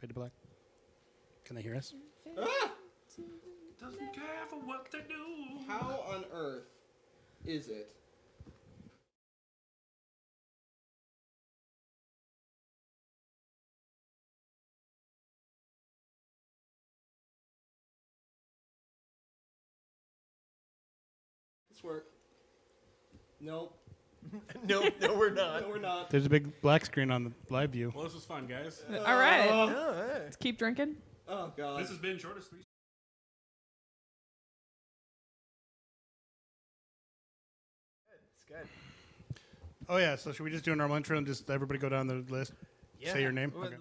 Fade to black. Can they hear us? Doesn't care for what they do. How on earth is it? This work? Nope. No, we're not. No, we're not. There's a big black screen on the live view. Well, this was fun, guys. All right. Oh, hey. Let's keep drinking. Oh god. This has been Shortest 3. It's good. Oh yeah. So should we just do a normal intro and just everybody go down the list? Say your name. Well, Okay.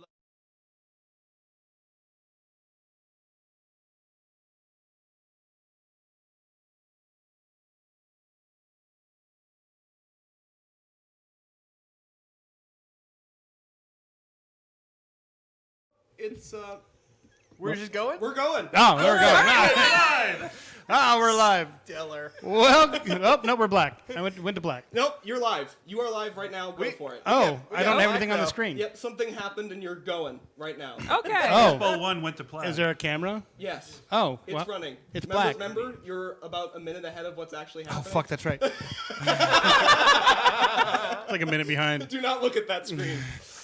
It's We're just going? we're going. Oh, there we go. We're live. Stellar. Well, oh no, we're black. I went to black. Nope, you're live. You are live right now. Go for it. Oh, I don't got have black anything on the now. screen. Yep, something happened and you're going right now. Okay. Oh, Expo 1 went to play. is there a camera? Yes. Oh, It's well, running. it's remember, black. Remember, you're about a minute ahead of what's actually Oh happening. fuck, that's right. It's like a minute behind. Do not look at that screen.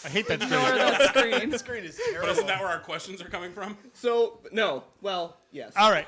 I hate that Ignore screen. that screen. The screen is But terrible. isn't that where our questions are coming from? So no. Well, yes. All right.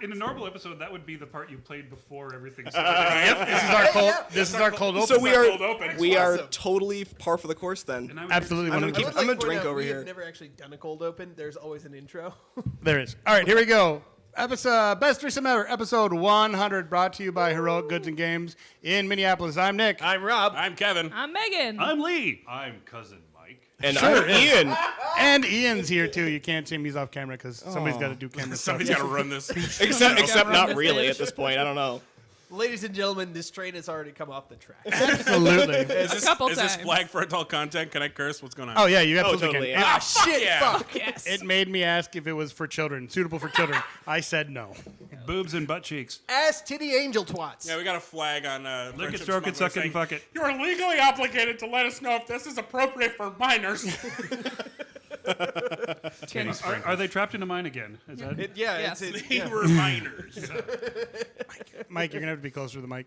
In a normal episode, that would be the part you played before everything started. Yep. This is our cold. This is our cold open. So we are Cold open. we are Awesome. totally par for the course then. And I would Absolutely. I'm One gonna of keep- the I'm gonna to point drink out over we here. have never actually done a cold open. There's always an intro. There is. All right, here we go. Episode Best Threesome Ever, episode 100, brought to you by Heroic Goods and Games in Minneapolis. I'm Nick. I'm Rob. I'm Kevin. I'm Megan. I'm Lee. I'm Cousin Mike. And Sure I'm is. Ian. And Ian's here too. You can't see him; he's off camera because somebody's got to do camera stuff. Somebody's got to run this. except run not this really bitch. at this point. I don't know. Ladies and gentlemen, this train has already come off the track. Absolutely. A couple Is this times. flag for adult content? Can I curse? What's going on? Oh yeah, you absolutely totally, can. yeah. Ah, shit, yeah. fuck. Yes. It made me ask if it was for children, suitable for children. I said no. Boobs and butt cheeks. Ass titty angel twats. Yeah, we got a flag on Lick it, Friendship stroke it, Smuggler suck it, and saying, fuck it. You are legally obligated to let us know if this is appropriate for minors. Are they trapped in a mine again? Is that Yes. They were minors. Mike, you're gonna have to be closer to the mic.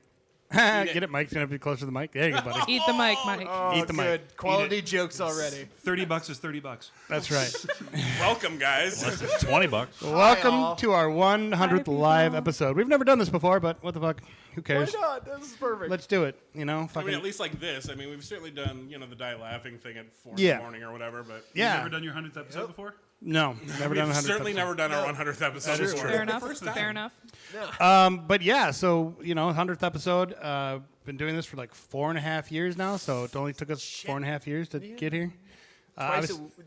Get it, Mike? You're gonna have to be closer to the mic. There you go, buddy. Eat the mic, Mike. Oh, Eat the mic. good. Quality jokes already. $30 is $30? That's right. Welcome, guys. $20. Welcome all. to our 100th people. live episode. We've never done this before, but what the fuck? Who Why cares? not? This is perfect. Let's do it. You know, I fucking. mean, at least like this. I mean, we've certainly done, the die laughing thing at 4 in Yeah. the morning or whatever, but yeah. Never done your 100th episode before? No, never we've done 100. certainly never done our 100th episode is before. true. Fair enough. Fair enough. But yeah, so 100th episode. Been doing this for like 4.5 years now, so it only took us 4.5 years to get here.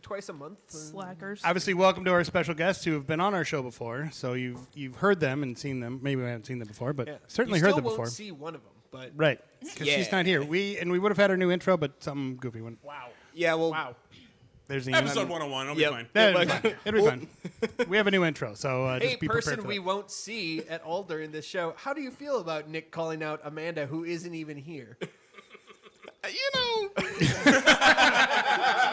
Twice a month. Slackers. Obviously, welcome to our special guests who have been on our show before. So you've heard them and seen them. Maybe we haven't seen them before, but certainly you heard still them won't before. see one of them, but Right, because she's Yeah. not here. We would have had our new intro, but something goofy went. wow. Yeah. Well. Wow. There's the Episode 101. It'll Yep. be fine. It'll be fine. It'll be fine. We have a new intro, so Hey, just be prepared person for we that. won't see at all during this show. How do you feel about Nick calling out Amanda, who isn't even here?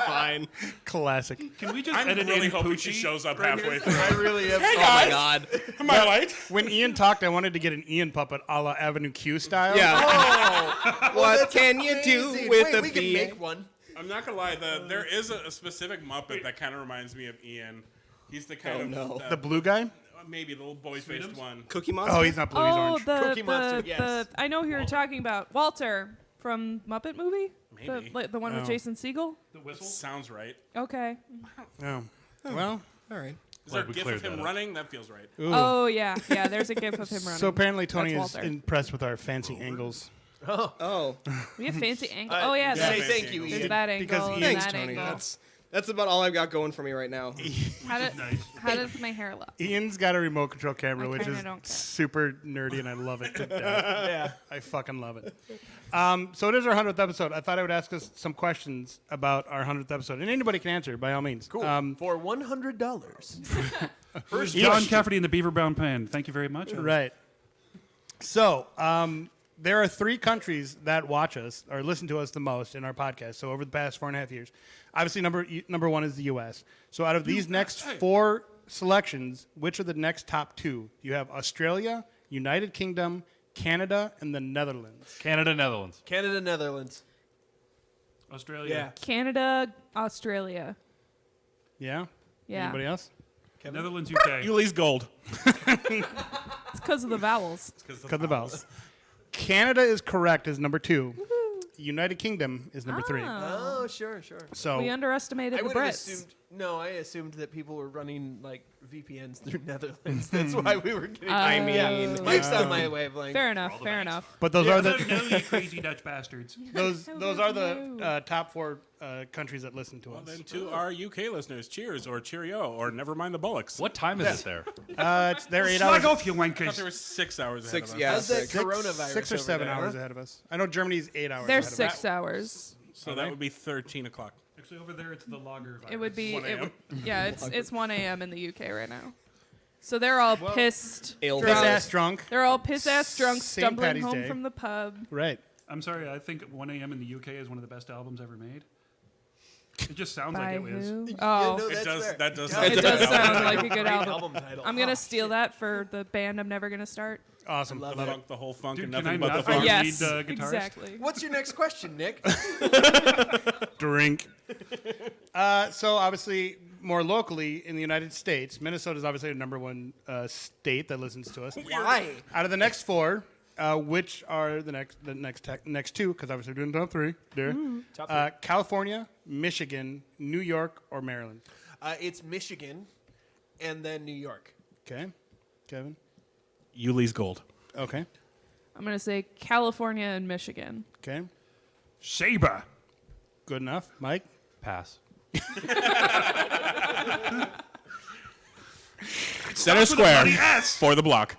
Fine. Classic. Can we just I'm edit really in hoping she Poochie? shows up halfway through. I really am. Hey, Oh guys. my god. Am I late? When Ian talked, I wanted to get an Ian puppet a la Avenue Q style. Yeah. Oh, What can you do amazing. with Wait, a we can bee? make one. I'm not gonna lie. There is a specific Muppet that kind of reminds me of Ian. He's the kind Oh, of no. The blue guy? maybe the little boy-faced Sweetums? one. Cookie Monster. Oh, he's not blue. He's Oh, orange. Cookie Monster, yes. I know who you're talking about. Walter from Muppet Movie. Maybe. The one with Oh. Jason Segel. The whistle? Sounds right. Okay. Oh. Well, All right. Is there a we gif cleared of him that up. running? That feels right. ooh. Oh yeah, yeah. There's a gif of him running. So apparently Tony That's is Walter. impressed with our fancy angles. Oh. We have fancy angle. Oh yeah, Say there's, thank you, There's there's Ian. that angle. Because and Ian's that Thanks, Tony. angle. That's about all I've got going for me right now. How does my hair look? Ian's got a remote control camera, I which kinda is don't care. super nerdy, and I love it to death. Yeah. I fucking love it. So it is our 100th episode. I thought I would ask us some questions about our 100th episode, and anybody can answer by all means. Cool. For $100. John Cafferty in the beaver brown pen. Thank you very much. Right. So, there are 3 countries that watch us or listen to us the most in our podcast. So over the past 4.5 years, obviously number 1 is the U.S. So out of these next 4 selections, which are the next top 2? You have Australia, United Kingdom, Canada, and the Netherlands. Canada, Netherlands. Canada, Netherlands. Australia. Yeah. Canada, Australia. Yeah. Yeah. Anybody else? Netherlands, UK. Yuli's gold. It's because of the vowels. Cut the bells. Canada is correct as number 2. United Kingdom is number 3. Oh, sure. So We underestimated I the would have Brits. assumed. No, I assumed that people were running like VPNs through Netherlands. That's why we were getting. I mean, Mike's on my wavelength. Fair enough. Fair enough. but those Yeah, are no, the you crazy Dutch bastards. those are you. the top 4 countries that listen to Well, us. then to our UK listeners, cheers or cheerio or never mind the Bullocks. What time is it there? They're 8 Slug hours. off, you I thought there wankers. were 6 hours ahead 6, of us. yeah, How's that 6. coronavirus? 6 or over 7 there, hours huh? ahead of us. I know Germany's 8 hours. They're ahead of us. 6 hours. So that would be 13 o'clock. Actually, over there, it's the lager virus. It would be. 1 It a.m. would, yeah, it's 1 a.m. in the UK right now. So they're all pissed. Ale Piss drunk. ass drunk. They're all piss ass drunk, St. stumbling Paddy's home Day. from the pub. Right. I'm sorry, I think 1 a.m. in the UK is one of the best albums ever made. It just sounds By like it is. who? Yeah, Oh, no, It that's does. fair. That does. It sound it like does an album. sound like a good Great album. album title. I'm gonna Oh, steal shit. that for the band I'm never gonna start. Awesome. Love The it. funk, the whole funk, Dude, and can I nothing but the not funk. be Yes, lead guitarist? exactly. What's your next question, Nick? Drink. So obviously, more locally in the United States, Minnesota is obviously the number 1 state that listens to us. Why? Out of the next 4, which are the next 2? Because obviously we're doing top 3. There. Top 3. California, Michigan, New York, or Maryland. It's Michigan, and then New York. Okay. Kevin. Yuli's gold. Okay. I'm gonna say California and Michigan. Okay. Saber. Good enough. Mike. Pass. Center square for the block.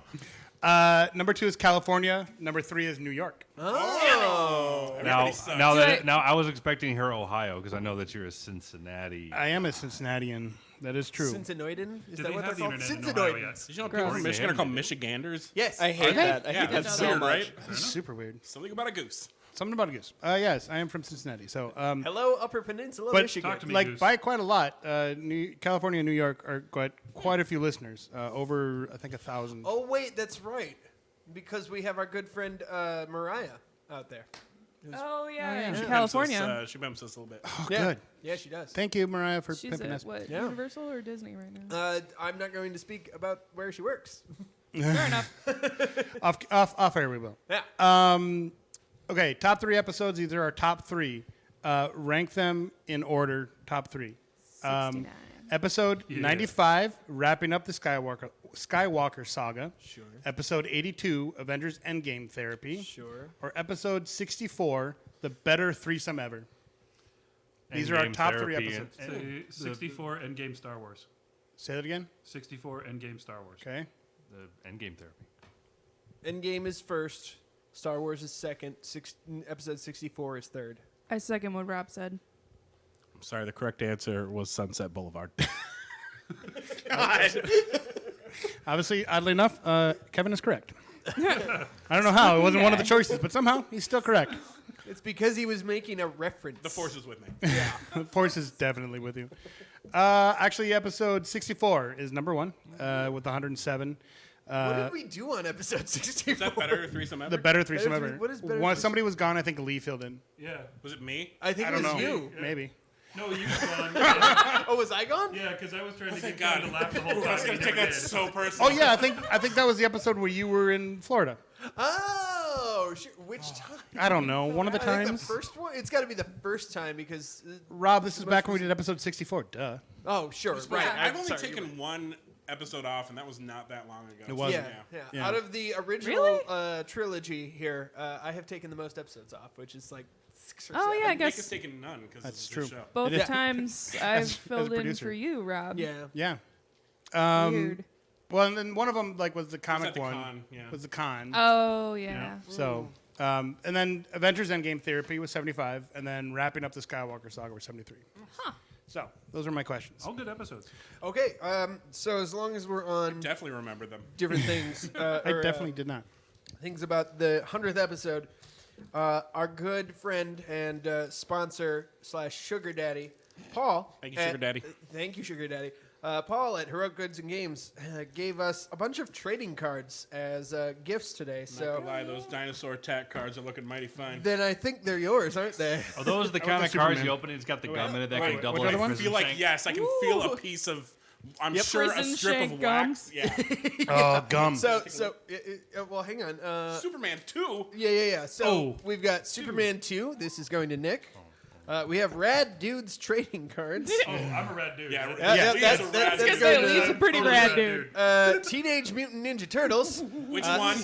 Number 2 is California. Number 3 is New York. Now, sucks. now I was expecting her Ohio because I know that you're a Cincinnati. I am a Cincinnatian. That is true. Cincinnati? Is Do that they what have the they're called? internet in Ohio Cincinnati. yet? Did you know people Gross. from Michigan are called Michiganders? Yes. I hate that. I Yeah, hate that that's so weird, much. right? Super weird. Something about a goose. Something about a goose. Yes, I am from Cincinnati. So, Hello, Upper Peninsula, but Michigan. Talk to me. like Goose. by quite a lot, California and New York are quite a few listeners. Over I think 1,000. Oh wait, that's right, because we have our good friend Mariah out there. Oh yeah, yeah. in She California. She bumps us a little bit. Oh, Yeah. good. Yeah, she does. Thank you, Mariah, for She's pimping at us. what? Yeah. Universal or Disney right now? I'm not going to speak about where she works. Fair enough. Off air, we will. Yeah. Okay, top 3 episodes. These are our top 3. Rank them in order. Top 3. 69. Episode 95, wrapping up the Skywalker saga. Sure. Episode 82, Avengers Endgame Therapy. Sure. Or episode 64, The Better Threesome Ever. These are our Endgame top 3 Therapy episodes. Say 64 Endgame Star Wars. Say that again. 64 Endgame Star Wars. Okay. The Endgame therapy. Endgame is first. Star Wars is second. Episode 64 is third. I second what Rob said. I'm sorry, the correct answer was Sunset Boulevard. Obviously, oddly enough, Kevin is correct. I don't know how. It wasn't one of the choices, but somehow he's still correct. It's because he was making a reference. The force is with me. The force is definitely with you. Actually, episode 64 is number 1 with 107. What did we do on episode 64? Is that better threesome ever? The Better Threesome Better Ever. Thre- what is Better One- Threesome? Somebody was gone. I think Lee filled in. Yeah. Was it me? I think I it don't was know. you. Maybe. No, you were gone. Oh, was I gone? Yeah, because I was trying to thank get God. Kevin to laugh the whole time. I was and going he to take never that did. so personal. Oh yeah, I think that was the episode where you were in Florida. Oh, which time? I don't know. One of the I think times. the first one. It's got to be the first time because. Rob, this is back when we did episode 64. Duh. Oh, sure. Right. Right. I've I'm only sorry, taken you're right. one episode off, and that was not that long ago. It wasn't. Yeah. Out of the original trilogy here, I have taken the most episodes off, which is like 6 or 7. Oh yeah, I Nick has guess taken none because That's it's true. the show. both It is. times I've As a filled in producer. for you, Rob. Yeah. Yeah. Weird. Well, and then one of them was the at comic the one. con, yeah. Was the con. Oh yeah. So, and then Avengers Endgame Therapy was 75, and then wrapping up the Skywalker saga was 73. So those are my questions. All good episodes. Okay. So as long as we're on Definitely remember them. different things, I definitely did not. things about the 100th episode. Our good friend and sponsor / sugar daddy, Paul. Thank you, Sugar Daddy. Thank you, Sugar Daddy. Paul at Heroic Goods and Games gave us a bunch of trading cards as gifts today. Not So gonna lie, those dinosaur attack cards are looking mighty fine. then I think they're yours, aren't they? Are those the kind of cards you open and it's got the gum in it that can double What as other a one? I prison feel like, shank? yes, I can feel a piece of, I'm sure, a Prison strip of shank gum. wax. Yeah. Oh, gum. So well, hang on. Superman 2. Yeah. So Oh. we've got Superman 2. This is going to Nick. We have Rad Dudes trading cards. Oh, I'm a rad dude. Yeah, Yeah, Lee's that's a going rad Because dude. Lee's a pretty rad dude. Teenage Mutant Ninja Turtles. Which one?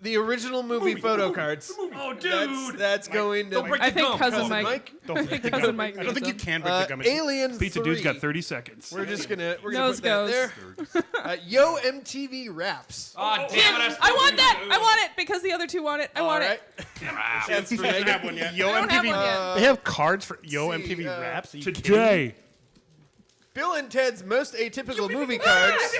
The original movie photo cards. Oh, dude. That's going to Don't break I the think gum. cousin Cousin Mike. Mike. Don't break the Cousin gum. Mike I don't think you needs can break the gum. It's- Alien Pizza 3. dude's got 30 seconds. We're gonna Nose put that goes. there. Yo MTV Raps. Ah, damn it! I want that. I want it because the other two want it. I want All right. it. That's for I don't Megan. have one yet. Yo I don't have MTV. one yet. They have cards for Yo Let's see, MTV Raps. Are you kidding me? Today. Bill and Ted's most atypical movie cards.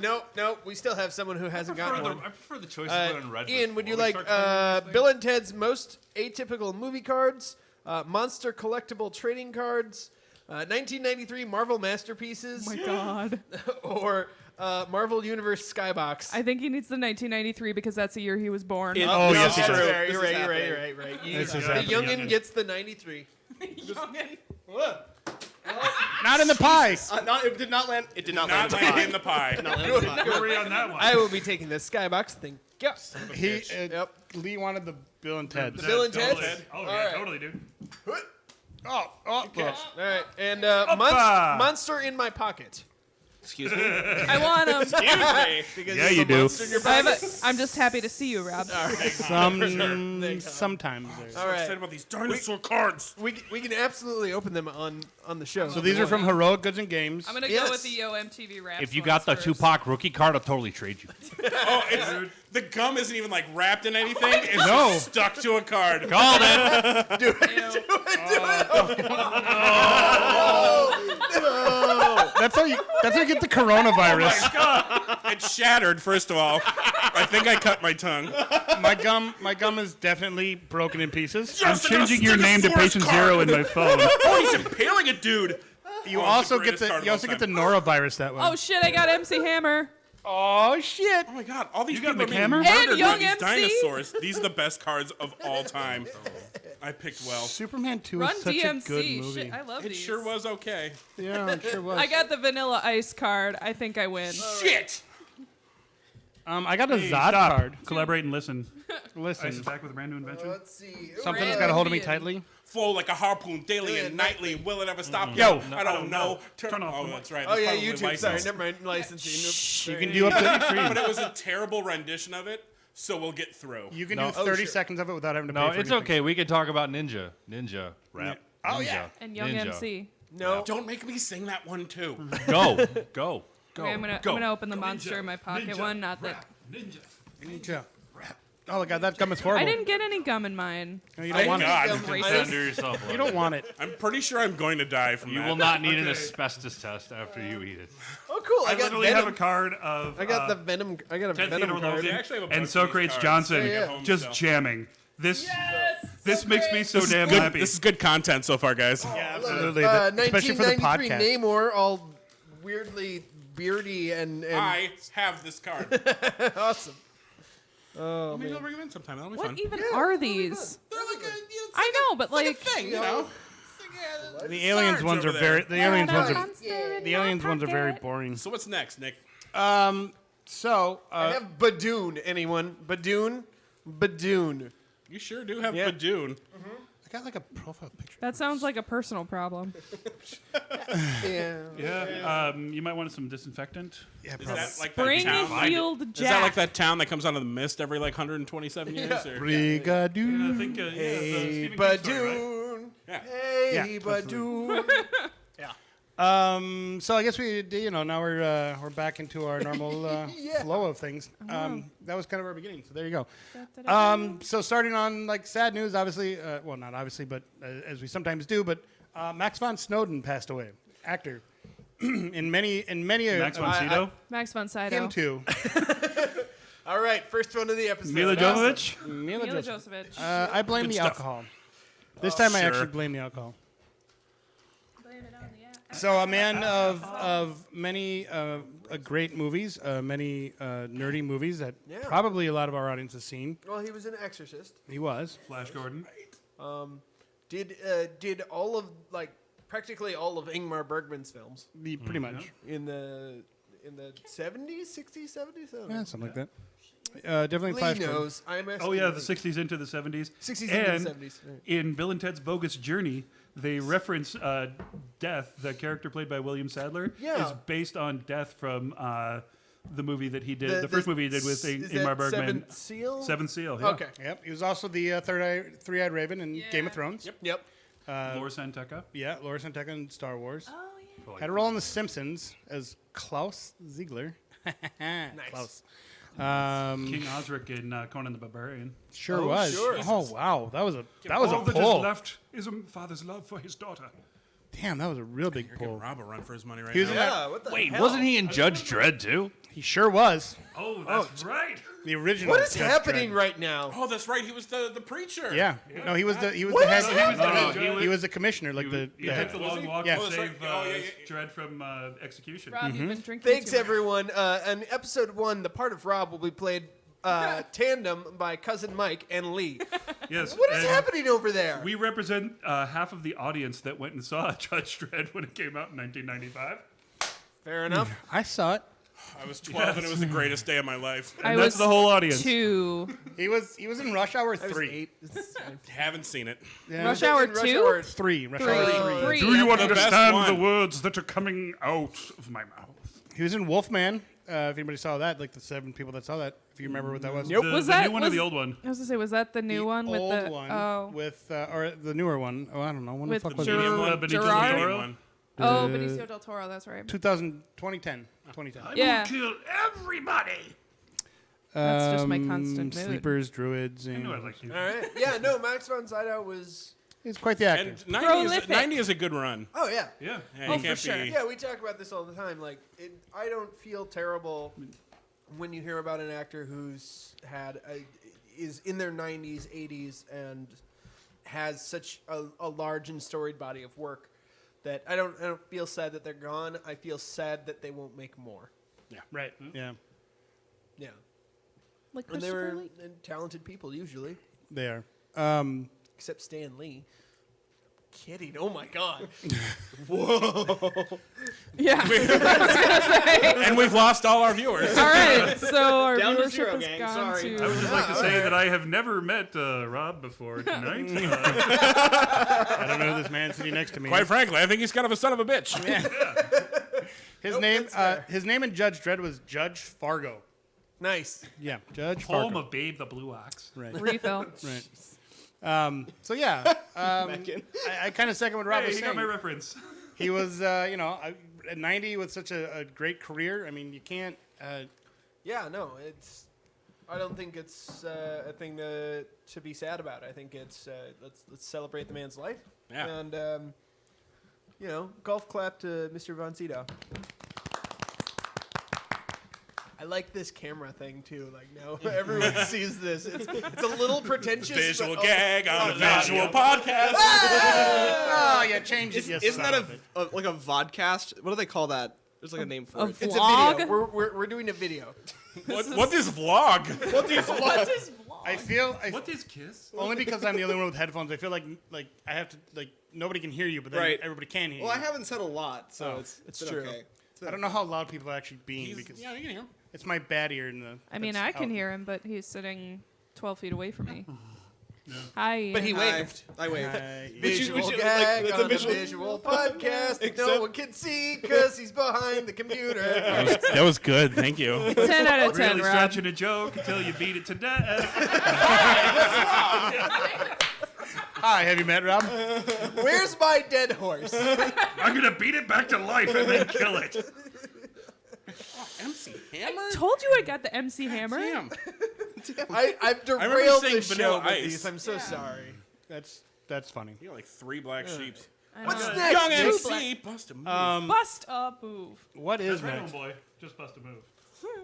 No, we still have someone who hasn't gotten one. I prefer the choices put on red. Ian, would you before we like start trying to do this Bill and Ted's most atypical movie cards, monster collectible trading cards, 1993 Marvel masterpieces, Oh my god. or Marvel Universe Skybox? I think he needs the 1993 because that's the year he was born. Oh, No, yes, he that's does. fair. This You're is right. This is The happening. youngin gets the 93. Not in the pie. It did not land. It did not, Not land. landing in the pie. Agree on that one. I will be taking the Skybox thing. Yep. He, Yep. Lee wanted the Bill and Ted. Bill and Ted's. Oh, yeah, All right. totally, dude. Oh, All right. And Hoppa. Monster in my pocket. Excuse me. I want him. Because Yeah, there's you a do. monster in your pocket. I'm just happy to see you, Rob. Sometimes. All Excited right. about these dinosaur cards. We can absolutely open them on the show. So these are from Heroic Goods and Games. I'm gonna Yes. go with the Yo MTV rap. If you got the Tupac rookie card, I'll totally trade you. Oh, it's, the gum isn't even like wrapped in anything. It's No. just stuck to a card. Called it. That's how you get the coronavirus. It's shattered, first of all. I think I cut my tongue. my gum is definitely broken in pieces. I'm changing your name to Patient Zero in my phone. Oh, he's impaling a dude. You Oh, also it's the get greatest card of the all get the time. norovirus that way. Oh shit! I got MC Hammer. Oh shit! Oh my god, all these You got people are being McHammer? murdered And by Young these MC? dinosaurs. These are the best cards of all time. I picked well. Superman 2 Run is such DMC. a good movie. Shit, I love It these. sure was okay. Yeah, it sure was. I got the Vanilla Ice card. I think I win. Shit! I got a Zod Stop. card. Collaborate and listen. Listen, Ice is back with a brand new invention. Let's see. something's got a hold of me Radiant. tightly. Flow like a harpoon, daily and nightly. Will it ever stop? Yo. I don't know. Turn off Oh, the that's right. Oh yeah, That's probably YouTube. Sorry, licensed. never mind. Licensing. You can do up to But it was a terrible rendition of it, so we'll get through. you can No. do 30 sure. seconds of it without having to pay No, for it's anything. okay. We can talk about Ninja rap. Oh, Ninja. yeah. And Young Ninja. MC. No. Don't make me sing that one too. Go. Okay, I'm gonna open the monster in my pocket one. Not that Ninja. Oh my god, that gum is horrible. I didn't get any gum in mine. No, you don't want it. God. Defend yourself. You don't want it. I'm pretty sure I'm going to die from You that. will not need an asbestos test after you eat it. Oh cool. I I got literally have a Venom. card of I got the Venom. I got a 10 Venom Theodore card. Logan I actually have a bunch and of Socrates these cards. Johnson Yeah, yeah. just Home jamming. This makes me so damn Good- happy. This is good content so far, guys. Absolutely. Especially for the 1993 podcast. Namor, all weirdly beardy and I have this card. awesome. Oh, maybe I'll bring them in sometime. That'll be What fun. even are these? They're like a, it's I know, but like, thing, you know. The aliens Sarge ones are over very. there. The aliens ones are. Monster in The my aliens ones are very pocket. boring. So what's next, Nick? So I have Badoon. Anyone? Badoon. You sure do have Yeah. Badoon. I got like a profile picture. that sounds like a personal problem. Yeah. yeah. You might want some disinfectant. Yeah, Is probably. that like that town? Springfield Is Jack. that like that town that comes out of the mist every like 127 years? Or? I Brigadoon. think the Hey, Stephen King story, right? Badoon. Yeah. Hey, Yeah, Badoon. So I guess now we're back into our normal flow of things. That was kind of our beginning. So there you go. So starting on like sad news, obviously, well, not obviously, but as we sometimes do, but Max von Snowden passed away, actor. in many Max von Sydow. Max von him Sydow. too. All right, first one of the episode. Mila Jovovich. Mila Mila Jovovich. Jovovich. I blame Good the stuff. alcohol. This time I sure. actually blame the alcohol. Blame it on the app. So a man of many great movies, many nerdy movies that Yeah. probably a lot of our audience has seen. Well, he was an Exorcist. He was. Flash Gordon. Did all of practically all of Ingmar Bergman's films Pretty much. in the 70s, 60s, 70s? I don't know. Yeah, something like that. Definitely Lee Flash Gordon. knows. I'm asking Oh yeah, you. the 60s into the 70s. 60s and into the 70s. Right. in Bill and Ted's Bogus Journey, they reference Death, the character played by William Sadler, Yeah. is based on Death from the movie that he did, the The- first movie he did with is Ingmar that Bergman. Seventh Seal? Seventh Seal. Yeah. Okay. Yep. He was also the three-eyed raven in Game of Thrones. Yep. Laura Santeca. Yeah, Laura Santeca in Star Wars. Oh, yeah. Had a role in The Simpsons as Klaus Ziegler. Nice. Klaus. King Osric in Conan the Barbarian. Sure Oh, was. sure. Oh wow, that was a All that is pull. left is a father's love for his daughter. Damn, that was a real big You're giving pull. Rob a run for his money right He was now. in that. Yeah, what the Wait, hell? wasn't he in Judge Dredd too? He sure was. Oh, that's right. The original. What is Judge happening Dredd. right now? Oh, the preacher. The preacher. Yeah. No, he was the What head. is happening? He was the commissioner, like He the took the head. long walk Yeah. to Oh, that's right. save Oh, yeah, Dredd from execution. Rob, you've been drinking Thanks, too much. everyone. In episode 1, the part of Rob will be played tandem by cousin Mike and Lee. Yes. What is and happening over there? We represent half of the audience that went and saw Judge Dredd when it came out in 1995. Fair enough. I saw it. I was 12 and it was the greatest day of my life. I That's was the whole audience. 2. He was in Rush Hour I was 3. 8. This is fine. Haven't seen it. Yeah. Rush Hour In Rush 2? Hour 3. Rush Three. Hour 3. Three. Do you The best understand the one. words that are coming out of my mouth? He was in Wolfman. If anybody saw that, like the 7 people that saw that, if you remember what that was. Nope. The, Was the that- new one or was- the old one? I was gonna say, was that the new The one with old the one with or the newer one? Oh, I don't know. When With the fuck the was Gerard- it? Benicio Gerard? del Toro? One. Benicio del Toro? That's right. 2010. 2010. Yeah. Kill everybody. That's just my constant mood. Sleepers, druids, I and knew I'd like you. All right. Yeah, no, Max von Sydow was... he's quite the actor. And 90 Prolific. 90 is a good run. Oh, yeah. Yeah. Yeah, Oh, you for can't sure. be. Yeah, we talk about this all the time. Like, I don't feel terrible when you hear about an actor who's is in their 90s, 80s, and has such a large and storied body of work that I don't feel sad that they're gone. I feel sad that they won't make more. Right. Yeah, Yeah, Like and they Christopher were Lee? talented people usually, they are. except Stan Lee. Kidding! Oh my God! Yeah. And we've lost all our viewers. All right. So our Down to viewership zero, has gang. gone Sorry. I would to. just like to say that I have never met Rob before tonight. I don't know who this man sitting next to me. Quite is. frankly, I think he's kind of a son of a bitch. His Nope, name, that's fair. his name in Judge Dredd was Judge Fargo. Nice. Yeah, Judge Home Fargo. of Babe the Blue Ox. Right. Refill. Right. So yeah, I kind of second what Rob Hey, was he saying. got my reference. He was, at 90 with such a great career. I mean, you can't. Yeah, no, it's. I don't think it's a thing to be sad about. I think it's let's celebrate the man's life. Yeah. And golf clap to Mr. Von Sydow. I like this camera thing too. Like now everyone sees this. It's a little pretentious. Visual but- gag on a visual podcast. Oh, yeah, change it. Yes, Isn't that son of like a vodcast? What do they call that? There's like a name for A it. It's a Vlog? video. We're doing a video. What is vlog? I feel What is Kiss? only because I'm the only one with headphones. I feel like I have to nobody can hear you, but then Right. everybody can hear Well, I you. haven't said a lot, so Oh. it's It's been true. okay. I don't know how loud people are actually being because Yeah, you can hear him. it's my bad ear in the. I mean, that's I can out. hear him, but he's sitting 12 feet away from me. Hi. But he Ian. waved. I waved. Visual should, gag it's a on visual- the visual podcast. No Except- one can see because he's behind the computer. That was good. Thank you. 10 out of 10, Really Rob. stretching a joke until you beat it to death. Hi, have you met Rob? Where's my dead horse? I'm gonna beat it back to life and then kill it. MC Hammer? Told you I got the MC Hammer. Damn. I've remember derailed saying the show Vanilla with Ice. these. I'm so sorry. That's funny. You got like 3 black sheep. I What's know. next? Young dude? MC, bust a move. Bust a move. What is Right, next? boy. Just bust a move.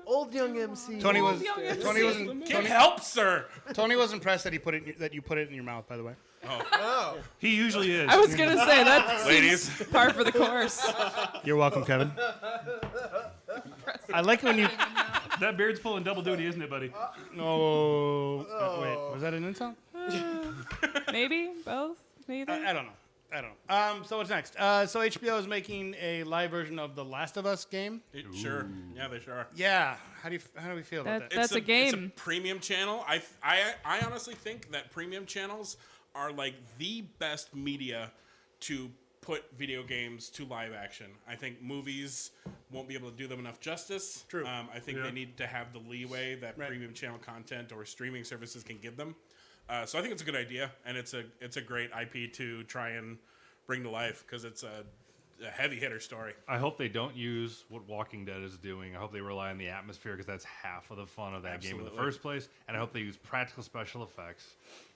Old young MC. Tony was young MC. Tony wasn't Can't help, sir. Tony was impressed that that you put it in your mouth. By the way, Oh. He usually is. I was gonna say that Ladies. seems par for the course. you're welcome, Kevin. I like when you. That beard's pulling double duty, isn't it, buddy? Oh, wait, was that an insult? Maybe both. Neither. I don't know. So what's next? So HBO is making a live version of the Last of Us game. Sure. Yeah, they sure are. Yeah. How do we feel about that? That's a It's game. a premium channel. I honestly think that premium channels are like the best media to put video games to live action. I think movies won't be able to do them enough justice. True. I think Yeah. they need to have the leeway that Right. premium channel content or streaming services can give them. So I think it's a good idea, and it's a great IP to try and bring to life because it's a heavy hitter story. I hope they don't use what Walking Dead is doing. I hope they rely on the atmosphere because that's half of the fun of that game in the Absolutely. first place. And I hope they use practical special effects.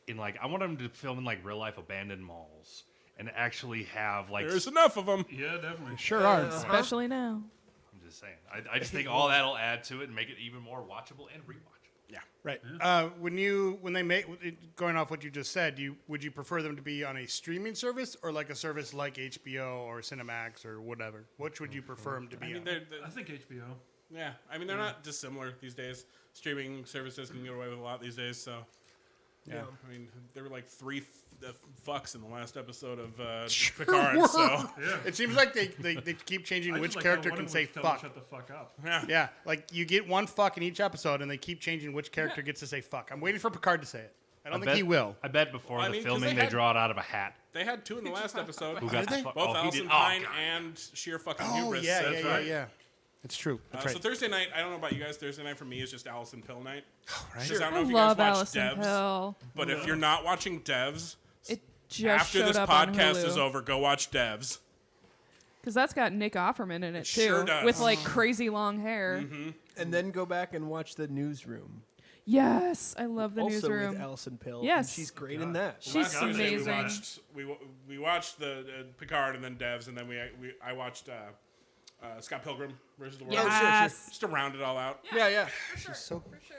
I want them to film in like real life abandoned malls and actually have like. There's enough of them. Yeah, definitely. Sure are. Especially now. I'm just saying. I just think all that'll add to it and make it even more watchable and rewatchable. Yeah. Right. When they make, going off what you just said, would you prefer them to be on a streaming service or like a service like HBO or Cinemax or whatever? Which would you prefer them to be I mean, on? they're I think HBO. yeah. I mean, they're not dissimilar these days. Streaming services can get away with a lot these days. So Yeah. I mean, there were like three fucks in the last episode of Picard. So Yeah. It seems like they keep changing I which just like how character one can of say them was telling fuck. Shut the fuck up. Yeah, like you get one fuck in each episode, and they keep changing which character gets to say fuck. I'm waiting for Picard to say it. I don't think he will. I bet before I the mean, 'cause filming they they had- draw it out of a hat. they had two in the last episode. Who got did the they? fuck? Both Oh, he Alison did. Pine God. and sheer fucking Oh hubris. yeah, That's yeah, right. yeah. It's true. That's So right. Thursday night, I don't know about you guys. Thursday night for me is just Allison Pill night. Right? 'Cause I don't know I if you love guys watch Allison Devs, Pill. but if you're not watching Devs, It just after showed this up on podcast Hulu. is over, go watch Devs. Because that's got Nick Offerman in it too, sure does. with like crazy long hair. And then go back and watch The Newsroom. Yes, I love the Also newsroom. with Allison Pill. Yes. And she's great in that. She's Last Thursday amazing. We watched the Picard and then Devs, and then I watched Scott Pilgrim versus the World. Yes. Just to round it all out. Yeah. So For sure.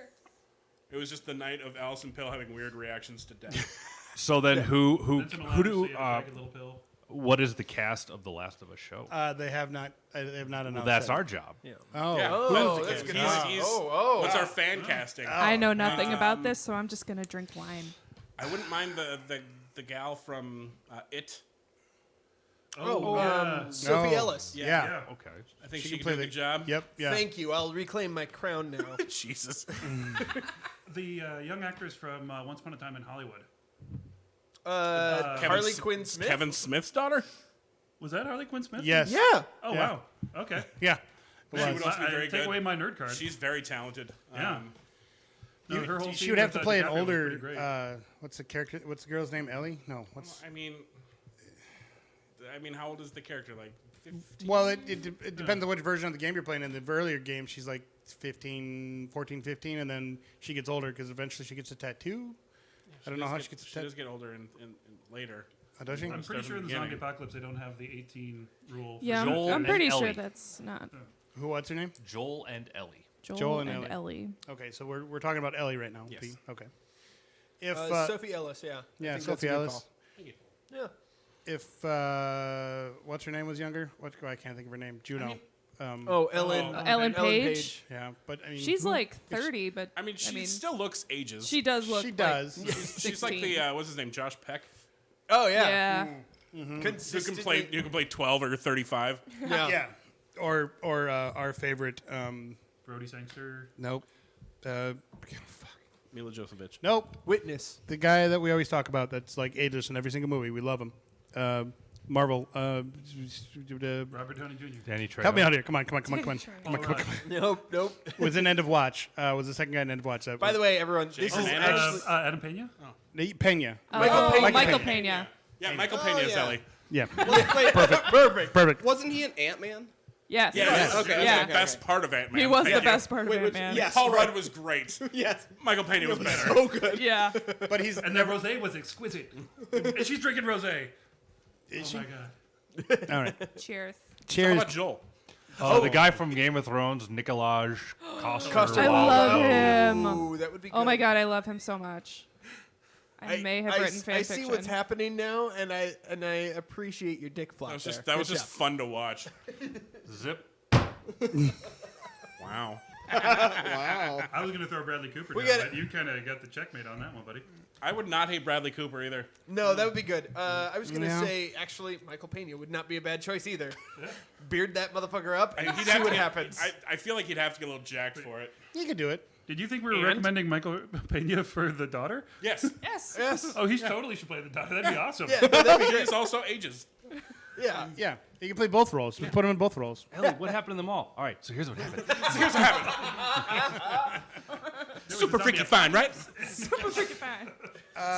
It was just the night of Allison Pill having weird reactions to death. So then who That's an who do allowance, so you have to take a little pill. what is the cast of the Last of Us show? they have not announced. Well, that's that. our job. Oh, Yeah. Oh, Who's the that's kid? good. He's- What's our fan casting? I know nothing about this, so I'm just gonna drink wine. I wouldn't mind the gal from It. Sophie No. Ellis. yeah. Yeah. Okay. I think She she, can can play do a the good job. Yep. Yeah. Thank you. I'll reclaim my crown now. Jesus. The young actress from Once Upon a Time in Hollywood. Harley Quinn Smith. Kevin Smith's daughter? Was that Harley Quinn Smith? Yes. Yeah. Oh, Yeah. wow. Okay. Yeah. She would also be very Take good. away my nerd card. She's very talented. Yeah. No, her whole She scene would have with, to play an DiCaprio was older. pretty great. What's the character? What's the girl's name? Ellie? No. What's? I mean, how old is the character? Like 15? Well, it depends on which version of the game you're playing. In the earlier game, she's like 15, 14, 15, and then she gets older because eventually she gets a tattoo. I don't know how she gets a She tattoo. does get older in later. Oh, does she? I'm pretty Start sure in from the the zombie beginning. apocalypse they don't have the 18 rule. Yeah, Joel I'm and pretty sure Ellie. that's not Who? What's her name? Joel and Ellie. Joel, and and Ellie. Ellie. Okay, so we're talking about Ellie right now. Yes. Pete. Okay. If Sophie Ellis. Yeah. I yeah, think that's Sophie a good Ellis. call. Thank you. Yeah. If what's her name was younger? I can't think of her name. Juno. Oh, Ellen. Ellen Page. Yeah, but I mean, She's who- like 30, but I mean, she still looks ages. she does look. She like does. She's like 16. the what's his name, Josh Peck, Oh yeah. Yeah. who can Consistently. play 12 or 35. Yeah. Yeah. Or our favorite. Brody Sangster. Nope. Fuck. Mila Jovovich. Nope. Witness. The guy that we always talk about that's like ageless in every single movie. We love him. Marvel. Robert Downey Jr. Danny Trejo. Help me out here. Come on. All right. Nope. Was in End of Watch. Was the second guy in End of Watch. By the way, everyone, this Jason is Manners. actually Adam Pena? Pena. Oh, Michael Michael Pena. Pena. Yeah, Michael Pena is yeah. Ellie. Yeah. wait, perfect. Perfect. Wasn't he an Ant-Man? Yes. Yes. Okay, Yeah. The best part of Ant-Man. He was Thank the you. best part of Wait, it, which- man. yes. Paul right. Rudd was great. Yes. Michael Pena was better. So good. Yeah. But he's And that rosé was exquisite. And she's drinking rosé. Is Oh she? my god. All right. Cheers. How Cheers. about Joel? The guy from Game of Thrones, Nikolaj Coster. I love him. Ooh, that would be good. Oh my god, I love him so much. I may have written fan I fiction. see what's happening now, and I appreciate your dick flop. That was just fun to watch. Zip. Wow. Wow. I was going to throw Bradley Cooper We down, got it. but you kind of got the checkmate on that one, buddy. I would not hate Bradley Cooper either. No, that would be good. I was gonna Yeah. say actually Michael Pena would not be a bad choice either. Beard that motherfucker up and He'd see have what to- happens. I feel like he'd have to get a little jacked for it. You could do it. Did you think we were And? recommending Michael Pena for the daughter? Yes. Yes. yes. Oh, he totally should play the daughter. That'd be awesome. Yeah, no, that'd be He great. is also ages. Yeah. Yeah, you can play both roles. Just put him in both roles. Ellie, what happened in the mall? All right, so here's what happened. Here's what happened. Super freaky fine, right? Super freaking fine.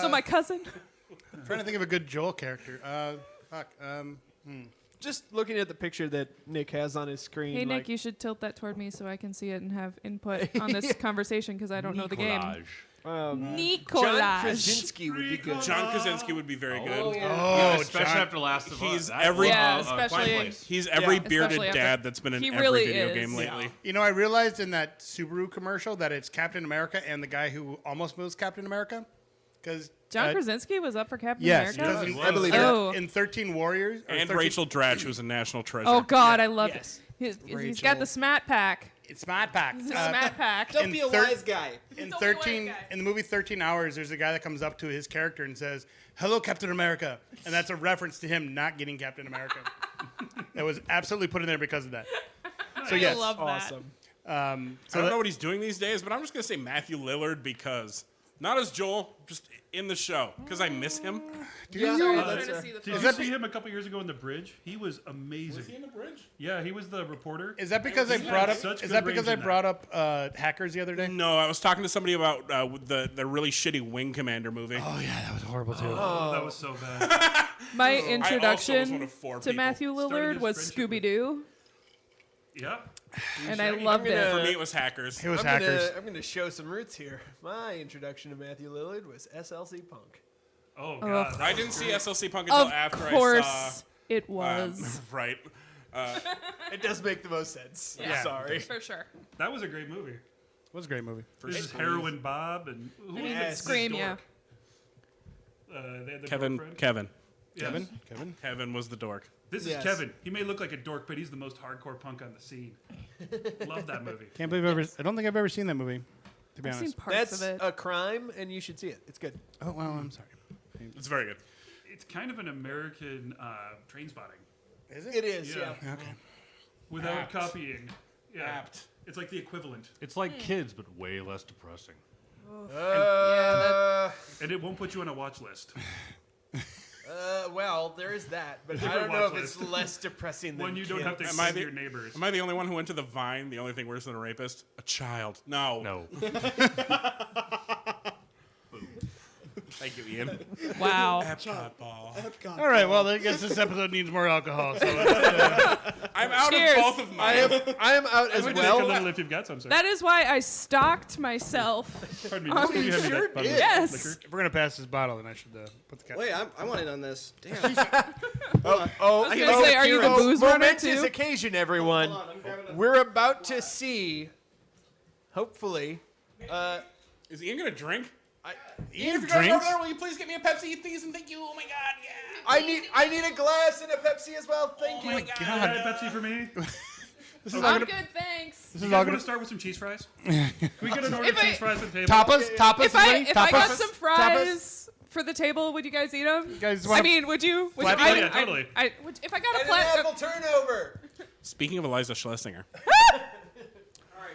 So my cousin. I'm trying to think of a good Joel character. Just looking at the picture that Nick has on his screen. Hey Nick, like, you should tilt that toward me so I can see it and have input on this conversation because I don't know the game. Nikolaj. Nikolaj. John Krasinski would be good. John Krasinski would be very good. Oh, Especially John. after Last of Us. He's That every- was, Yeah, Quiet especially- Place. He's every Yeah. bearded Especially after- dad that's been in He every really video is. game lately. You know, I realized in that Subaru commercial that it's Captain America and the guy who almost moves Captain America. Because John Krasinski was up for Captain yes, America. because I believe Oh. in 13 Warriors or And 13 Rachel Dratch, who's a national treasure. Oh God, I love Yes. it. He's got the smat pack. It's Smart Pack. The smat pack. Don't in be a thir- wise guy. In Don't be a wise 13, guy. in the movie 13 Hours, there's a guy that comes up to his character and says, "Hello, Captain America," and that's a reference to him not getting Captain America. That was absolutely put in there because of that. So yes, I love that. Awesome. I don't know what he's doing these days, but I'm just going to say Matthew Lillard because. Not as Joel, just in the show. Because I miss him. Yeah, Sorry, no, I'm that's trying to fair. see the Did photo. you see him a couple years ago in The Bridge? He was amazing. Is he in the bridge? Yeah, he was the reporter. Is that because I He brought had up? such Is good that because I range in brought up Hackers the other day? No, I was talking to somebody about the really shitty Wing Commander movie. Oh yeah, that was horrible too. Oh, that was so bad. My was one introduction of 4 to people. Matthew Started Lillard his was friendship Scooby Doo, Yeah. and I Shaggy. loved I'm gonna- it. For me, it was Hackers. It was I'm Hackers. I'm gonna show some roots here. My introduction to Matthew Lillard was SLC Punk. Oh, God. that I was didn't see great. SLC Punk until Of after course, I saw. it was. Right. It does make the most sense. Yeah. Sorry. For sure. That was a great movie. It was a great movie. This is Heroin Bob and who was Yes. the Scream, dork? They had the Kevin. dork friend? Kevin. Yes. Kevin. Was the dork. This Yes. is Kevin. He may look like a dork, but he's the most hardcore punk on the scene. Love that movie. Can't believe I don't think I've ever seen that movie. To be I've seen honest. parts That's of it. a crime, and you should see it. It's good. Oh well, I'm sorry. It's very good. It's kind of an American train spotting Is It is, Yeah. yeah. Okay. without Apt. copying. Yeah. Apt. It's like the equivalent. It's like kids, but way less depressing. And it won't put you on a watch list. Well, there is that, but I Different don't know if watch it's list. less depressing than When you don't have to kids. Am I explain to the- your neighbors. Am I the only one who went to the Vine? The only thing worse than a rapist? A child. No. No. Thank you, Ian. Wow. Epcot ball. All right. Well, I guess this episode needs more alcohol. So I'm out Cheers. of both of mine. I am out as Take a well. little if you've got some, sir. That is why I stocked myself. Pardon me. Just can you hand me sure that bottle of Yes. liquor? if we're gonna pass this bottle, then I should put the cap. Wait, I want in on this. Damn. Oh, I was gonna say, are you the booze runner momentous too? occasion, everyone. Hold on, I'm grabbing a- We're about to see, hopefully, Is Ian gonna drink? Ian If you're going over drinks. there, will you please get me a Pepsi, please, and thank you. Oh my God, yeah. I need a glass and a Pepsi as well. Thank you. Can I have a Pepsi for me? This is all I'm gonna. good, thanks. This You is guys all want gonna. to start with some cheese fries? Can we get an order of If I- cheese fries at the table? Tapas. If I Tapas. got some fries for the table, would you guys eat them? guys I wanna- mean, would you? Would Flat- you? Oh, yeah, totally. If I got a And an apple plat, turnover. Speaking of Eliza Schlesinger, All right,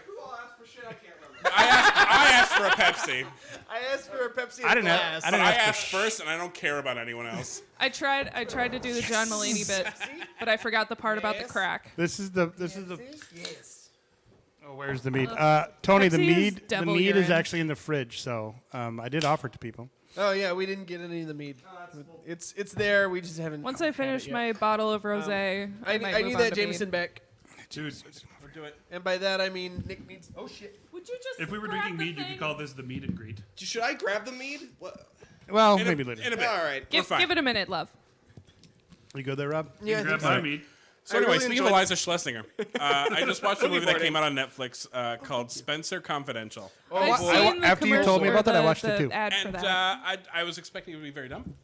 who all asked for shit? I can't remember. I asked for a Pepsi. I asked for a Pepsi and I didn't have- glass. I But didn't I ask for asked first, and I don't care about anyone else. I tried to do the John Mulaney bit, but I forgot the part about the Yes. crack. This is the. Yes. Oh, where's the mead? Tony, the Pepsi is mead. The devil mead is urine. actually in the fridge, so I did offer it to people. Oh yeah, we didn't get any of the mead. It's there. We just haven't. Once I had finish it yet. my bottle of rosé, I might need move that on to mead. Jameson back. Dude, Do it. And by that I mean Nick needs. Oh shit. Would you just? if we were grab drinking the mead, you thing? could call this the mead and greet. Should I grab the mead? What? Well, In maybe a, later. in a bit. All right. Give fine. it a minute, love. You go there, Rob? Yeah, I Grab think my so. mead. So I anyway, really speaking of enjoyed Eliza Schlesinger, I just watched a movie that came out on Netflix called Spencer Confidential. I've boy. seen the After you told me commercial about that, I or watched it the too. Ad for And that. I was expecting it to be very dumb.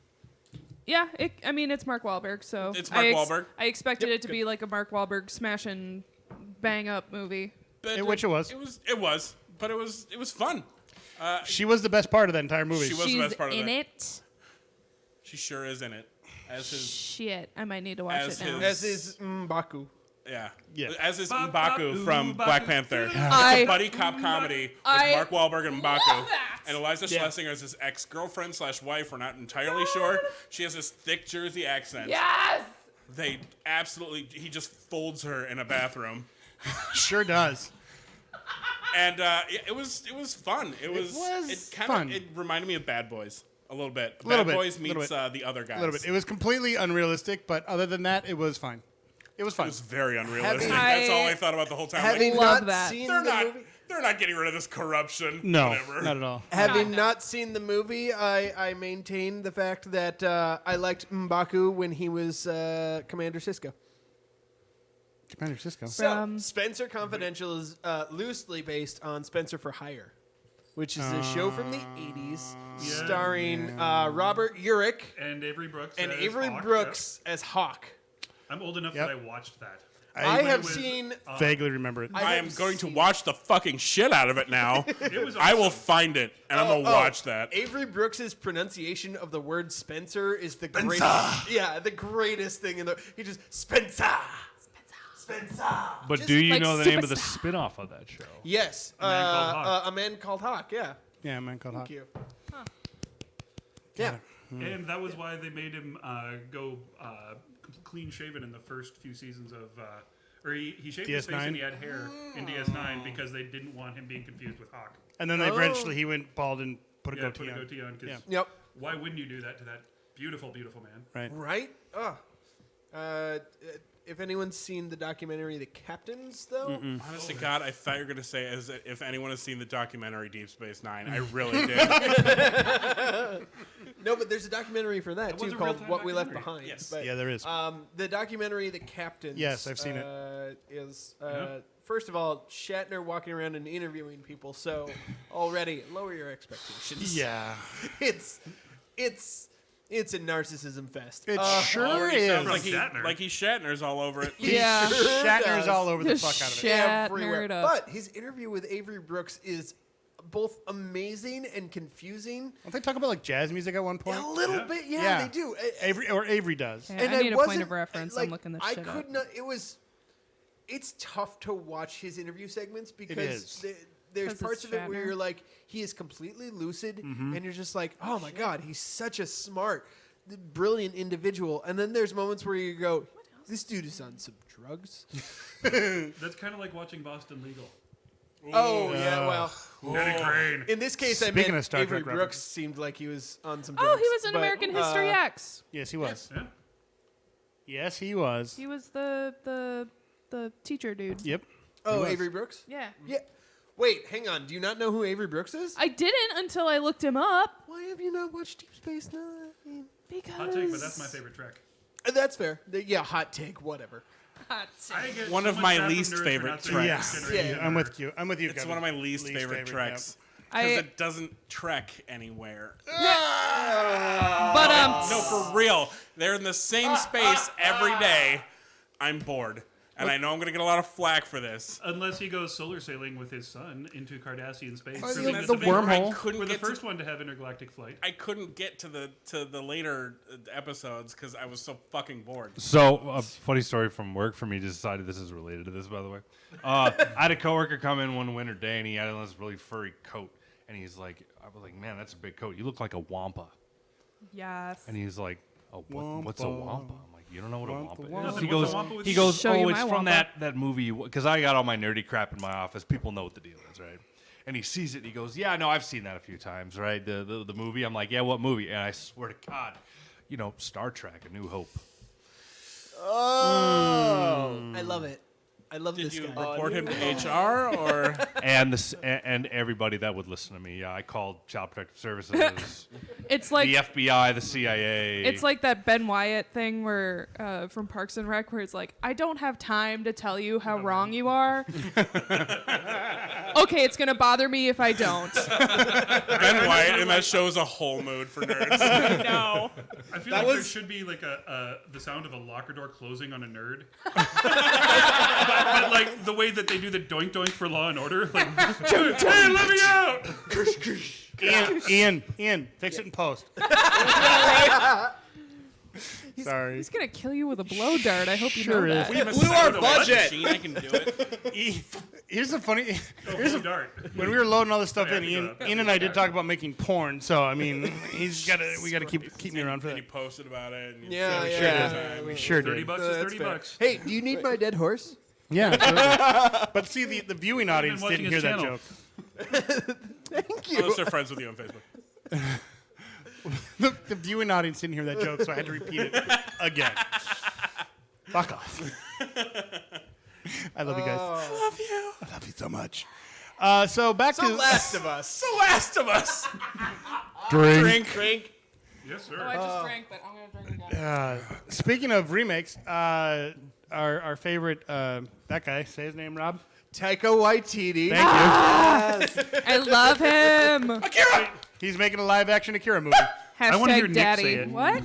Yeah, I mean it's Mark Wahlberg, so It's Mark Wahlberg. I expected it to be like a Mark Wahlberg smash and bang up movie. But Which it was. But it was fun. She was the best part of that entire movie. She was the She's best part of in that. it. She sure is in it. As his Shit, I might need to watch As it now. his- As is M'Baku. yeah. Yeah. As is Ba- M'Baku ba- from M'Baku. Black Panther. I- It's a buddy cop comedy with I Mark Wahlberg and M'Baku. love that. And Eliza Schlesinger is his ex-girlfriend / wife. We're not entirely sure. She has this thick Jersey accent. Yes. They absolutely. He just folds her in a bathroom. Sure does. And it was fun. It was fun. It reminded me of Bad Boys a little bit. Little Bad bit, Boys little meets bit. the other guys. A little bit. It was completely unrealistic, but other than that, it was fine. It was It fun. was very unrealistic. Having- That's all I thought about the whole time. Like, Having Love not that. seen they're the not. movie, They're not getting rid of this corruption. No, Whatever. not at all. having not seen the movie, I maintain the fact that I liked M'Baku when he was Commander Sisko. Commander Cisco. So, From- Spencer Confidential is loosely based on Spencer for Hire, which is a show from the 80s starring Robert Urich And Avery Brooks. and as Avery Hawk, Brooks as Hawk. yep. I'm old enough Yep. that I watched that. I have was- seen. Vaguely remember it. I am going to watch the fucking shit out of it now. It was I will awesome. find it and I'm gonna watch that. Avery Brooks's pronunciation of the word Spencer is the greatest. Yeah, the greatest thing in the. He just Spencer. Spencer. But Just do you like know the name of the superstar. spin-off of that show? Yes, Man Called Hawk. A Man Called Hawk. Yeah. Yeah, a man called Hawk. Thank you. Yeah. And that was why they made him go clean shaven in the first few seasons of. Or he shaved his face DS9? and he had hair in DS9 because they didn't want him being confused with Hawk. And then they eventually he went bald and put a Yeah, goatee put a on. goatee on. 'Cause Yeah. Yep. why wouldn't you do that to that beautiful, beautiful man? Right. Right. If anyone's seen the documentary The Captains, though, Honestly, God, I thought you were gonna say as if anyone has seen the documentary Deep Space Nine. I really did. no, but there's a documentary for that It was too a called real-time "What We Left documentary. Behind." Yes. But, Yeah, there is. the documentary "The Captains." Yes, I've seen it. Is first of all Shatner walking around and interviewing people, so already lower your expectations. Yeah. it's a narcissism fest. It sure Already is. sounds Shatner. like he's Shatner's all over it. Yeah. Shatner's does. all over the Just fuck out of it. everywhere. Shatnered up. But his interview with Avery Brooks is both amazing and confusing. Don't they talk about like jazz music at one point? A little Yeah. bit, Yeah. they do. Avery does. Yeah, I need a point wasn't- of reference. like, I'm looking this I shit could up. not. It's tough to watch his interview segments because is. there's 'Cause parts it's of it where Shatner. you're like, he is completely lucid, Mm-hmm. and you're just like, oh my god, he's such a smart, brilliant individual. And then there's moments where you go, this dude is on some drugs. That's kind of like watching Boston Legal. Oh yeah, well. Eddie Crane. In this case, I Speaking meant of Star Avery Trek Brooks references. seemed like he was on some Oh, drugs. he was in but, American History X. Yes, he was. Yeah. Yes, he was. He was the teacher dude. Yep. Oh, was. Avery Brooks? Yeah. Yeah. Wait, hang on. Do you not know who Avery Brooks is? I didn't until I looked him up Why have you not watched Deep Space Nine? because Hot take, but that's my favorite track. That's fair. Yeah, hot take, whatever. I get One so of much my crap from least nerds for favorite not saying tracks. Next Yeah. Generation Yeah. I'm with you. I'm with you. It's Kevin. one of my least favorite tracks I- because it doesn't trek anywhere. But No, for real. They're in the same space every day. I'm bored. And I know I'm going to get a lot of flack for this. Unless he goes solar sailing with his son into Cardassian space. Oh, proving the that the big- wormhole. I couldn't We're the get first to, one to have intergalactic flight. I couldn't get to the later episodes because I was so fucking bored. So, a funny story from work for me. Just decided this is related to this, by the way. I had a coworker come in one winter day, and he had on this really furry coat. And he's like, I was like, man, that's a big coat. You look like a wampa. yes. And he's like, oh, what's a wampa? I'm like, you don't know what a wampa is? Nothing. He What's goes, a wampa with he you? goes, Show you oh, my it's from wampa." that movie. Because I got all my nerdy crap in my office. People know what the deal is, right? And he sees it. And he goes, yeah, no, I've seen that a few times, right? The movie. I'm like, yeah, what movie? And I swear to God, Star Trek: A New Hope. Oh, I love it. I love Did this you guy. report him to HR or? And everybody that would listen to me. Yeah, I called Child Protective Services, It's like the FBI, the CIA. it's like that Ben Wyatt thing where from Parks and Rec where it's like, I don't have time to tell you how wrong you are. Okay, it's gonna bother me if I don't. Ben Wyatt, and that shows a whole mood for nerds. No. I feel like there should be like the sound of a locker door closing on a nerd. But like the way that they do the doink doink for Law and Order, like, hey, let me out! Ian, fix it in post. Sorry. He's gonna kill you with a blow dart. I hope you Sure know is. that. We have a blew our sound budget. machine, I can do it. Here's the funny. Here's a dart. When we were loading all this stuff in, Yeah, Ian, yeah. Ian and I did talk about making porn. So I mean, we got to keep me around for And he that. posted about it. And Yeah, we yeah, shared yeah. it. We sure $30 did. bucks is $30. Hey, do you need my dead horse? Yeah. absolutely. But see, the viewing audience watching didn't hear his that channel. joke. Thank you. Unless they're friends with you on Facebook. The viewing audience didn't hear that joke, so I had to repeat it again. Fuck off. I love you guys. I love you. I love you so much. So back The to Last of Us. The Last of Us. drink. Drink. Yes, Oh, I sir. just drank, but I'm gonna drink again. Speaking of remakes, our favorite that guy. Say his name, Rob. Taika Waititi. Thank you. I love him. Akira. He's making a live action Akira movie. wanna hear Hashtag Nick daddy. say it. What?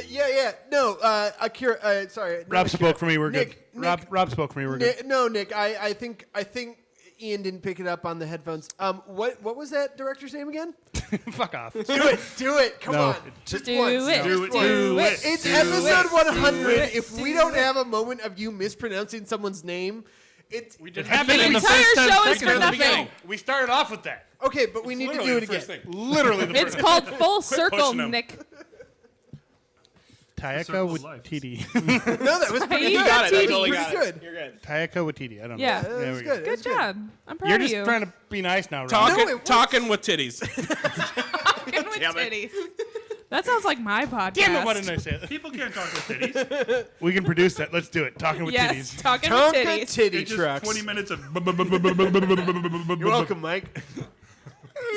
Yeah. No, Akira. Sorry. Rob spoke for me. We're Nick, good. Rob spoke for me. We're good. Nick, no, Nick. I think Ian didn't pick it up on the headphones. What was that director's name again? Fuck off. Do it. Come No. on. Just Do once. it. Do it. Do Do it. It's Do episode it. 100. it. If we don't have a moment of you mispronouncing someone's name, it's It The happened in the entire first 10 show is seconds for of the nothing. beginning. We started off with that. okay, but we need to do it again. Literally the It's first. called Full Circle, pushing him. Nick. Taika Circle of life. Waititi. No, that was pretty You good. got it. Pretty Totally good. You're good. Taika Waititi. I don't know. Yeah. That There was we go. good. Good job. I'm proud You're of just you. trying to be nice now, Rob. Talking, No, it was- talking with titties. Talking with titties. That sounds like my podcast. Damn it, why didn't I say it? People can't talk with titties. We can produce that. Let's do it. Talking with Yes, titties. talking with Tonka titties. titty It's just trucks. 20 minutes of. You're welcome, Mike.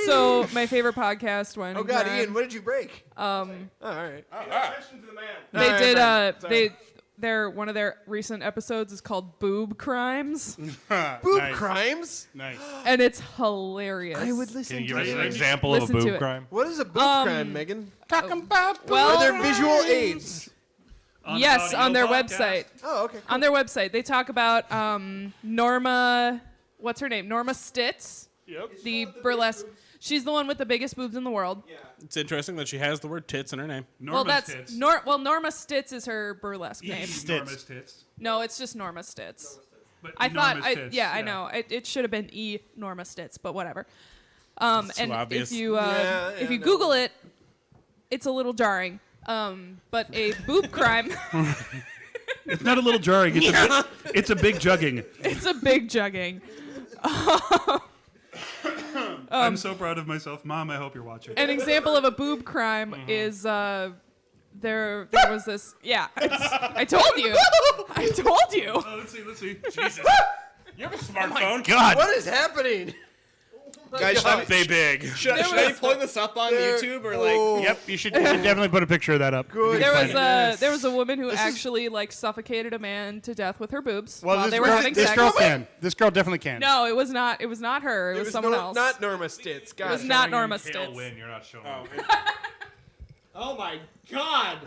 So my favorite podcast when Oh God, Ian, what did you break? All right. Attention to the man. they All did right, their one of their recent episodes is called Boob Crimes, Boob Nice. crimes. Nice. and it's hilarious. I would Can listen you give to us an it. example of a Listen to boob it. crime? What is a boob crime, Megan? Talking about well, Are there visual aids? yes, on their website. Oh, okay. On their website, they talk about Norma. What's her name? Norma Stitz. Yep. The burlesque. She's the one with the biggest boobs in the world. It's interesting that she has the word tits in her name. Well, Norma's that's tits. Norma Stitz is her burlesque name. Norma's tits. No, it's just Norma Stitz. But I thought, Norma's tits, I know. It should have been E Norma Stitz, but whatever. too And obvious. if you Yeah, no. Google it, it's a little jarring. But a boob crime, It's not a little jarring. It's a big jugging. it's a big jugging. I'm so proud of myself, Mom. I hope you're watching. An example of a boob crime is there was this. Yeah, I told you. I told you. Oh, let's see. Let's see. Jesus. You have a smartphone? God. What is happening? Guys, should I, They big. should I be pulling this up on There- YouTube or like? Oh, Yep, you should definitely put a picture of that up. Good. There was a woman who actually like suffocated a man to death with her boobs while this they were girl, having this sex. girl can. This girl definitely can. No, it was not. It was not her. It was someone else. Not Norma Stitz. It Gosh. was not Norma Kale Stitz. Win, you're not showing. Oh my God!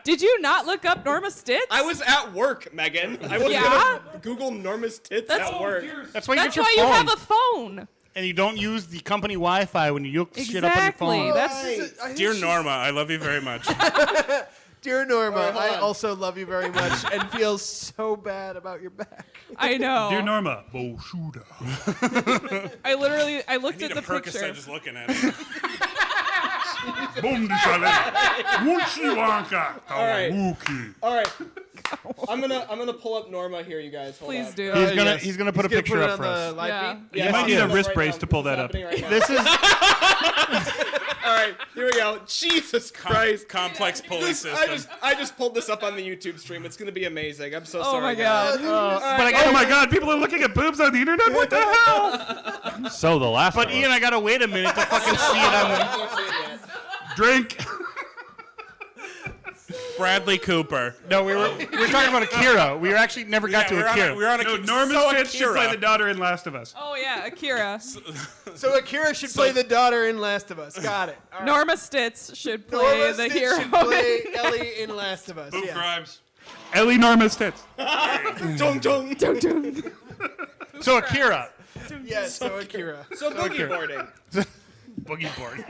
Did you not look up Norma Stitz? I was at work, Megan. I was Yeah? gonna Google Norma's tits That's- at work. That's why you That's get your why phone. you have a phone. And you don't use the company Wi-Fi when you look shit up on your Exactly. phone. That's Dear Norma, I love you very much. Dear Norma, All right, hold I on. also love you very much and feel so bad about your back. I know. Dear Norma. Boshuda. I literally looked Need at a the Percocet picture. just looking at it. Boom de chalet. Woochie Wonka. All right. Wookie. All right. I'm gonna pull up Norma here, you guys. Hold Please up. do. He's gonna put a picture put it up on for the us. live Yeah. feed. Yeah, You might I'm need doing a this wrist right brace now. to pull This is that up. happening right now. This is All right. Here we go. Jesus Christ. Complex pulley system. I just pulled this up on the YouTube stream. It's gonna be amazing. I'm so sorry. Oh my guys. god. Oh my god, people are looking at boobs on the internet. What the hell? So the last But one. Ian, I gotta wait a minute to fucking see it on the. Drink. Bradley Cooper. No, we were talking about Akira. We actually never got to Akira. We're on a No, Norman Stitz should play the daughter in Last of Us. Oh yeah, Akira. So Akira should play the daughter in Last of Us. Got it. All right. Norma Stitz should play Norma the Stitz hero. should play Ellie in Last of Us. Boob Yeah. crimes. Ellie Norman Stitz. Dung dung. So Akira. Yes, so Akira. So boogie boarding. Boogie board.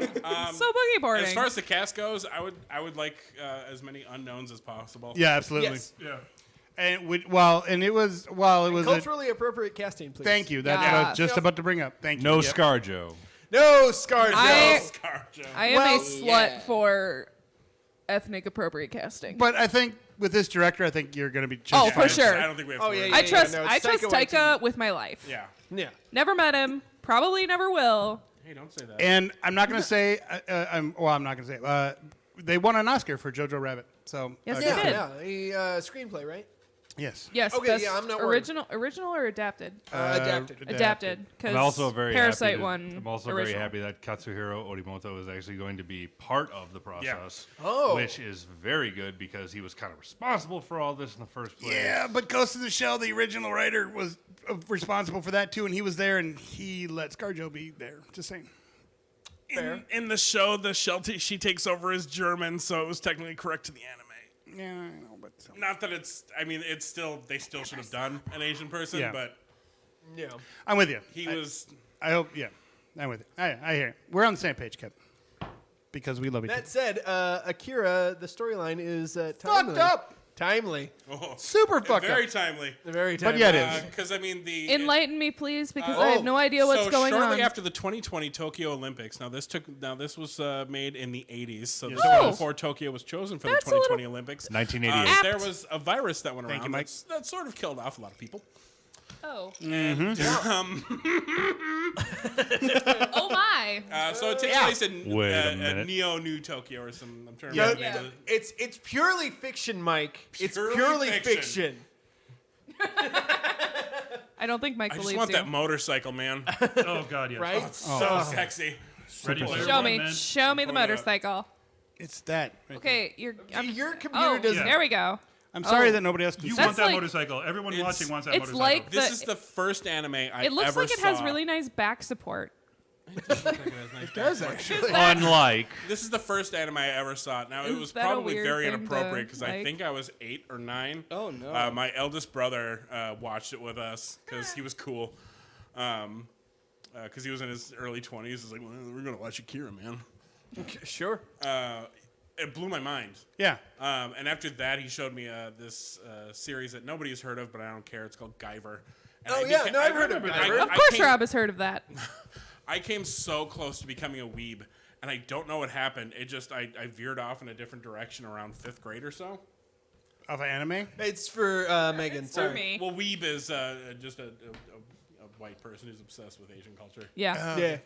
So boogie boarding. As far as the cast goes, I would like as many unknowns as possible. Yeah, absolutely. Yes. Yeah. And it was a, Culturally appropriate casting, please. thank you. That's what I was just Yes. about to bring up. Thank you. No Yep. ScarJo. No ScarJo. I am Well, a slut yeah. for ethnic appropriate casting. But I think with this director, I think you're going to be just Oh, for fine. sure. I don't think we have Oh, to yeah, worry yeah, I about trust no, it's I trust Taika Taika with my life. it. Yeah. Yeah. Never met him. Probably never will. Hey, don't say that. And I'm not going to say. I'm not going to say. They won an Oscar for Jojo Rabbit. So Yes, good they for did. them. Yeah. Screenplay, right? Yes. Yes. Okay, best yeah, I'm not worried. original or adapted? Adapted. Adapted. Because I'm also very Parasite happy. won. I'm also original. very happy that Katsuhiro Orimoto is actually going to be part of the process. Oh. Which is very good because he was kind of responsible for all this in the first place. Yeah, but Ghost of the Shell, the original writer, was responsible for that too, and he was there, and he let ScarJo be there. Just saying. In the show, the shell she takes over as German, so it was technically correct to the anime. Yeah, I know, but Not that it's. I mean, it's still. They still should have done an Asian person, Yeah. but Yeah. I'm with you. he was. I hope. Yeah, I'm with you. I hear. It. We're on the same page, Kevin. Because we love each other. That said, Akira, the storyline is timely. Fucked up. Timely. Oh, Super fucked very up. timely. Very But timely. yeah, it is. Because I mean the. Enlighten me, please, because I have no idea what's so going shortly on. after the 2020 Tokyo Olympics. Now this was made in the 80s, so this Oh. was before Tokyo was chosen for That's the a 2020 Olympics. 1988. Apt. There was a virus that went around. you, Mike. That sort of killed off a lot of people. Oh. Oh my. So it takes place in Wait a minute. Neo New Tokyo or some. I'm trying to Yeah. remember Yeah. the name of It's purely fiction, Mike. It's Purely purely fiction. fiction. I don't think Mike I just believes want you. that motorcycle, man. Oh god, yes. Right? So sexy. Ready Player Show One, me. man. Show me the Going up. motorcycle. It's that. right Okay, Your computer Oh, doesn't. there we go. there. I'm sorry Oh. that nobody else can You see. That's want that like- motorcycle. Everyone It's- watching wants that it's motorcycle. like This The- is the first anime I It looks ever like it has saw. really nice back support. It does, actually. Unlike. This is the first anime I ever saw. Now it Is was that a probably weird very thing inappropriate to because I like? think I was 8 or 9. Oh, no. My eldest brother watched it with us because he was cool. Because he was in his early 20s. He's like, well, we're gonna watch Akira, man. Sure. It blew my mind. Yeah. And after that, he showed me this series that nobody's heard of, but I don't care. It's called Guyver. And Oh, I yeah. beca- No, I've heard of I- Guyver. Of I course, came- Rob has heard of that. I came so close to becoming a weeb, and I don't know what happened. It just I veered off in a different direction around 5th grade or so. Of anime. It's for Megan. For Sorry. me. Well, weeb is just a white person who's obsessed with Asian culture. Yeah. Yeah.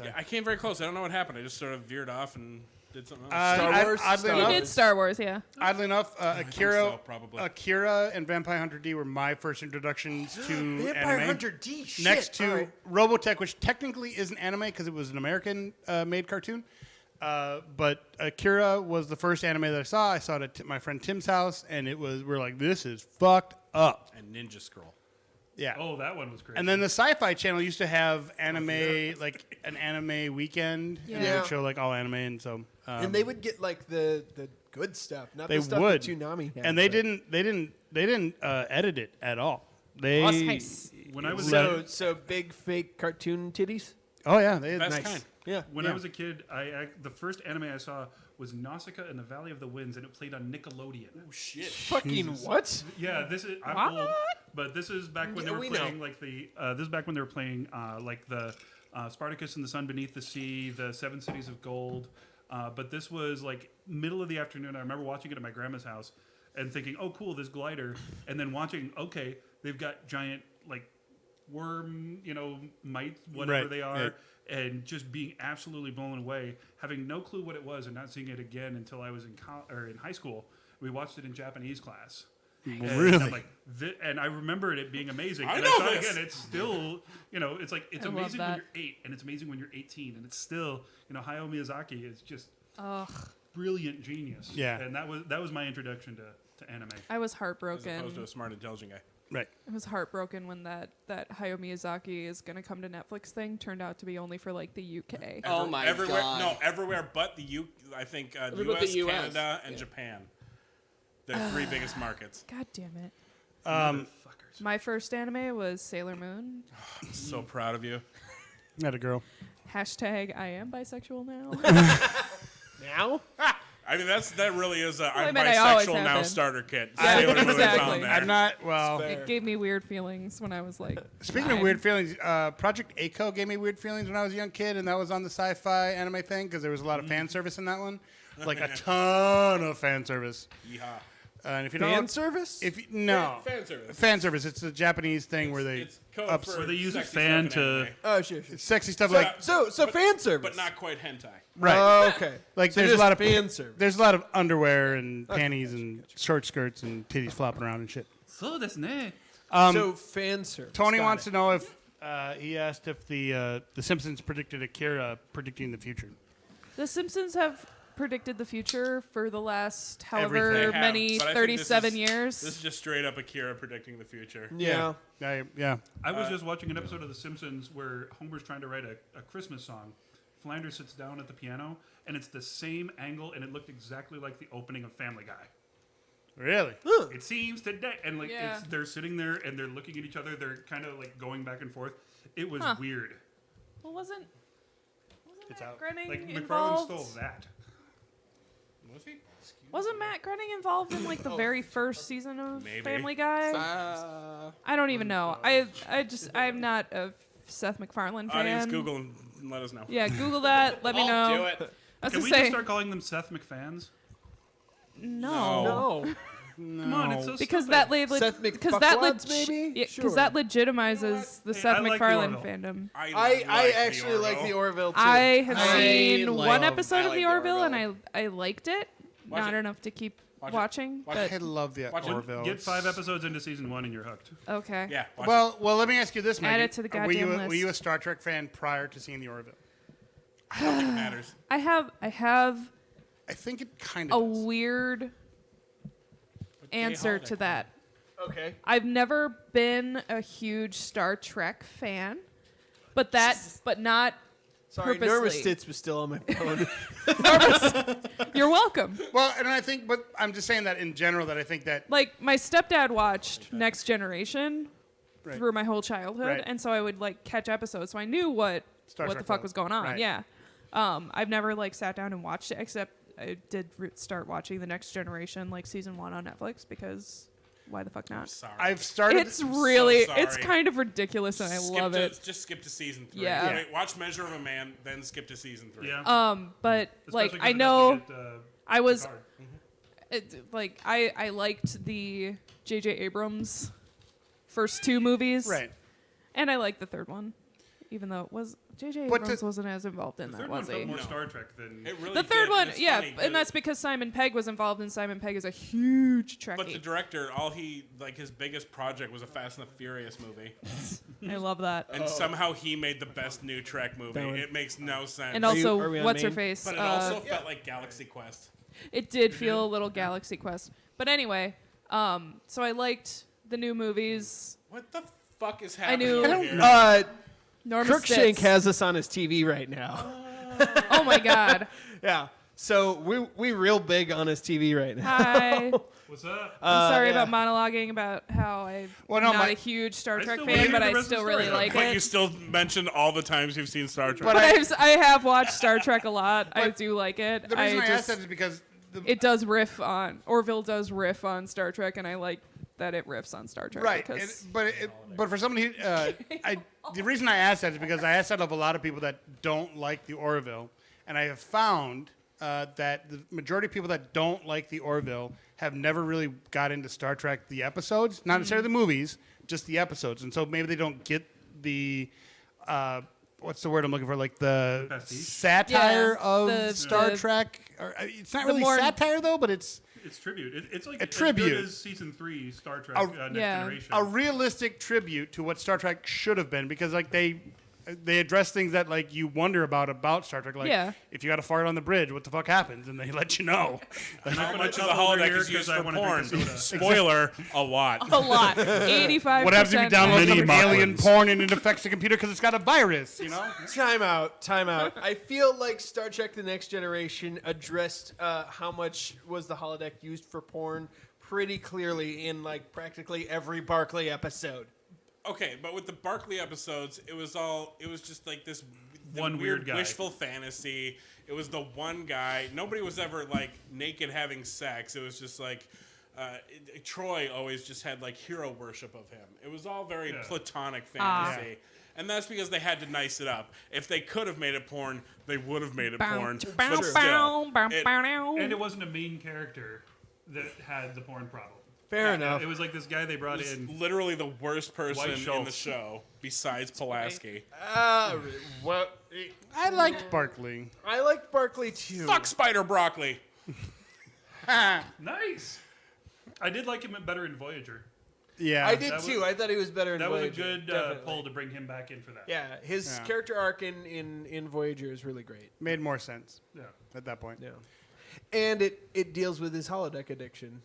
Yeah, I came very close. I don't know what happened. I just sort of veered off and did something else. Star Wars? Oddly Star He enough, did Star Wars, yeah. Oddly enough, Akira, so, probably. Akira and Vampire Hunter D were my first introductions to Vampire anime. Hunter D. Shit. Next to All right. Robotech, which technically isn't anime because it was an American-made cartoon. But Akira was the first anime that I saw. I saw it at my friend Tim's house, and we're like, this is fucked up. And Ninja Scroll. Yeah. Oh, that one was great. And then the Sci-Fi Channel used to have anime, like an anime weekend, and they Yeah. would show like all anime, and so. And they would get like the good stuff, not They the stuff would. that Toonami had. and they but- didn't edit it at all. They. Nice. when I was So big fake cartoon titties. Oh yeah, they Best nice. kind. Yeah. when Yeah. I was a kid, the first anime I saw was Nausicaa and the Valley of the Winds, and it played on Nickelodeon. Fucking what? Yeah, this is I'm What? old, but this is back when Yeah, they were we playing know. like the this is back when they were playing like the Spartacus and the Sun Beneath the Sea, the Seven Cities of Gold. But this was like middle of the afternoon. I remember watching it at my grandma's house and thinking, "Oh, cool, this glider," and then watching, okay, they've got giant like worm, mites, whatever Right, they are, right. and just being absolutely blown away, having no clue what it was, and not seeing it again until I was in high school. We watched it in Japanese class. And Really? I'm like, and I remembered it being amazing. I and know I thought this. again, it's still, it's like it's I love amazing when that. you're 8, and it's amazing when you're 18, and it's still, Hayao Miyazaki is just Ugh, brilliant genius. Yeah. And that was my introduction to anime. I was As heartbroken. opposed to a smart, intelligent guy. Right. I was heartbroken when that Hayao Miyazaki is gonna come to Netflix thing turned out to be only for like the UK. Oh my everywhere, God. No, everywhere but the I think Everywhere but U.S., the US. Canada, and Yeah. Japan. The 3 biggest markets. God damn it! Motherfuckers. My first anime was Sailor Moon. I'm so proud of you. Not a girl. Hashtag I am bisexual now. Now? I mean, that really is a I'm I mean, I always bisexual have now been. starter kit. Yeah, Sailor Moon's exactly. on there. I'm not. Well, Fair. It gave me weird feelings when I was like. speaking of 9. weird feelings, Project A-ko gave me weird feelings when I was a young kid, and that was on the sci-fi anime thing because there was a lot of fan service in that one, like a ton of fan service. Yeehaw. And if you Fan don't, service? if you, no Fan service. fan service, it's a Japanese thing where they It's code ups- for Where they use a sexy fan stuff in to- anime. Oh, sure. it's sexy stuff like So fan service. But not quite hentai. right. Oh, okay. Like So there's a just lot of fan service. There's a lot of underwear and panties and short skirts and titties flopping around and shit. So desu ne. So fan service. Tony Got wants it. to know if he asked if the Simpsons predicted Akira predicting the future. The Simpsons have predicted the future for the last They however have, many but I think 37 this years. is just straight up Akira predicting the future. Yeah. Yeah. I was just watching an episode of The Simpsons where Homer's trying to write a Christmas song. Flanders sits down at the piano, and it's the same angle, and it looked exactly like the opening of Family Guy. Really? It seems today, and like Yeah. they're sitting there and they're looking at each other. They're kind of like going back and forth. It was Huh. weird. Well, wasn't It's Matt out. Groening Like McFarlane involved? stole that. Was he? Wasn't Matt Groening involved in like the very first season of Maybe. Family Guy? I don't even know. I'm not a Seth MacFarlane fan. Audience, Google and let us know. Yeah, Google that. Let me know. Do it. I was Can gonna we say just start calling them Seth McFans? no. No. Come on, it's so Because stupid. that Seth because that McFuckwads, maybe? because Sure. that legitimizes the Hey, Seth I like the MacFarlane Orville. fandom. I actually like the Orville too. I have I seen like- one I episode of like the the Orville, and Orville. I liked it. Watch Not it. enough to keep Watch it. watching, Watch but I love the Watch it. Orville. Get 5 episodes into season 1 and you're hooked. okay. Yeah. watch Well, let me ask you this, Add Megan. it to the were you goddamn were you a list. Star Trek fan prior to seeing the Orville? it. I don't think it matters. I have I think it kind a of does. weird answer to that. Okay. I've never been a huge Star Trek fan, but not Sorry, Nervous purposely. Stitz was still on my phone. You're welcome. Well, and I think, but I'm just saying that in general, that I think that Like my stepdad watched Next Generation Right. through my whole childhood, Right. and so I would like catch episodes, so I knew what Star the Trek fuck was going on. Right. Yeah. I've never like sat down and watched it, except I did start watching the Next Generation like season 1 on Netflix because why the fuck not? Sorry. I've started. It's really so it's sorry. kind of ridiculous, and I Skip love to, it. Just skip to season 3. Yeah. Wait, watch Measure of a Man, then skip to season 3. Yeah. But like Especially I 'cause know enough to get, I was Picard. like I liked the J.J. Abrams first 2 movies, right. and I liked the third one, even though it was J.J. But Abrams to- wasn't as involved in The that, third one was felt he? more No. Star Trek than... It really The third did, one, and it's yeah, funny 'cause- and that's because Simon Pegg was involved, and Simon Pegg is a huge Trekkie. But the director, his biggest project was a Fast and the Furious movie, I love that. and somehow he made the best new Trek movie. That one. It makes no sense. And Are also, we on what's her main? face? but it also felt like Galaxy Quest. It did feel a little Galaxy Quest. But anyway, so I liked the new movies. What the fuck is I happening knew- over here? Norman Crookshank Spitz. has us on his TV right now. Oh my god. Yeah. So we real big on his TV right now. Hi. What's up? I'm sorry yeah. about monologuing about how I'm Well, no, not my- a huge Star I Trek still fan, wanna but hear I the rest of still the really story, like though. But you it. still mentioned all the times you've seen Star Trek. But I have watched Star Trek a lot. I do like it. The reason I asked just, that is because it does riff on Orville does riff on Star Trek, and I like that it riffs on Star Trek. right, Because but for somebody, the reason I asked that is because I asked that of a lot of people that don't like the Orville, and I have found that the majority of people that don't like the Orville have never really got into Star Trek the episodes, not necessarily the movies, just the episodes, and so maybe they don't get the what's the word I'm looking for? Like the Pastiche? satire Yeah, of the- Star the- Trek. Or, it's not the really more- satire though, but it's It's tribute. It's like A as tribute. good as season 3 Star Trek Next Yeah. Generation. a realistic tribute to what Star Trek should have been, because like they address things that like you wonder about Star Trek. Like Yeah. if you got to fart on the bridge, what the fuck happens? And they let you know. How put a much of the cup over holodeck here is used 'cause I for wanna drink a porn? soda. Spoiler: a lot. A lot. 85%. What happens if you download Mini some alien Muffins. porn and it affects the computer because it's got a virus? You know. Time out. I feel like Star Trek: The Next Generation addressed how much was the holodeck used for porn pretty clearly in like practically every Barclay episode. Okay, but with the Barkley episodes, it was just like this One weird guy. wishful fantasy. It was the one guy. Nobody was ever like naked having sex. It was just like Troy always just had like hero worship of him. It was all very platonic fantasy. And that's because they had to nice it up. If they could have made it porn, they would have made it porn. But still, And it wasn't a main character that had the porn problem. Fair enough. It was like this guy they brought it's in. literally the worst person Dwight in the Schultz. show besides Pulaski. Well, I liked Barkley. I liked Barclay too. Fuck Spider Broccoli. Nice. I did like him better in Voyager. Yeah, I did That too. was- I thought he was better in That was a Voyager. good definitely. pull to bring him back in for that. Yeah, his Yeah. character arc in Voyager is really great. Made more sense Yeah. at that point. Yeah, and it deals with his holodeck addiction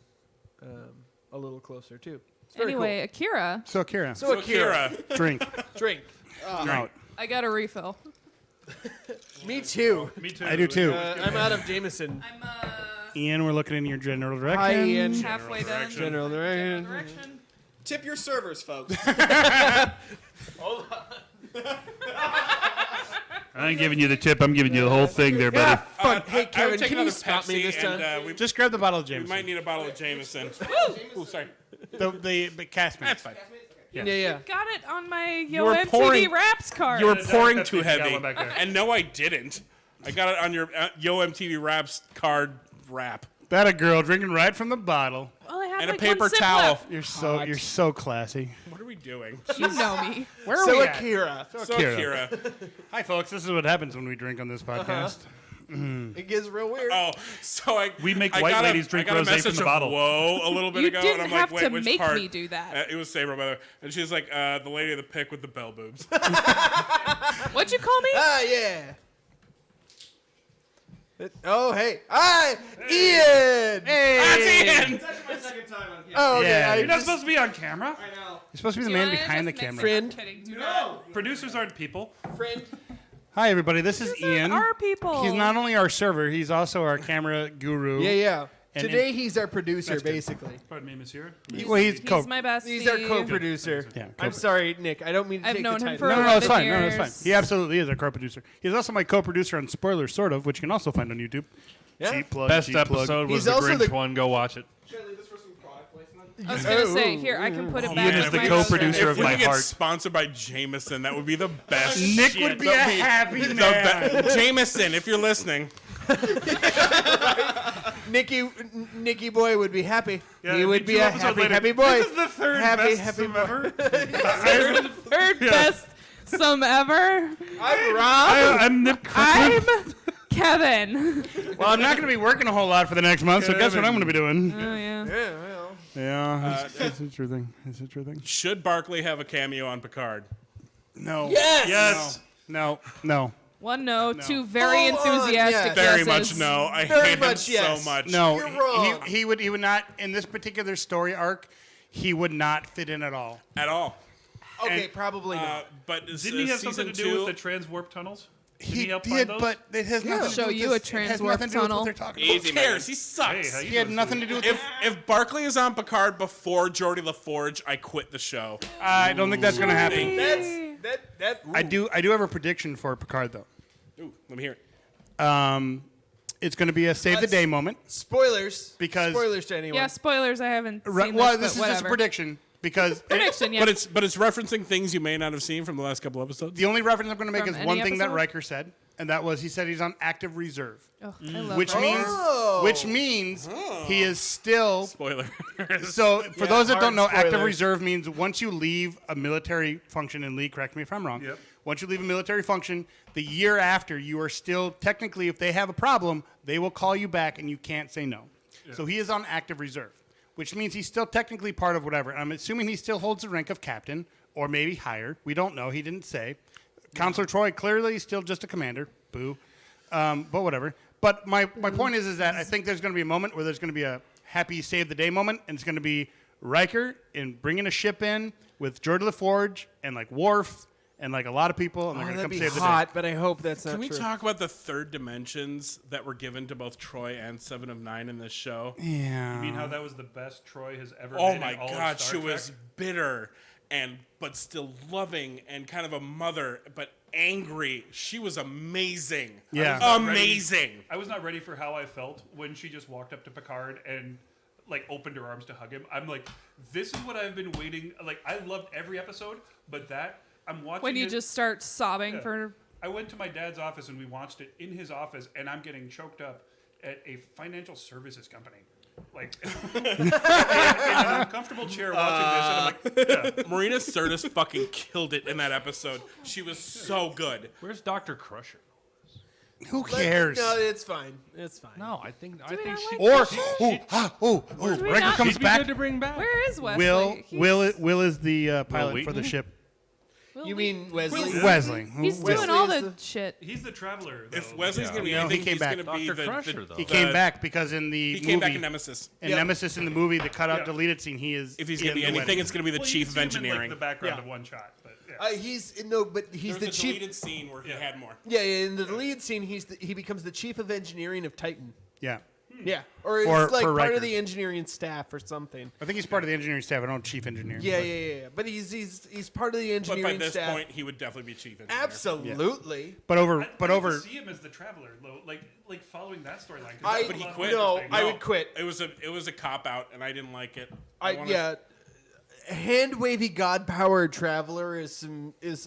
a little closer too. It's very Anyway, Akira, So Kira, cool. So Akira, drink. drink. Out. I got a refill. Me too. Me too. I do too. I'm out of Jameson. I'm Ian, we're looking in your general direction. Hi, Ian. halfway done. General direction. Direction. Tip your servers, folks. I ain't giving you the tip. I'm giving you the whole thing there, buddy. Fun. Hey, I would Kevin, take can you another stop me Pepsi this time? and, we Just grab the bottle of We Jameson. might need a bottle of Jameson. Ooh, sorry. the cast That's fine. yeah. Got it on my were Yo MTV pouring- Raps card. You were That's pouring the too gallon heavy. back there. And no, I didn't. I got it on your Yo MTV Raps card wrap. That a girl drinking right from the bottle. Well, I had And a like paper one sip towel. left. You're so classy. What are we doing? You know me. Where are So we at? Akira, So Akira. Akira. Hi, folks. This is what happens when we drink on this podcast. it gets real weird. Oh, so We make I white got ladies drink I got a rosé from message the of bottle. Whoa, a little bit You ago, and didn't I'm have like, to wait, which make part? me do that. It was Sabra, by the way, and she's like, the lady of the pic with the bell boobs. What'd you call me? Yeah. Oh, hey. Hi, Ian. That's Ian. That's my second time on here. Oh, okay. Yeah, I You're not just- supposed to be on camera. I know. You're supposed to be the Do you man wanna behind the just mix camera. it? Friend. I'm kidding. Do No. Producers aren't people. friend. Hi, everybody. This is These are Ian. our people. He's not only our server, he's also our camera guru. Yeah. And Today he's our producer, That's good. basically. Pardon me, monsieur. Well, he's He's my bestie. He's our co-producer. Yeah, I'm sorry, Nick. I don't mean to I've take known the him title. for No, it's 11 fine. No, it's years. fine. He absolutely is our co-producer. He's also my co-producer on Spoilers, sort of, which you can also find on YouTube. Yeah. Cheap plug. Best cheap plug. episode was He's the also Grinch the- one. Go watch it. Should I leave this for some product placement? I was gonna say, here I can put it back. Ian in is the my co-producer roster. of If we my could get heart. sponsored by Jameson, that would be the best. Nick shit. would be a That'd happy the man. Jameson, if you're listening. Nicky boy would be happy. Yeah, he would be two a episodes happy, later, happy boy. This is the third Happy, best happy sim boy. ever. Third best sum ever. I'm Rob. I'm Nick. I'm Kevin. Well, I'm not going to be working a whole lot for the next month, so guess what I'm going to be doing? Oh yeah. Yeah, well. Yeah, it's a true thing. It's a true thing. Should Barkley have a cameo on Picard? No. Yes. Yes. No. No. One no, two very Full on, enthusiastic yes. Very yeses. much no. I Very hate much him yes. so much. No. You're wrong. He would not, in this particular story arc, he would not fit in at all. At all. Okay, probably not. But is, Didn't he have season something to two, do with the transwarp tunnels? Didn't He help find did, those? but it has nothing to Show do with you this. a It has transwarp nothing to do with tunnel. what they're talking about. Who cares? He sucks. Hey, how you He had doing, nothing to do with it. If Barkley is on Picard before Geordie LaForge, I quit the show. I don't think that's going to happen. That. I do have a prediction for Picard, though. Ooh, let me hear it. It's going to be a save the day moment. Spoilers. Because- spoilers to anyone. Yeah, spoilers. I haven't seen Right, this, well, but this is just a whatever. prediction because Prediction, yeah. But it's referencing things you may not have seen from the last couple episodes. the only reference I'm going to make From is one any thing that episode? Riker said, and that was he said he's on active reserve, Oh, I love which that. means Oh. he is still Spoiler. So for those that don't know, hard active spoilers. reserve means once you leave a military function, and Lee, correct me if I'm wrong. Yep. Once you leave a military function, the year after, you are still technically, if they have a problem, they will call you back, and you can't say no. So he is on active reserve, which means he's still technically part of whatever. I'm assuming he still holds the rank of captain, or maybe higher. We don't know. He didn't say. Counselor Troy clearly still just a commander. Boo. But whatever. But my point is that I think there's going to be a moment where there's going to be a happy save the day moment, and it's going to be Riker in bringing a ship in with Geordi LaForge and like Worf and like a lot of people, and they're going to That'd come be save the hot, day. but I hope that's not Can we true. talk about the third dimensions that were given to both Troy and Seven of Nine in this show? Yeah. I mean, how that was the best Troy has ever Oh been. my in all of God, Star she Trek. was bitter but still loving and kind of a mother, but angry. She was amazing. Yeah. Amazing. I was not ready for how I felt when she just walked up to Picard and like opened her arms to hug him. I'm like, this is what I've been waiting. Like, I loved every episode, but that I'm watching. When you it- just start sobbing Yeah. for. I went to my dad's office and we watched it in his office, and I'm getting choked up at a financial services company. Like, in an uncomfortable chair watching this, and I'm like, yeah. Marina Sirtis fucking killed it in that episode. She was so good. Where's Dr. Crusher? Who cares? No, it's fine. It's fine. No, I think we not she. like Or Do we Riker not- comes She'd be back. good to bring back. Where is Wesley? Will is the pilot for Wheaton? the ship. You mean Wesley? Wesley. He's Wesley. doing all is the the- shit. He's the traveler. Though. If Wesley's Yeah. gonna be No, he anything, came he's back. gonna be Dr. the Crusher, though. He came back because in the He came back movie- in Nemesis. in Yep. Nemesis in the movie, the cut out Yeah. deleted scene, he is. If he's in gonna be the anything, wedding. it's gonna be the Well, you chief can of see him in, engineering. like, the background Yeah. of one shot, but yeah. He's no, but he's There the was a chief. deleted scene where he had more. Yeah, in the lead scene, he becomes the chief of engineering of Titan. Yeah. Yeah, or For- it's like for part Riker. of the engineering staff or something. I think he's part of the engineering staff. I don't know, chief engineer. Yeah. But he's part of the But engineering by this staff. point, he would definitely be chief engineer. Absolutely. But over, I'd but like over. to see him as the traveler, though, like following that storyline. 'cause I- that was But a he lot of quit. No, things. I would quit. It was a cop out, and I didn't like it. Yeah, hand wavy god power traveler is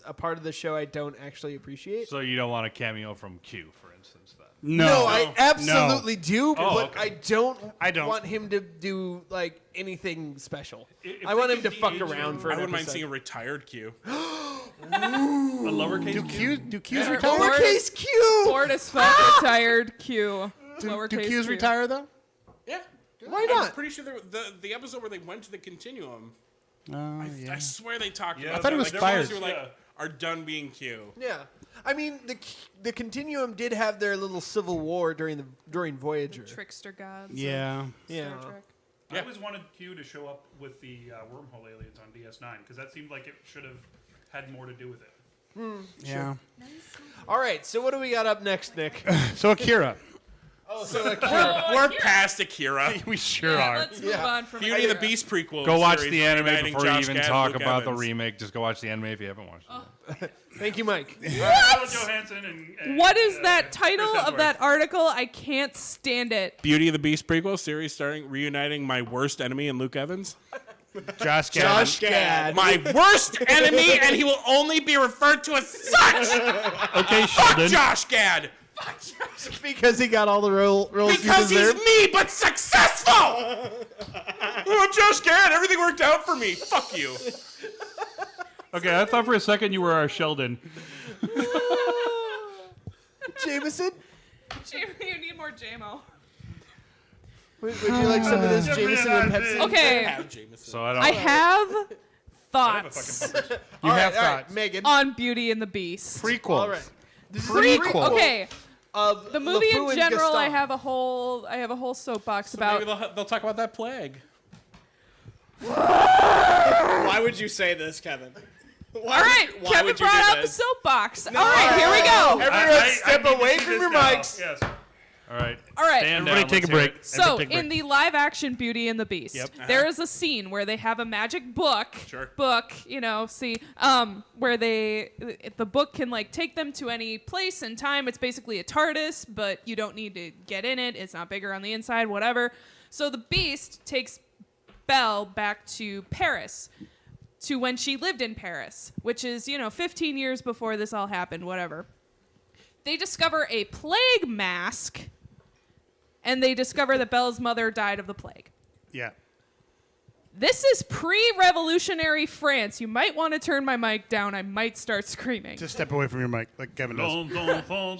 a part of the show I don't actually appreciate. So you don't want a cameo from Q, for instance, then? No, I absolutely do, Oh, but okay. I don't don't. want him to do like anything special. If I want they him to can fuck de-age around him- for I an wouldn't mind episode. seeing a retired Q. a lowercase Do Q. Q's Or- retire? Lowercase Q. Bored as fuck, retired Q. Do Lowercase Q's Q. retire though? Yeah. Why I'm not? pretty sure the episode where they went to the Continuum. Oh I swear they talked Yeah, about thought that. it was like, fired. Who, like, Yeah. are done being Q. Yeah, I mean the Continuum did have their little civil war during Voyager. Trickster gods. of Yeah. Yeah. Star Trek. I always wanted Q to show up with the wormhole aliens on DS9 because that seemed like it should have had more to do with it. Yeah. All right, so what do we got up next, Nick? So Akira. We're past Akira. We sure Yeah, are. let's move Yeah. on from Beauty and the Akira. Beast prequel. Go watch series the anime reuniting before you Josh even Gad, talk Luke about the Evans. remake. Just go watch the anime if you haven't watched it. Thank you, Mike. Scarlett Johansson and What is that Chris title of Hemsworth. that article? I can't stand it. Beauty and the Beast prequel series starring reuniting my worst enemy in Luke Evans. Josh Gad. Josh Gad. My worst enemy, and he will only be referred to as such. Okay, Fuck Sheldon. Josh Gad. Because he got all the roles Because he he's deserved. me, but successful. Oh, Josh Gad, everything worked out for me. Fuck you. Okay, I thought for a second you were our Sheldon. Jameson, Jamie, you need more JMO. would you like some of this Jameson and Pepsi? Okay, Have Jameson. So I don't. I have I have a thoughts fucking purpose. You All have right, all right, thoughts. Megan. on Beauty and the Beast. Prequels. All right. This is a Prequel. Okay, of the movie LeFou in and general, I Gaston. have a whole soapbox about. Maybe they'll talk about that plague. Why would you say this, Kevin? Why All right, why Kevin would you brought do out the this? soapbox. All right, here we go. Everyone step need to away see from this your now. mics. Yes. All right. All right. Stand Everybody down, take a let's hear break. it. So, Everybody take a in the live action Beauty and the Beast, Yep. there is a scene where they have a magic book. Sure. Where the book can like take them to any place and time. It's basically a TARDIS, but you don't need to get in it. It's not bigger on the inside, whatever. So the Beast takes Belle back to Paris, to when she lived in Paris, which is, 15 years before this all happened, whatever. They discover a plague mask, and they discover that Belle's mother died of the plague. Yeah. This is pre-revolutionary France. You might want to turn my mic down. I might start screaming. Just step away from your mic, like Kevin does.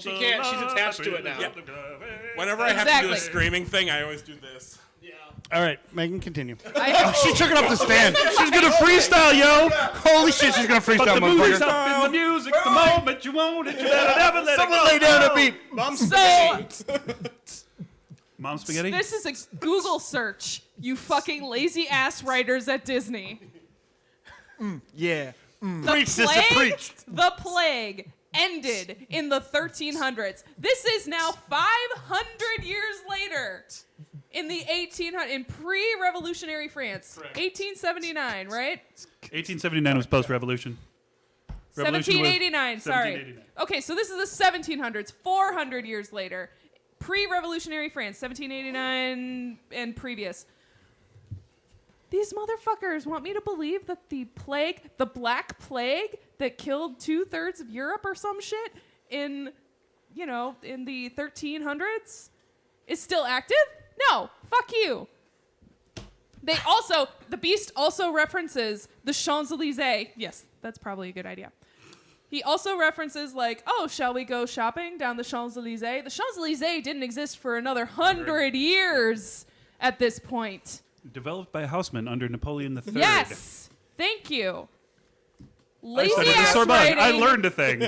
She can't. She's attached to it now. Whenever I have to do a Exactly. screaming thing, I always do this. All right, Megan, continue. I, She took it off the stand. She's gonna freestyle, yo! Holy shit, she's gonna freestyle, But the movie's motherfucker. up in the music the moment you want it. You better never let Someone it go. lay down a beat. so Mom spaghetti? this is a Google search. You fucking lazy ass writers at Disney. Yeah. Preach, sister, preach. The plague ended in the 1300s. This is now 500 years later. In the 1800s, in pre-revolutionary France, 1879, right? 1879 was post-revolution. Revolution was 1789, sorry. 1789. Okay, so this is the 1700s, 400 years later. Pre-revolutionary France, 1789 and previous. These motherfuckers want me to believe that the plague, the Black Plague that killed 2/3 of Europe or some shit in, in the 1300s is still active? No, fuck you. The Beast also references the Champs-Élysées. Yes, that's probably a good idea. He also references shall we go shopping down the Champs-Élysées? The Champs-Élysées didn't exist for another 100 years at this point. Developed by Haussmann under Napoleon III. Yes, thank you. I Lazy studied at ass Sorbonne. writing. I learned a thing.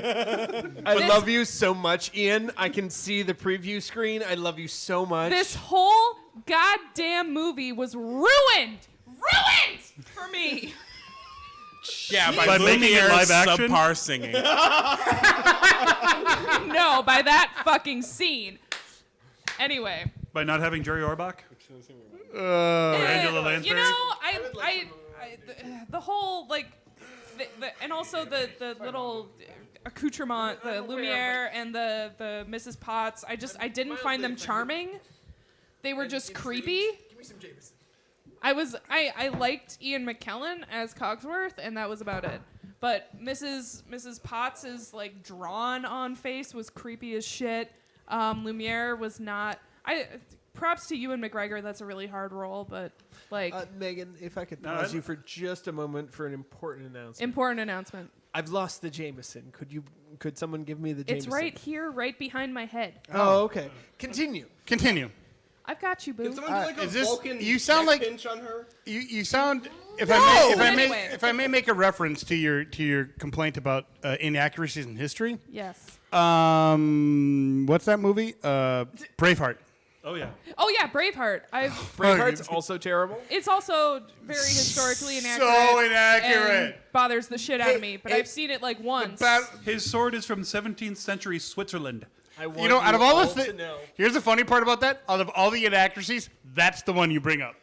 I love you so much, Ian. I can see the preview screen. I love you so much. This whole goddamn movie was ruined for me. Yeah, By making it live action? subpar singing. No, by that fucking scene. Anyway. By not having Jerry Orbach? Angela Lansbury? The whole and also the little accoutrement, the Lumiere and the Mrs. Potts. I didn't find them charming. They were just creepy. Give me some Jameson. I liked Ian McKellen as Cogsworth, and that was about it. But Mrs. Potts' drawn on face was creepy as shit. Lumiere was not. Props to Ewan McGregor. That's a really hard role, but Megan, if I could pause you for just a moment for an important announcement. important announcement. I've lost the Jameson. Could someone give me the Jameson? It's right here, right behind my head. Oh, okay. Continue. I've got you, boo. Can someone do like a is this- Vulcan you sound neck like- pinch on her? You sound. If Anyway. I may make a reference to your complaint about inaccuracies in history. Yes. What's that movie? Braveheart. Oh, yeah. Oh yeah, Braveheart. Braveheart's also terrible. It's also very historically inaccurate. So inaccurate. and bothers the shit out of me. But Hey, I've seen it once. His sword is from 17th century Switzerland. I want You know, out of all the to know. here's the funny part about that. Out of all the inaccuracies, that's the one you bring up.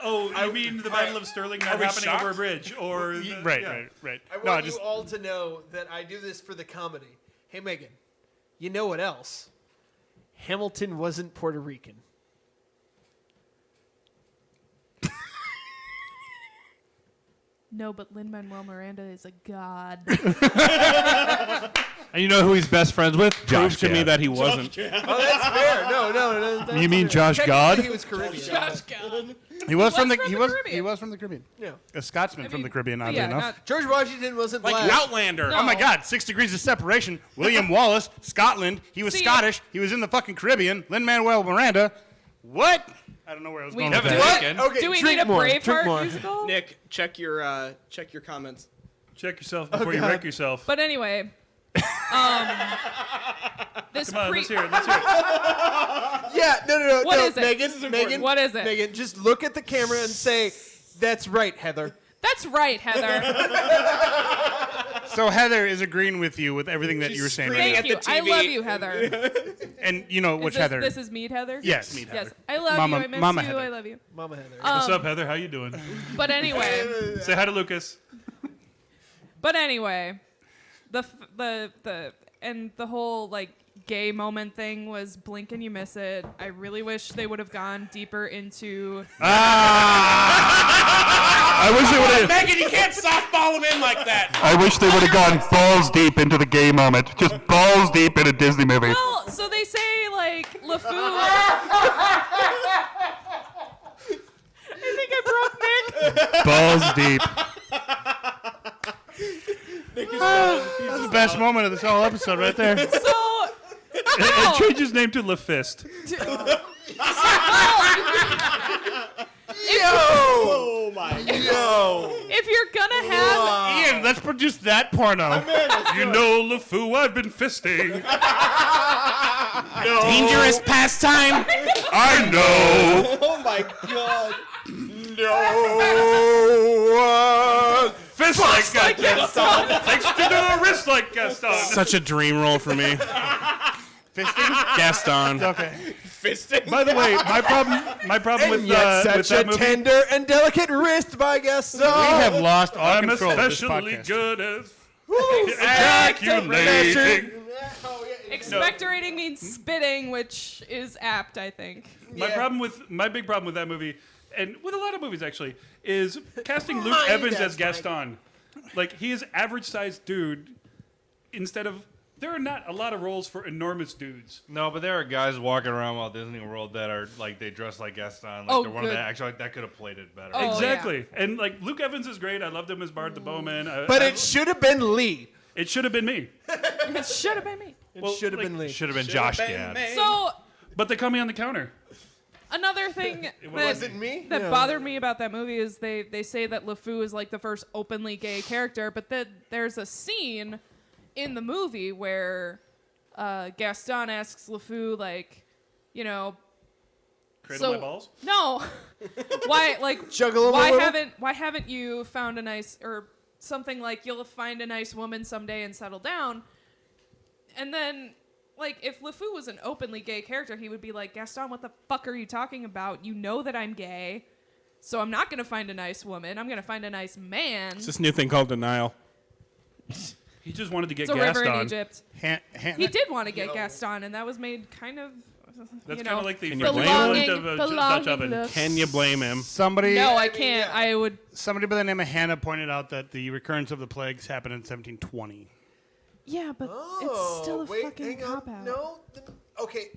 Oh, you mean the Battle of Stirling not we happening shocked? over a bridge? Or Right. I No, want just you all to know that I do this for the comedy. Hey, Megan, you know what else? Hamilton wasn't Puerto Rican. No, but Lin-Manuel Miranda is a god. And you know who he's best friends with? Prove to me that he wasn't. Oh, that's fair. No. That's You mean fair. Josh Technically, God? He was Caribbean. he was from the Caribbean. he was from the Caribbean. Yeah. A Scotsman from the Caribbean, oddly enough. not- George Washington wasn't Like black. Outlander. No. Oh my God! 6 degrees of separation. William Wallace, Scotland. He was See, Scottish. He was in the fucking Caribbean. Lin-Manuel Miranda. What? I don't know where I was We- going with do that. we- Okay, Do we drink need a more, drink Braveheart more. musical? Nick, check your comments. Check yourself before you wreck yourself. But anyway, this Come on, pre- let's hear it. Let's hear it. Yeah, no. What is it? Megan, What is it? Megan, just look at the camera and say, "That's right, Heather." That's right, Heather. So Heather is agreeing with you with everything that you were saying. screaming Right Thank at you. the I TV. love you, Heather. And you know which Is this, Heather? This is Mead Heather? Yes. Yes. I love Mama- you. I miss Mama you. Heather. I love you. Mama Heather. What's up, Heather? How you doing? But anyway, Say hi to Lucas. the whole gay moment thing was blink and you miss it. I really wish they would have gone deeper into. I wish they would have. Megan, you can't softball him in like that. I wish they would have gone balls deep into the gay moment. Just balls deep in a Disney movie. Well, so they say LeFou. I think I broke Nick. balls deep. That's the best moment of this whole episode right there. So And change his name to LeFist. Oh my god. if you're gonna have Ian, let's produce that porno. You know, LeFou, I've been fisting. Dangerous pastime. I know. Oh my god. Fist like Gaston. Thanks to the wrist like Gaston. Such a dream role for me. Fisting? Gaston. Okay. Fisting. By the way, my problem with Yet with such a that movie. tender and delicate wrist by Gaston. We have lost all I'm control of this especially podcast. good at ejaculating. expectorating means spitting, which is apt, I think. My big problem with that movie, and with a lot of movies actually, is casting Luke Fine, Evans that's as Gaston. Like, he is average sized dude instead of. There are not a lot of roles for enormous dudes. No, but there are guys walking around Walt Disney World that are like they dress like Gaston. Like Oh, they're one of good. the actually that could have played it better. Oh, Exactly. And like Luke Evans is great. I loved him as Bard the Bowman. But it should have been Lee. it should have been me. It should have been me. It Well, should have like, been Lee. Should have been Josh Gad. So But they caught me on the counter. another thing wasn't me? that No. bothered me about that movie is they say that LeFou is like the first openly gay character, but then there's a scene in the movie where Gaston asks LeFou, like, you know, Cradle my balls. no, why Juggle 'em a why little? haven't you found a nice, or something like, you'll find a nice woman someday and settle down, and then. Like, if LeFou was an openly gay character, he would be like, Gaston, what the fuck are you talking about? You know that I'm gay, so I'm not going to find a nice woman. I'm going to find a nice man. It's this new thing called denial. He just wanted to get It's a river in Gaston. Egypt. Hannah, He did want to get Gaston, and that was made kind of, That's you kind know, of like the Can you blame equivalent him? of a belonging Dutch oven. looks. Can you blame him? somebody, No, I can't. I would. somebody by the name of Hannah pointed out that the recurrence of the plagues happened in 1720. Yeah, but it's still a wait, fucking hang on. cop out. No, okay,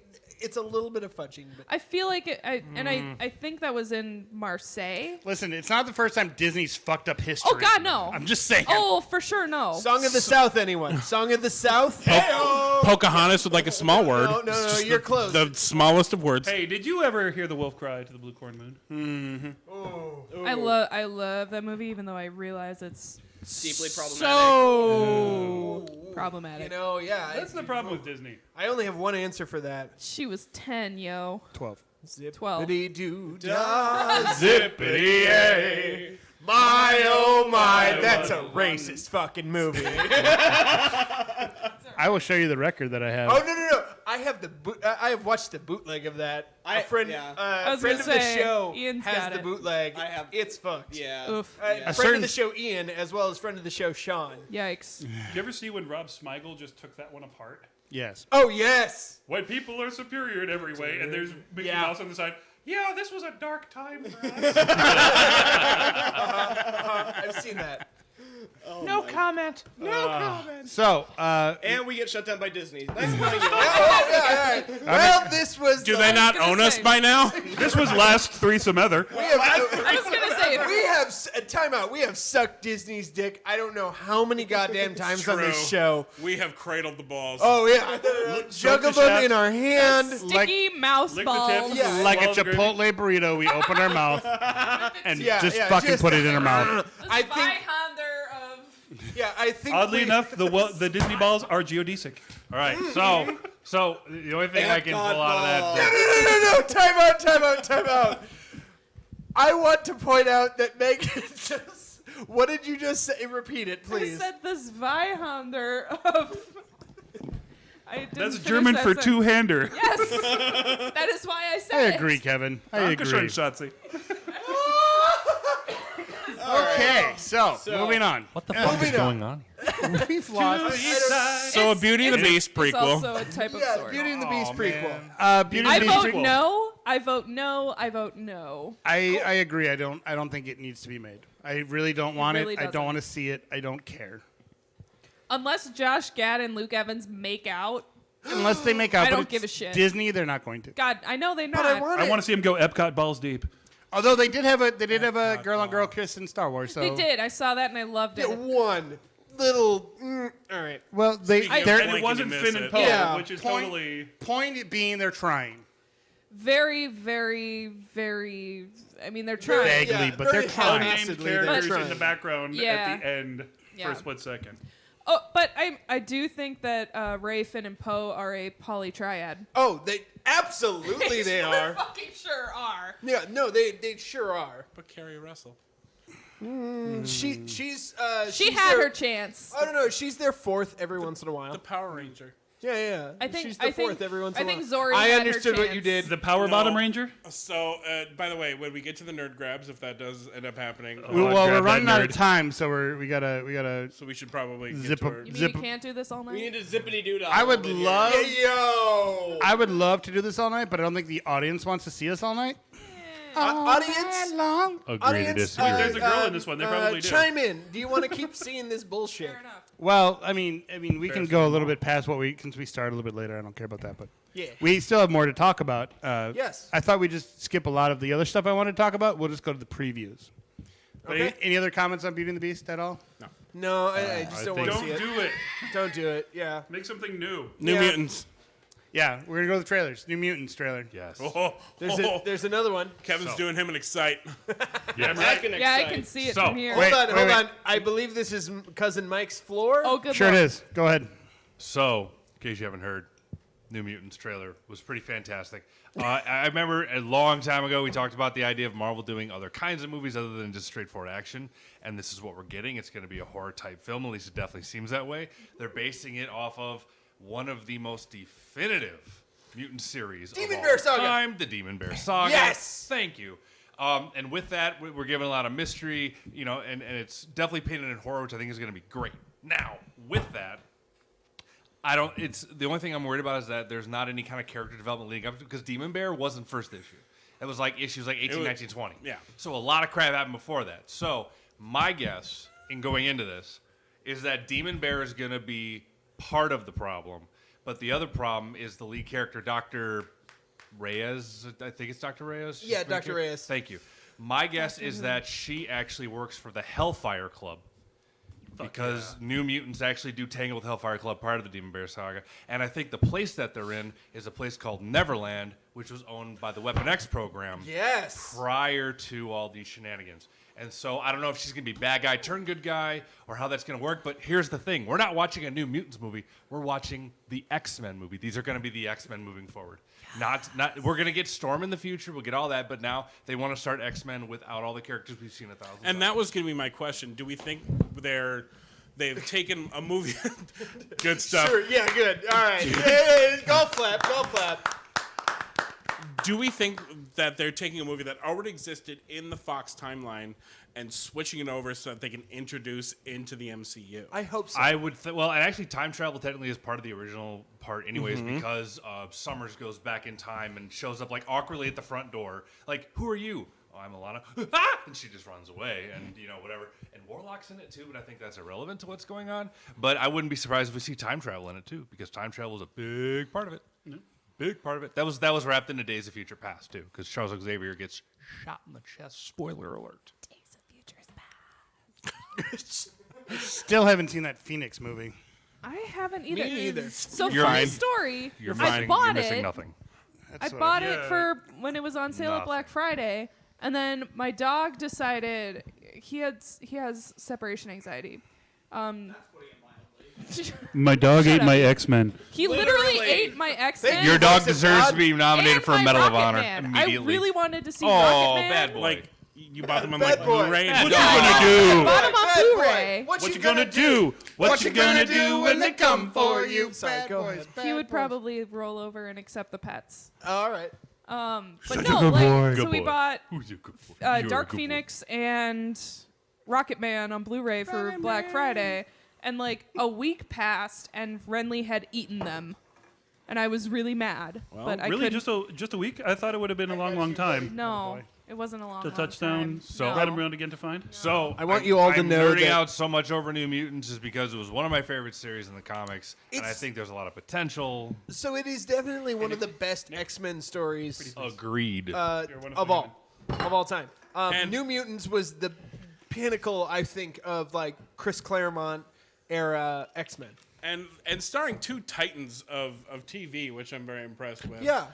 it's a little bit of fudging, but I feel like I think that was in Marseille. Listen, it's not the first time Disney's fucked up history. Oh God, no! I'm just saying. Oh, for sure, no. Song of the South, anyone? Song of the South? Pocahontas with like a small word. No, It's just you're the, close. The smallest of words. Hey, did you ever hear the wolf cry to the blue corn moon? I love that movie, even though I realize it's Deeply problematic. so problematic. You know, yeah. That's the problem with Disney. I only have one answer for that. She was 10, yo. 12. 12. Zippity-doo-dah. My, oh my, that's a racist fucking movie. I will show you the record that I have. Oh, no. I have I have watched the bootleg of that. A friend, I was friend gonna of the say, show Ian's has got the it. bootleg. I have- It's fucked. Yeah. Oof. Friend certain- of the show, Ian, as well as friend of the show, Sean. Yikes. Did you ever see when Rob Smigel just took that one apart? Yes. Oh, yes. White people are superior in every way, and there's Mickey Yeah. Mouse on the side. Yeah, this was a dark time for us. I've seen that. No comment. So, And we get shut down by Disney. Nice knowing you. All right. Well, this was. Do they not gonna own us say. by now? This was last threesome ever. I was gonna say We have time out. We have sucked Disney's dick. I don't know how many goddamn times on this True. show. We have cradled the balls. Oh yeah, juggled them shaft. in our hand. sticky mouse Lick the balls. tip. Yeah. like a Balls of gravy. Chipotle burrito, we open our mouth and Yeah, just yeah, fucking just- put it in our mouth. I think. Beihänder of. Yeah, I think. Oddly we- enough, the Disney balls are geodesic. All right, so the only thing I can pull out of that. Time out. I want to point out that Megan just. What did you just say? Repeat it, I please. said the Zweihander of. I didn't That's finish German that for sentence. two-hander. Yes, that is why I I said it. agree, Kevin. I agree. Dankeschön, Schatzi. Okay, so moving on. What the fuck is Moving on. going on here? We've lost. So a Beauty and the Beast It's prequel. also a type of Yeah, story. Beauty and the Beast prequel. Beauty I and the Beast vote prequel. no. I vote no. I vote no. I agree. I don't think it needs to be made. I really don't want really it. I doesn't. don't want to see it. I don't care. Unless Josh Gad and Luke Evans make out. Unless they make out. I but don't it's give a shit. Disney, they're not going to. God, I know they're not. But I want I it. want to see him go Epcot balls deep. Although they did have a girl on girl kiss in Star Wars. So They did. I saw that and I loved it. Yeah, one little. All right. Well, Speaking of they're And Blink it wasn't and you Finn miss and it. Poe, Yeah. which is point, totally. point being they're trying Very, very, very. I mean, they're trying. vaguely, but they're very trying. Unnamed half-assedly, they're characters trying. in the background Yeah. at the end Yeah. for a split second. Oh, but I do think that Ray, Finn, and Poe are a polytriad. Oh, they absolutely they are. Fucking sure are. Yeah, no, they sure are. But Carrie Russell. She's She had her chance. I don't know. She's their fourth every once in a while. The Power Ranger. Yeah. I think- she's the I think- fourth every once I in a think while. Zori I had her understood what you chance. did. The Power No. Bottom Ranger? So, by the way, when we get to the nerd grabs, if that does end up happening, Well, grab we're that running out of nerd. time, so we gotta. so we should probably get Zip to up- it. You mean Zip- you can't do this all We night? need a zippity doo dah. I would love. Yo, I would love to do this all night, but I don't think the audience wants to see us all night. audience. Long. Agree to Audience, disagree. There's a girl in this one. They probably do. Chime in. Do you want to keep seeing this bullshit? Fair enough. Well, I mean, we can go a little bit past what since we started a little bit later. I don't care about that, but Yeah. we still have more to talk about. Yes. I thought we'd just skip a lot of the other stuff I wanted to talk about. We'll just go to the previews. But Okay. any other comments on Beauty and the Beast at all? No, I just don't want to Don't see it. do it. Don't do it. Yeah. Make something new. New Yeah. Mutants. Yeah, we're gonna go with the trailers. New Mutants trailer. Yes. Oh, There's another one. Kevin's So. doing him an Excite. Yeah, That can Yeah, I excite. can see it So, from here. Wait, Hold wait. on. I believe this is cousin Mike's floor. Oh, good Sure luck. it is. Go ahead. So, in case you haven't heard, New Mutants trailer was pretty fantastic. I remember a long time ago we talked about the idea of Marvel doing other kinds of movies other than just straightforward action, and this is what we're getting. It's going to be a horror type film. At least it definitely seems that way. They're basing it off of one of the most definitive mutant series Demon of Bear all Saga. time, the Demon Bear Saga. Yes! Thank you. And with that, we're given a lot of mystery, and it's definitely painted in horror, which I think is going to be great. Now, with that, it's the only thing I'm worried about is that there's not any kind of character development leading up to, because Demon Bear wasn't first issue. It was like issues like 18, was- 19, 20. yeah. So a lot of crap happened before that. So my guess in going into this is that Demon Bear is going to be part of the problem, but the other problem is the lead character, Dr. Reyes. I think it's Dr. Reyes. Yeah, She's Dr. Reyes. Thank you. My guess is that she actually works for the Hellfire Club. Because New Mutants actually do tangle with Hellfire Club, part of the Demon Bear Saga. And I think the place that they're in is a place called Neverland, which was owned by the Weapon X program Yes. prior to all these shenanigans. And so I don't know if she's going to be bad guy, turn good guy, or how that's going to work. But here's the thing. We're not watching a New Mutants movie. We're watching the X-Men movie. These are going to be the X-Men moving forward. Not. We're going to get Storm in the future. We'll get all that. But now they want to start X-Men without all the characters we've seen 1,000 And times. that was going to be my question. Do we think they've taken a movie? Good stuff. Sure. Yeah. Good. All right. Hey, golf clap. Golf clap. Do we think that they're taking a movie that already existed in the Fox timeline and switching it over so that they can introduce into the MCU? I hope so. I would well, and actually, time travel technically is part of the original part, anyways, Mm-hmm. because Summers goes back in time and shows up like awkwardly at the front door, like, "Who are you?" "Oh, I'm Alana." Ah! And she just runs away, and whatever. And Warlock's in it too, but I think that's irrelevant to what's going on. But I wouldn't be surprised if we see time travel in it too, because time travel is a big part of it. Big part of it. That was wrapped into Days of Future Past too, because Charles Xavier gets shot in the chest. Spoiler alert. Still haven't seen that Phoenix movie. I haven't either. neither. So You're funny fine. story. You're I missing, bought you're missing it. nothing. I That's what bought it Yeah. for when it was on sale at Nothing. Black Friday, and then my dog decided he has separation anxiety. My dog Shut ate up. my X-Men. He literally Literally. ate my X-Men. Your dog Voice of deserves God to be nominated and for a my Medal of Rocket Honor Man. immediately. I really wanted to see Oh, Rocket Man. bad boy. Like you bought them on Bad like boy. Blu-ray. Bad What boy. you gonna I do? bought him on Bad boy. Blu-ray. What you gonna do? What you gonna do when they come for you? Sorry, go ahead. He would probably roll over and accept the pets. All right. But Such a no, good like, boy. so Good we boy. bought Who's a good boy? You're a Dark good boy. Phoenix and Rocket Man on Blu-ray for Black Friday, and like a week passed, and Renly had eaten them, and I was really mad. but I Really, couldn't. just a week? I thought it would have been a long time. No, it wasn't a long. The long touchdown. time. So- No. Right around again to find. So I want you all to I'm know nerding that- out so much over New Mutants is because it was one of my favorite series in the comics, and I It's- think there's a lot of potential. So it is definitely one of the best X-Men stories Agreed. You're one of all. of all time. And- New Mutants was the pinnacle, I think, of like Chris Claremont era X-Men. And starring two titans of TV, which I'm very impressed with. Yeah.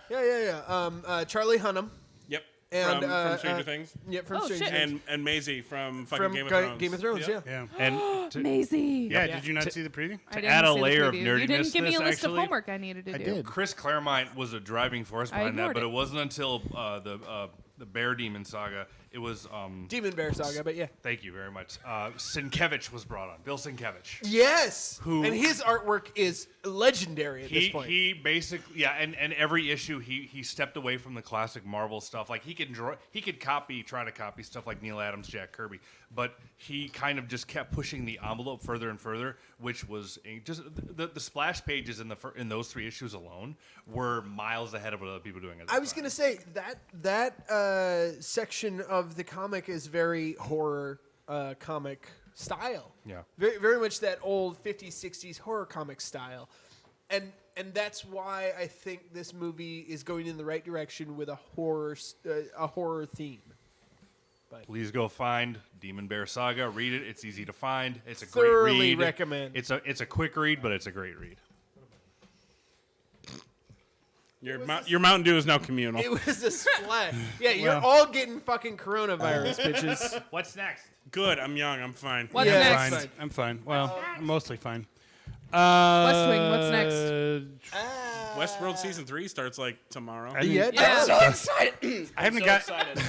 Charlie Hunnam. Yep. And, from Stranger Things. Yeah, from Oh, Stranger shit. Things. And Maisie from fucking From Game of Thrones. Game of Thrones, yeah. Yeah. And Maisie. Yeah. Did you not see the preview? I didn't add a see the layer of preview. You didn't nerdiness give me to a this, list of actually. homework I needed to I do. did. Chris Claremont was a driving force behind that, ignored but it. it wasn't until the Bear Demon saga. It was Demon Bear Saga, but yeah. thank you very much. Sienkiewicz was brought on. Bill Sienkiewicz. Yes. Who- And his artwork is legendary at this point. He basically and every issue he stepped away from the classic Marvel stuff. Like he could try to copy stuff like Neil Adams, Jack Kirby, but he kind of just kept pushing the envelope further and further, which was just the splash pages in those 3 issues alone were miles ahead of what other people were doing. At the I was time. gonna say that section of the comic is very horror comic style. Yeah. very, very much that old 50s, 60s horror comic style, and that's why I think this movie is going in the right direction with a horror theme. Please go find Demon Bear Saga. Read it. It's easy to find. It's a Thoroughly great read. recommend. It's a quick read, but it's a great read. Your Mountain Dew is now communal. It was a splash. Yeah, you're all getting fucking coronavirus, bitches. What's next? Good. I'm young. I'm fine. What's Yeah, next? that's Fine. I'm fine. Well, I'm mostly fine. West Wing, what's next? Westworld season 3 starts like tomorrow. Yeah, Yeah. So excited! I haven't so got. excited.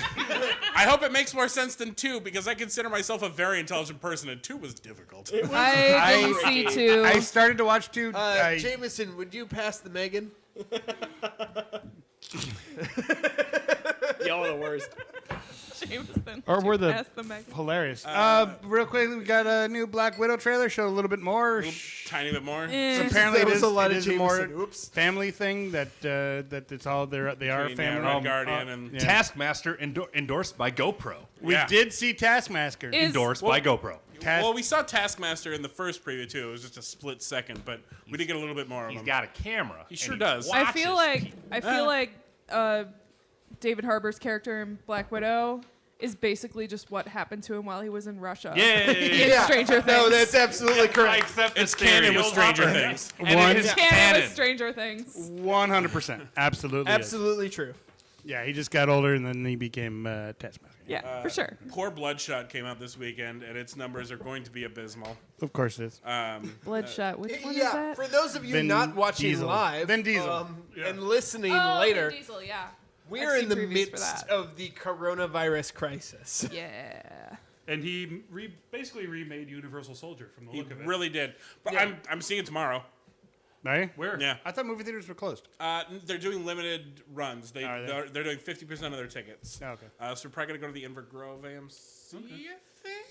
I hope it makes more sense than 2 because I consider myself a very intelligent person, and 2 was difficult. I didn't see two. I started to watch 2. Jameson, would you pass the Megan? Y'all are the worst. Jameson. Or were the- Ask the Megan. Hilarious. Real quickly, we got a new Black Widow trailer. Showed a little bit more. Tiny bit more. Eh. Apparently, There it was is, a lot it of is a more Jameson. Oops. family thing that it's all they are Between, family. Red Guardian and yeah. Taskmaster endorsed by GoPro. We Yeah. did see Taskmaster. Is- Endorsed by GoPro. Well, we saw Taskmaster in the first preview too. It was just a split second, but we did get a little bit more of He's him. got a camera. He sure and does. I watches feel like people. David Harbour's character in Black Widow is basically just what happened to him while he was in Russia. Yay! In Stranger Things. No, that's absolutely I correct. accept this It's canon theory. with Stranger Things. And One- it is Canon canon. with Stranger Things. 100%. Absolutely. is. Absolutely true. Yeah, he just got older and then he became Taskmaster. Yeah, for sure. Poor Bloodshot came out this weekend, and its numbers are going to be abysmal. Of course it is. Bloodshot. Which one is Yeah, that? for those of you Vin not watching Diesel. live Vin Diesel. and listening Oh, later, Vin Diesel, yeah. we're I've in seen the previews for midst that. of the coronavirus crisis. Yeah. And he basically remade Universal Soldier from the He look of it. really did. But Yeah. I'm seeing it tomorrow. Right? Where? Yeah. I thought movie theaters were closed. They're doing limited runs. Are they? They're doing 50% of their tickets. Oh, okay. So we're probably gonna go to the Inver Grove AMC. I think.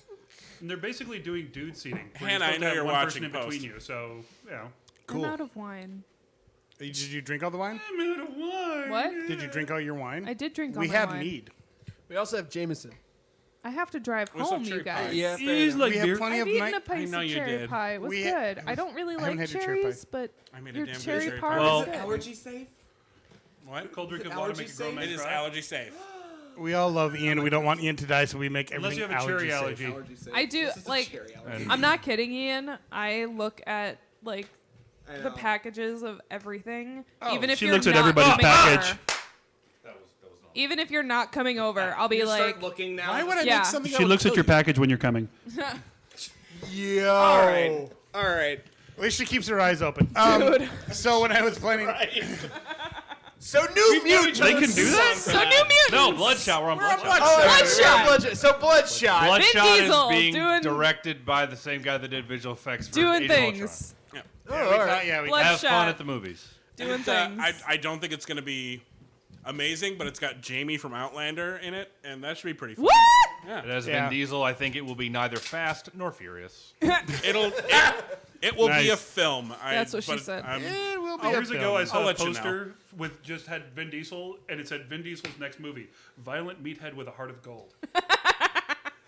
And they're basically doing dude seating. where Hannah, you're I supposed know to have you're one watching person in post. between you. So, you know. Cool. I'm out of wine. Did you drink all the wine? I'm out of wine. What? Did you drink all your wine? I did drink all We my have wine. mead. We also have Jameson. I have to drive What's up, home, you cherry pie? guys. Yeah, He's fair like We have beer. plenty I've of eaten night. a piece know of you cherry did. pie. It was We- good. I don't really haven't like had your cherry cherries, but I made a your damn good cherry cherry pie pie. Well- was good. Allergy safe? What? Cold drink Is of it water allergy make a grown safe? man It is cry. allergy safe. We all love Ian. We don't want Ian to die, so we make Unless everything you have a cherry allergy safe. allergy. Allergy safe. I do, This is a like, cherry allergy. I'm not kidding, Ian. I look at like I the know. packages of everything, Oh, even if she you're looks at not everybody's coming package. over. Even if you're not coming over, I'll be You like, start looking now. Why would I Yeah. make something? She looks at your package when you're coming. Yo. All right. All right. At least she keeps her eyes open. Dude. So when I was planning, So New Mutants. They can do that? so New Mutants. No, Bloodshot. We're on Bloodshot. Oh, Bloodshot. Bloodshot. So Bloodshot. Bloodshot Vin Diesel is being doing- directed by the same guy that did visual effects for Doing Age of Ultron. things. Oh, we all thought, right. yeah, we Blood- Have fun Bloodshot. at the movies. Doing things. I don't think it's gonna be amazing, but it's got Jamie from Outlander in it, and that should be pretty fun. What? It has Yeah. Vin Diesel. I think it will be neither fast nor furious. It will be a Nice. film. That's what she but said. it will be a Years ago, I film. saw I'll a let you know. poster with just had Vin Diesel, and it said Vin Diesel's next movie, Violent Meathead with a Heart of Gold.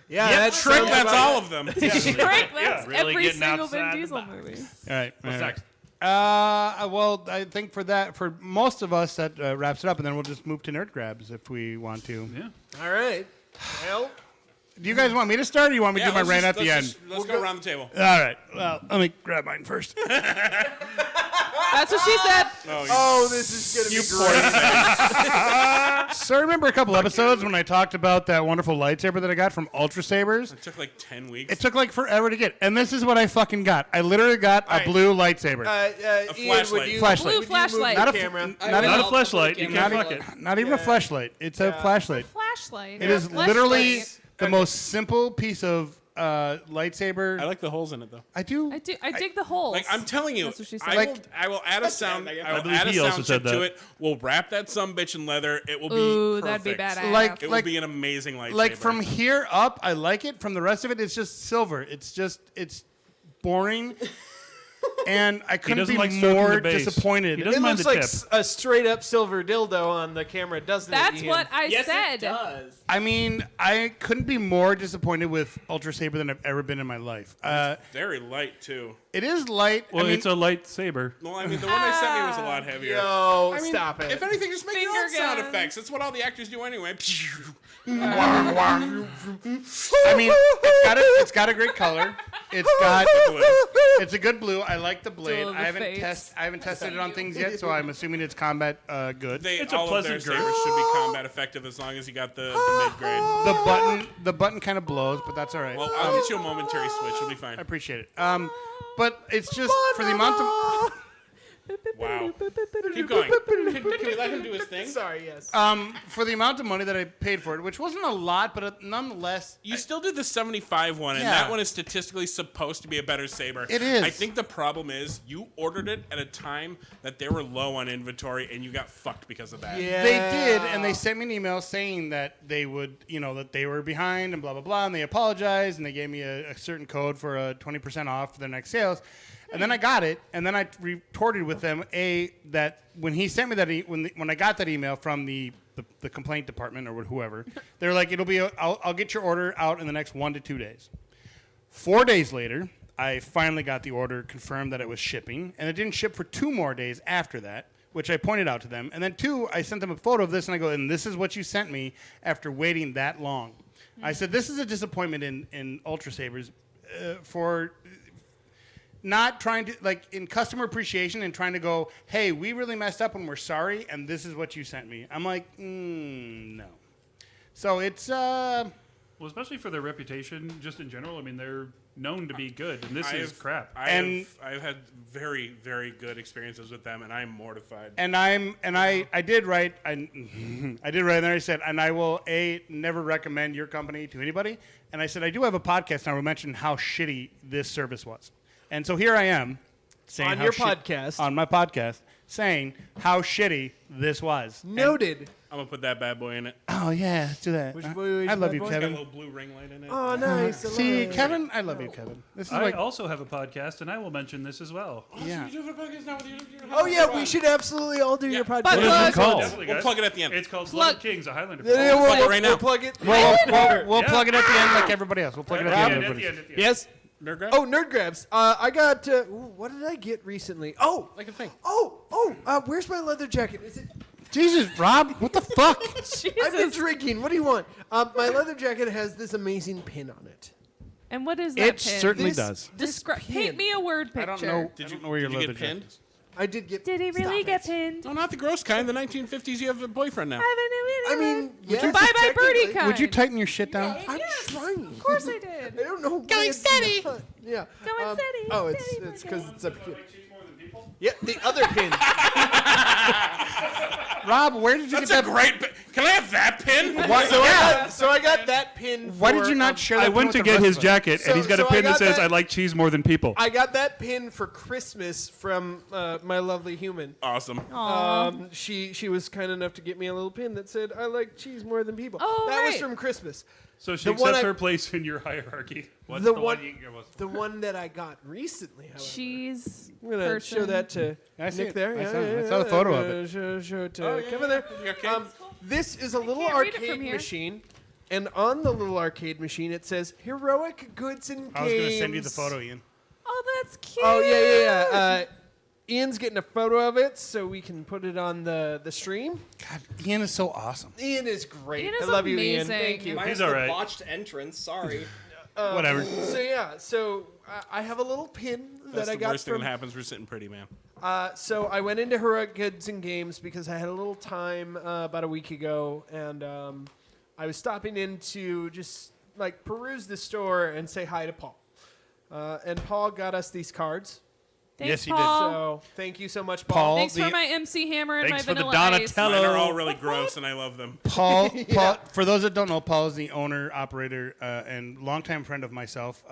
Yeah, Yeah, that Trick. sounds That's about all right. of them. Right, that's Really every getting single outside Vin the Diesel box. movie. All right. What's next? Well, I think for most of us, that wraps it up, and then we'll just move to nerd grabs if we want to. Yeah. All right. Well, Do you guys want me to start, or do you want me to do my rant at the end? Let's go around the table. All right. Well, let me grab mine first. That's what she said. oh, this is gonna be great. So I remember a couple episodes when I talked about that wonderful lightsaber that I got from Ultra Sabers. It took like 10 weeks. It took like forever to get, and this is what I fucking got. I literally got a blue lightsaber. Ian, would flashlight. you, Flashlight. Blue would you flashlight. move Not the a camera. not Not a a flashlight. You can't not, fuck it. not even a flashlight. It's a flashlight. Flashlight. It is Flashlight. literally the most simple piece of lightsaber. I like the holes in it though. I do. I dig the holes. Like I'm telling you, That's what she said. I will add a sound. I will believe add a he also sound said chip to that. it. We'll wrap that sumbitch in leather. It will be Ooh, perfect. that'd be badass. Like- It will be an amazing lightsaber. Like from here up, I like it. From the rest of it, it's just silver. It's boring. And I couldn't doesn't be like stroking more the base. disappointed. He doesn't It mind looks the like tip. a straight up silver dildo on the camera, doesn't That's it? Ian? what I Yes, said. it does. I mean, I couldn't be more disappointed with Ultra Saber than I've ever been in my life. very light too. It is light. Well, I mean, it's a lightsaber. Well, I mean, the one they sent me was a lot heavier. Yo, I mean, stop it. If anything, just make your Finger own sound guns. effects. That's what all the actors do anyway. I mean, it's got a great color. It's a good blue. I like the blade. Duel of I the haven't Fates. tested it on things yet, so I'm assuming it's combat good. It's a all of their pleasant sabers girl. should be combat effective as long as you got the mid grade. The button kind of blows, but that's all right. Well, I'll get you a momentary switch. You'll be fine. I appreciate it. But it's just for the amount of Wow. Keep going. Can we let him do his thing? Sorry, yes. for the amount of money that I paid for it, which wasn't a lot, but nonetheless, You still did the 75 one, and Yeah. that one is statistically supposed to be a better saber. It is. I think the problem is you ordered it at a time that they were low on inventory, and you got fucked because of that. Yeah. they did, and they sent me an email saying that they would, that they were behind and blah blah blah, and they apologized, and they gave me a certain code for a 20% off for their next sales. And then I got it, and then I retorted with them that when he sent me that when I got that email from the complaint department or whoever, they're like, I'll get your order out in the next 1 to 2 days. 4 days later, I finally got the order confirmed that it was shipping, and it didn't ship for 2 more days after that, which I pointed out to them. And then 2, I sent them a photo of this, and I go, and this is what you sent me after waiting that long. I said, this is a disappointment in Ultra Sabers for not trying to, like, in customer appreciation and trying to go, hey, we really messed up and we're sorry, and this is what you sent me. I'm like, no. So it's, Well, especially for their reputation, just in general. I mean, they're known to be good, and this is crap. I've had very, very good experiences with them, and I'm mortified. and I did write, I did write, and then I said, and I will, never recommend your company to anybody. And I said, I do have a podcast, and I will mention how shitty this service was. And so here I am, saying On how your podcast. on my podcast, saying how shitty this was. Noted. I'm gonna put that bad boy in it. Oh yeah, let's do that. Which I boy- which love bad you, boy? Got a Kevin. little blue ring light in it. Oh, nice. I See, love it. Kevin, I love you, Kevin. This is I like, also have a podcast, and I will mention this as well. yeah. Oh, yeah, we should absolutely all do your podcast. Butt What is plug. it called? We'll plug it at the end. It's called Plug. Blooded Kings, a Highlander. Yeah, podcast. we'll, right now. we'll plug it. We'll Yeah. plug it at the end like everybody else. We'll plug it at the end. At Like the everybody end, else. at the end. Yes. Nerd grab? Oh, Nerd Grabs. I got. What did I get recently? Oh, Like a thing. Where's my leather jacket? Is it? Jesus, Rob, what the fuck? I've been drinking. What do you want? My leather jacket has this amazing pin on it. And what is that It pin? certainly This- does. Describe. Paint me a word picture. I don't know. I don't know where your Did you leather get pinned? jacket is. I did get. Did he really Stop get it. pinned? No, not the gross kind. The 1950s. You have a boyfriend now. I mean, yeah. Bye bye birdie technically. kind. Would you tighten your shit down? I'm trying. Of course I did. I don't know. Going steady. Yeah. Going steady, Oh, steady, it's because steady. it's up here. Yeah, the other pin. Rob, where did you That's get a that? great pin. Can I have that pin? Why, So I got that pin. Why for, did you not share that I pin went with to the get rest his of us? jacket, So- and he's got so a I pin that got says, that- I like cheese more than people. I got that pin for Christmas from my lovely human. Awesome. She was kind enough to get me a little pin that said, "I like cheese more than people." Oh, that was right. from Christmas. So she the one accepts I- her place in your hierarchy. What's The the, one- one you what's The one that I got recently, however. Cheese. I'm gonna person. show that to I see Nick it. there. I Yeah, saw it. yeah, I saw the yeah. photo I'm of gonna Show it to Kevin there. You got kids? This is a little can't read it from arcade here. machine, and on the little arcade machine it says "Heroic Goods and Games." I was going to send you the photo, Ian. Oh, that's cute. Oh yeah. Ian's getting a photo of it so we can put it on the stream. God, Ian is so awesome. Ian is great. Ian is I love you, Ian. amazing. Thank you. Minus all the right. botched entrance. Sorry. Whatever. So yeah, I have a little pin That's that I the got worst thing from. that happens. We're sitting pretty, man. So I went into Heroic Goods and Games because I had a little time about a week ago, and I was stopping in to just like peruse the store and say hi to Paul. And Paul got us these cards. Thanks, Yes, he did. Paul. So thank you so much, Paul. Paul. Thanks the- for my MC Hammer and Thanks my for the Vanilla Ice. Donatello. Mine Hello. are all really gross, and I love them. Paul, for those that don't know, Paul is the owner, operator, and longtime friend of myself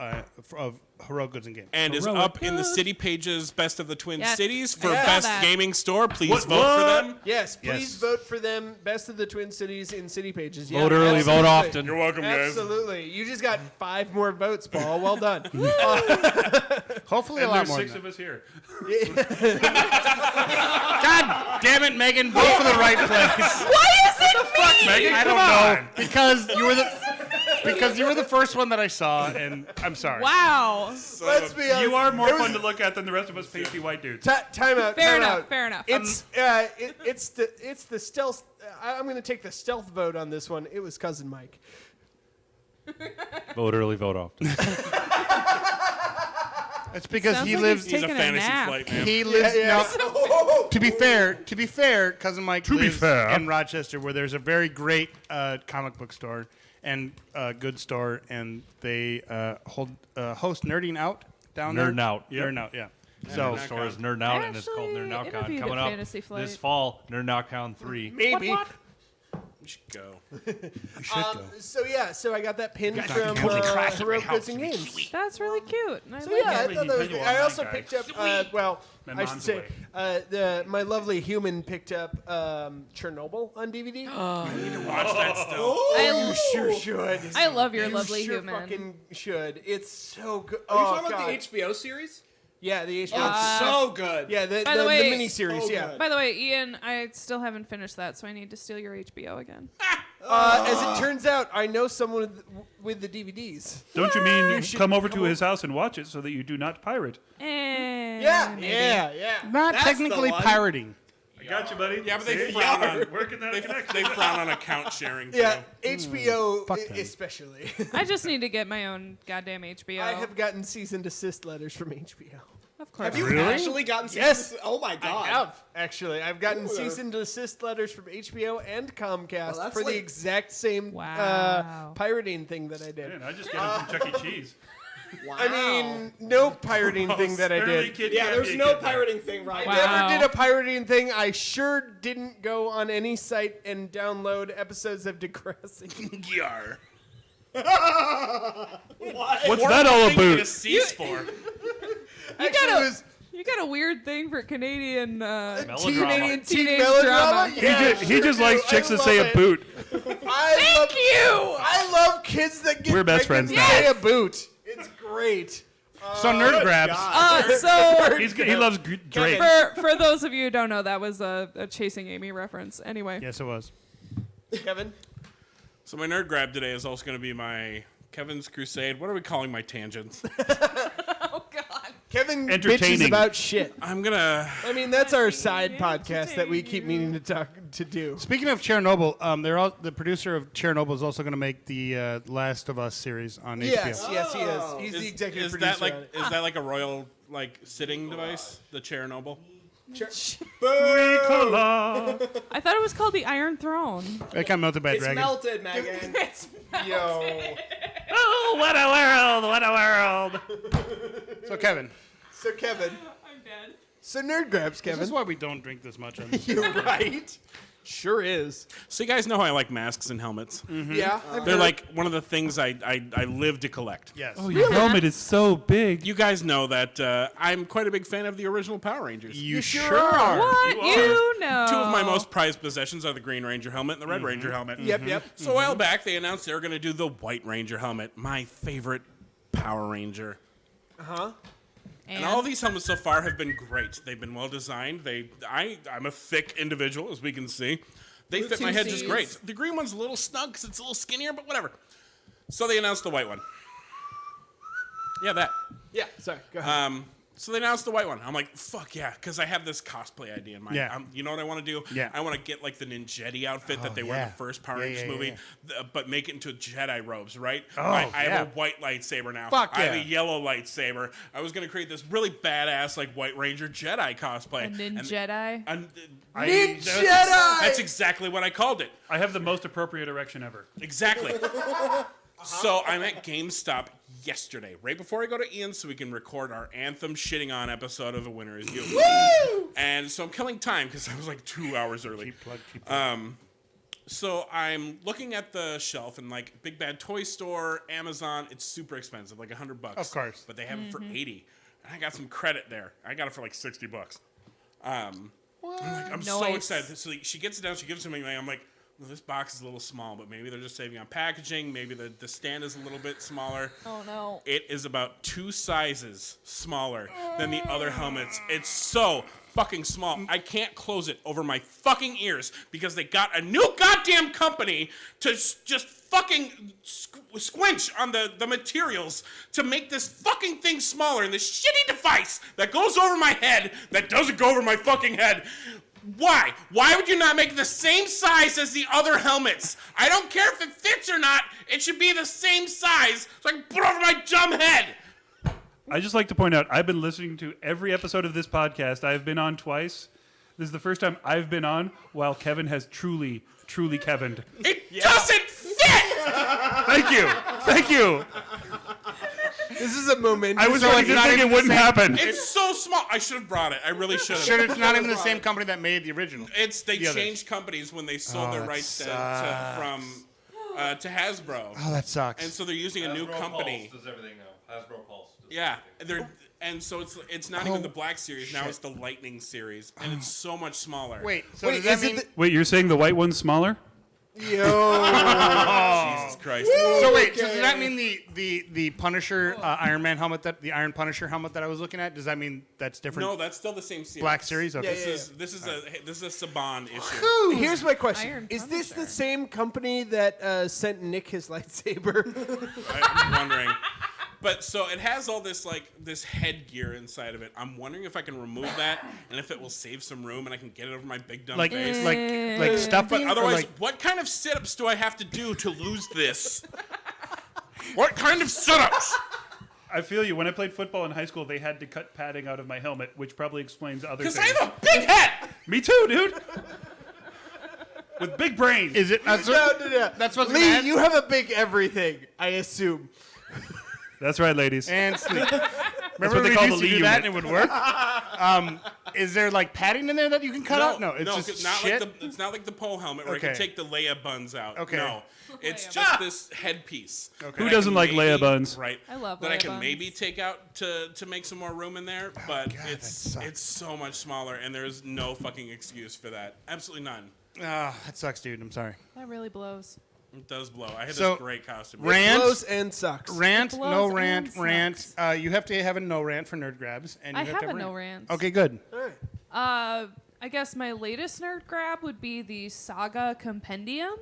of Heroic Goods and Games. And is Heroic up in the City Pages Best of the Twin Yes, Cities for I saw Best that. Gaming Store. Please What- vote for what? them. Yes, please Yes. vote for them. Best of the Twin Cities in City Pages. Yeah, Vote early, vote absolutely. often. You're welcome, guys. Absolutely. You just got 5 more votes, Paul. Well done. Hopefully a And lot there's more. 6 than of us here. that. God damn it, Megan! Vote for the right place. Why is it me? Megan, I come don't on. know because you were the first one that I saw, and I'm sorry. Wow. Let's be honest. You are more It was- fun to look at than the rest of us pasty white dudes. Time out. Fair time enough, out. fair enough. It's the stealth. I'm going to take the stealth vote on this one. It was cousin Mike. Vote early, vote often. It's because Sounds he like lives. he's He's a taking a fantasy nap. flight, man. He lives. Yeah. Now, to be fair, cousin Mike To be lives fair. in Rochester, where there's a very great comic book store and good store, and they host Nerding Out down there. Nerding Out. Nerding Out, yeah. So The store is Nerd Out, and it's called Actually Nerd Out Con. interviewed Coming at up Fantasy Flight. this fall, Nerd Out Con 3. Maybe. We should go. we should go. So I got that pin from Holy crap, Heroic Goods and Games. That's really cute. I So like yeah, I it. thought that was Tell you great. all I night, also guys. picked up. I should mom's say, my lovely human picked up Chernobyl on DVD. Watch that still. You sure should. I love your You lovely sure human. fucking should. It's so good. Are you Oh, talking about God. the HBO series? Yeah, the HBO. Oh, it's so good. yeah, the By the way- miniseries. So Yeah. good. By the way, Ian, I still haven't finished that, so I need to steal your HBO again. As it turns out, I know someone with the DVDs. Don't you mean should come over to come his house and watch it so that you do not pirate? Yeah, Maybe. yeah. Not That's technically the one. pirating. I got you, buddy. Yeah, but they See? frown on Working that connection. they frown on account sharing. Yeah, too. HBO Fuck them. especially. I just need to get my own goddamn HBO. I have gotten cease and desist letters from HBO. of course. Have you actually gotten Yes. Oh my god. I have actually. I've gotten Ooh, cease and desist letters from HBO and Comcast Well, that's for the like- exact same Wow. pirating thing that I did. Man, I just got him from Chuck E. Cheese. Wow. I mean, no pirating thing that I Apparently did. kid yeah, can't there's be a no kid there. pirating thing right Wow. now. Never did a pirating thing. I sure didn't go on any site and download episodes of Degrassi. Yar. What's that all Thing to about? cease for. Actually, it was You got a weird thing for Canadian. Melodrama. Canadian teen Teenage melodrama. drama. Yeah, He just sure likes do. chicks I that say love a it. boot. Thank you. I love kids that get We're best pregnant friends and now. say a boot. It's great. So nerd grabs. So He loves Drake. for those of you who don't know, that was a Chasing Amy reference. Anyway, Yes, it was. Kevin. So my nerd grab today is also going to be my Kevin's Crusade. What are we calling my tangents? oh god, Kevin bitches Entertaining. about shit. I'm gonna. I mean, that's our side Entertaining, podcast that we keep meaning to do. Speaking of Chernobyl, the producer of Chernobyl is also going to make the Yes, Last of Us series on HBO. yes, he is. He's the executive is producer. that like on it. is that like a royal like sitting device? The Chernobyl. I thought it was called the Iron Throne. That got melted by a It's dragon. melted, Megan. Yo. Oh, what a world! What a world! So Kevin, So Kevin. I'm dead. So nerd grabs, this Kevin. is why we don't drink this much on this. You're right. Sure is. So you guys know how I like masks and helmets. Yeah. I've They're heard. like one of the things I live to collect. Yes. Your helmet is so big. You guys know that I'm quite a big fan of the original Power Rangers. You sure are. What you know? Two of my most prized possessions are the Green Ranger helmet and the Red Ranger helmet. Yep. So a while back, they announced they were going to do the White Ranger helmet, my favorite Power Ranger. And all these helmets so far have been great. They've been well designed. I'm a thick individual, as we can see. They fit my head just great. The green one's a little snug because it's a little skinnier, but whatever. So they announced the white one. Yeah, that. Yeah. Sorry. Go ahead. So they announced the white one. I'm like, fuck yeah, because I have this cosplay idea in mind. Yeah. You know what I want to do? Yeah. I want to get like the Ninjetti outfit that they wore in yeah. the first Power Yeah, Rangers yeah, movie, but make it into Jedi robes, right? Oh, I yeah. have a white lightsaber now. Fuck I have yeah. a yellow lightsaber. I was going to create this really badass like White Ranger Jedi cosplay. A Ninjedi. That's exactly what I called it. I have the most appropriate erection ever. Exactly. So I'm at GameStop yesterday, right before I go to Ian, so we can record our Anthem shitting on episode of A Winner Is You. Woo! And so I'm killing time because I was like 2 hours early. Keep plug. So I'm looking at the shelf and like Big Bad Toy Store, Amazon. It's super expensive, like $100. Of course. but they have it for 80, and I got some credit there. I got it for like $60. I'm so Nice. excited. So she gets it down. She gives it to me. I'm like, well, this box is a little small, but maybe they're just saving on packaging. Maybe the stand is a little bit smaller. Oh no. It is about 2 sizes smaller than the other helmets. It's so fucking small. I can't close it over my fucking ears because they got a new goddamn company to just fucking squinch on the materials to make this fucking thing smaller. And this shitty device that goes over my head, that doesn't go over my fucking head. Why? Why would you not make it the same size as the other helmets? I don't care if it fits or not. It should be the same size so I can put it over my dumb head. I just like to point out, I've been listening to every episode of this podcast. I've been on twice. This is the first time I've been on while Kevin has truly Kevin'd. It doesn't fit! Thank you. Thank you. This is a moment. I was So really it's not thinking even it wouldn't the same- happen. It's so small. I should have brought it. I really should have. Sure, it's not even the same company that made the original. They The others. changed companies when they sold their that rights to Hasbro. Oh, that sucks. And so they're using a new company. Pulse does everything now. Hasbro Pulse. Does Yeah, everything. and so it's not even the Black series. Now it's the Lightning series, and it's so much smaller. Wait, so Wait, does that is it mean? Wait, you're saying the white one's smaller? Jesus Christ! So wait, so does that mean the Punisher Iron Man helmet the Iron Punisher helmet that I was looking at? Does that mean that's different? No, that's still the same series. Black series. Okay. This is a Saban issue. Here's my question: Iron is this Punisher. the same company that sent Nick his lightsaber? I'm wondering. But so it has all this this headgear inside of it. I'm wondering if I can remove that and if it will save some room and I can get it over my big dumb Like face. like stuffing. or Otherwise, like, what kind of sit-ups do I have to do to lose this? What kind of sit-ups? I feel you. When I played football in high school, they had to cut padding out of my helmet, which probably explains other Because things. I have a big head. Me too, dude. With big brains. is it? That's No. That's what's Lee, mad? you have a big everything, I assume. That's right, ladies. and sleep. what Remember they we call used the to do Lee that unit. and it would work? Is there like padding in there that you can cut out? No, it's just not shit. like it's not like the pole helmet where I Okay. can take the Leia buns out. Okay. No, it's Leia just this headpiece. Okay. that Who I doesn't can like Leia buns? Right. I love that I Leia can buns. maybe take out to make some more room in there, but God, that sucks. it's so much smaller, and there's no fucking excuse for that. Absolutely none. Ah, that sucks, dude. I'm sorry. That really blows. It does blow. I had So, this great costume. Rant, Blows and sucks. rant, It no blows rant, and rant. sucks. You have to have a no rant for Nerd Grabs, and you I have have to a have no rant. Okay, good. I guess my latest nerd grab would be the Saga Compendium.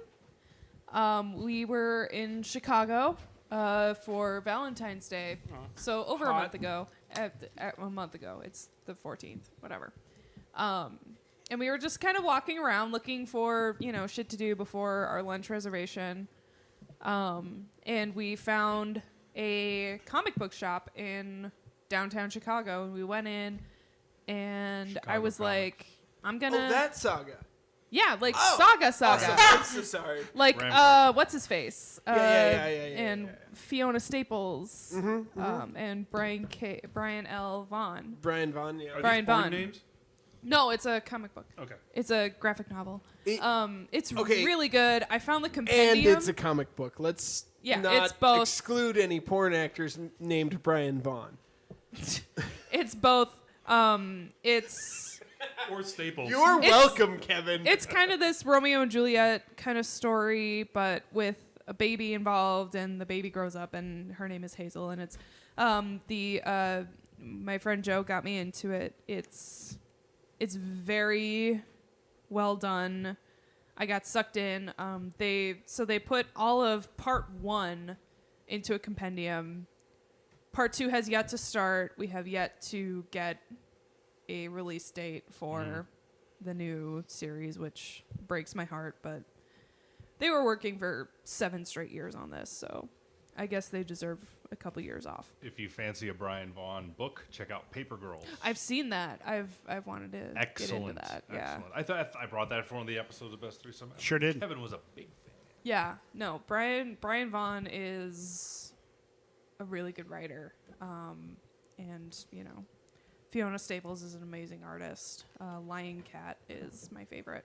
We were in Chicago for Valentine's Day, so over a month ago. A month ago, it's the 14th, whatever. And we were just kind of walking around looking for shit to do before our lunch reservation. And we found a comic book shop in downtown Chicago, and we went in, and I was like, I'm gonna. Oh, that saga. Yeah, like Oh. Saga. I'm so sorry. Like, Rampart. what's his face? Yeah, And yeah. Fiona Staples. And Brian L. Vaughn. Brian Vaughn. Are Yeah. these Brian porn Bond. names? No, it's a comic book. Okay. It's a graphic novel. It's okay. really good. I found the And compendium. it's a comic book. Let's Yeah, not it's both. exclude any porn actors named Brian Vaughn. It's both. It's Or Staples. You're It's- welcome, Kevin. it's kind of this Romeo and Juliet kind of story, but with a baby involved, and the baby grows up, and her name is Hazel, and it's my friend Joe got me into it. It's very well done. I got sucked in. They put all of part 1 into a compendium, Part 2 has yet to start. We have yet to get a release date for the new series, which breaks my heart, but they were working for 7 straight years on this, so I guess they deserve a couple years off. If you fancy a Brian Vaughn book, check out Paper Girls. I've seen that. I've wanted to get into that. Yeah. Excellent. I thought I brought that for one of the episodes of Best Threesome Ever. Sure did. Kevin was a big fan. Yeah. No, Brian Vaughn is a really good writer. And, Fiona Staples is an amazing artist. Lion Cat is my favorite.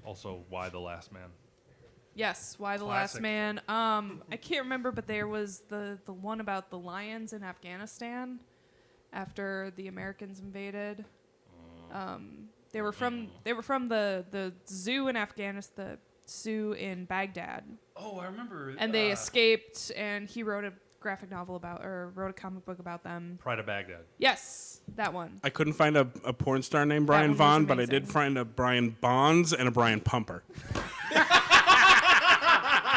Also, Why the Last Man? Yes, Why the Last Classic. Man. I can't remember, but there was the one about the lions in Afghanistan after the Americans invaded. They were from the zoo in Afghanistan, the zoo in Baghdad, Oh, I remember. and they escaped. And he wrote a graphic novel wrote a comic book about them. Pride of Baghdad. Yes, that one. I couldn't find a porn star named Brian one was Vaughn, but I amazing. did find a Brian Bonds and a Brian Pumper.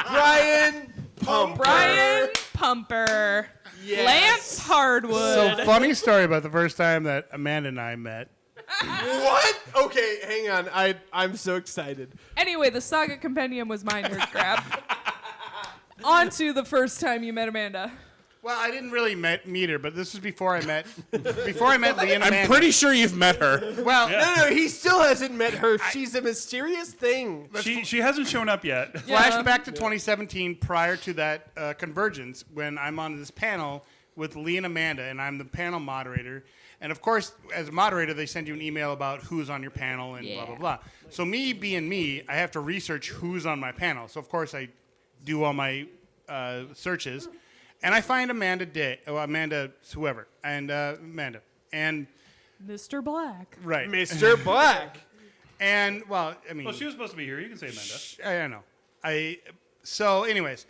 Brian Pumper. Brian Pumper. Yes. Lance Hardwood. So funny story about the first time that Amanda and I met. What? Okay, hang on. I'm so excited. Anyway, the Saga Compendium was my nerd grab. On to the first time you met Amanda. Well, I didn't really meet her, but this was before I met Lee and Amanda. I'm pretty sure you've met her. well. No, he still hasn't met her. She's a mysterious thing. She hasn't shown up yet. Flashback to 2017, prior to that convergence, when I'm on this panel with Lee and Amanda, and I'm the panel moderator. And of course, as a moderator, they send you an email about who's on your panel and blah, blah, blah. So me being me, I have to research who's on my panel. So of course, I do all my searches. And I find Amanda, whoever, and Amanda. And, Mr. Black. right. Mr. Black. And, well, I mean. Well, she was supposed to be here. You can say Amanda. I know. So anyways,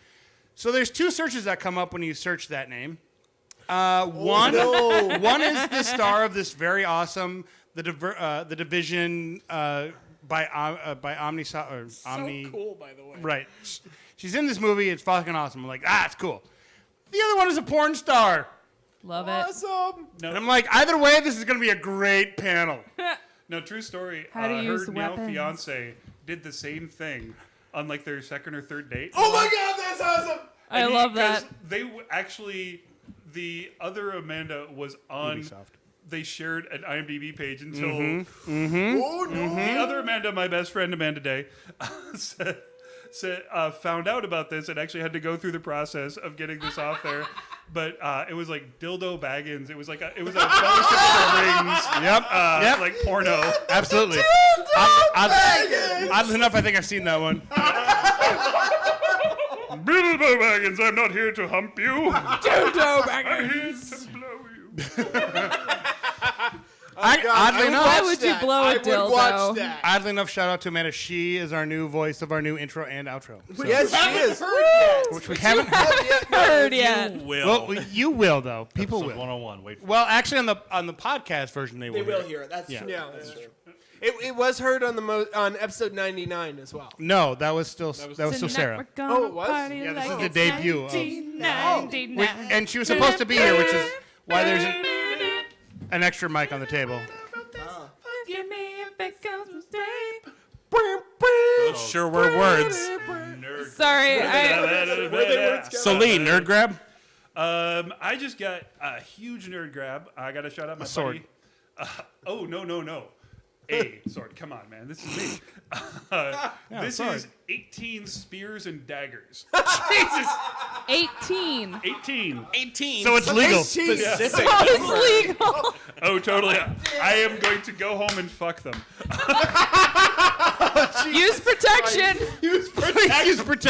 so there's 2 searches that come up when you search that name. One is the star of this very awesome the Division by Omni. So cool, by the way. Right. She's in this movie. It's fucking awesome. I'm like, it's cool. The other one is a porn star. Love it. Awesome. And I'm like, either way, this is going to be a great panel. No, true story. How to her use now weapons. fiance did the same thing on like their second or third date. Oh my God, that's awesome. I love that. They actually, the other Amanda was on. Ubisoft. They shared an IMDb page until Oh no. the other Amanda, my best friend Amanda Day, found out about this and actually had to go through the process of getting this off there. But it was like Dildo Baggins. It was a Fellowship of the Rings. Yep. Like porno. Absolutely. Oddly enough, I think I've seen that one. Bilbo Baggins, I'm not here to hump you. Dildo I'm here to blow you. Oddly enough, Why would you blow a I would dildo? watch that. Oddly enough, shout out to Amanda. She is our new voice of our new intro and outro. So, Yes, she is. Heard which we haven't heard. Heard yet. Will. Well, you will though. People Episode will. 101. Wait for Well, actually, on the podcast version, they will. They will hear hear it. That's Yeah. true. Yeah, That's true. It was heard on on episode 99 as well. No, that was still Sarah. Oh, it was? Yeah, this is the debut of- Wait, And she was supposed to be here, which is why there's an extra mic on the table. Those sure were words. nerd. Sorry, So Lee, nerd grab. I just got a huge nerd grab. I got to shout out my sword. buddy. Oh, no. A sword. Come on, man. This is me. This sword. is 18 spears and daggers. 18. 18. 18. So it's legal. specific. Oh, it's legal. Oh, totally. I am going to go home and fuck them. Use protection. Use protection.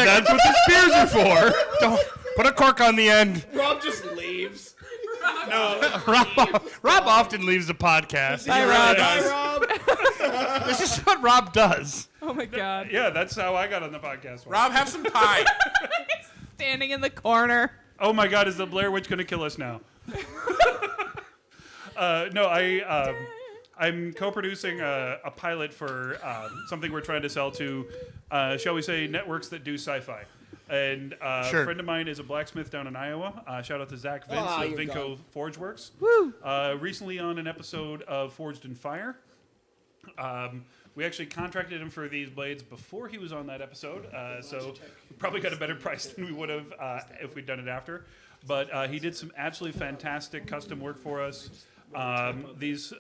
That's what the spears are for. Don't put a cork on the end. Rob just leaves. No, Rob often leaves the podcast. Hi, Rob. Bye, Rob. This is what Rob does. Oh my God. yeah, that's how I got on the podcast. Rob, have some pie. Standing in the corner. Oh my God, is the Blair Witch going to kill us now? No, I'm co-producing a pilot for something we're trying to sell to, shall we say, networks that do sci-fi. And Sure. a friend of mine is a blacksmith down in Iowa. Shout out to Zach Vince of you're Vinco gone. Forge Works. Woo! Recently on an episode of Forged in Fire. We actually contracted him for these blades before he was on that episode, so we probably got a better price than we would have if we'd done it after. But he did some absolutely fantastic custom work for us. These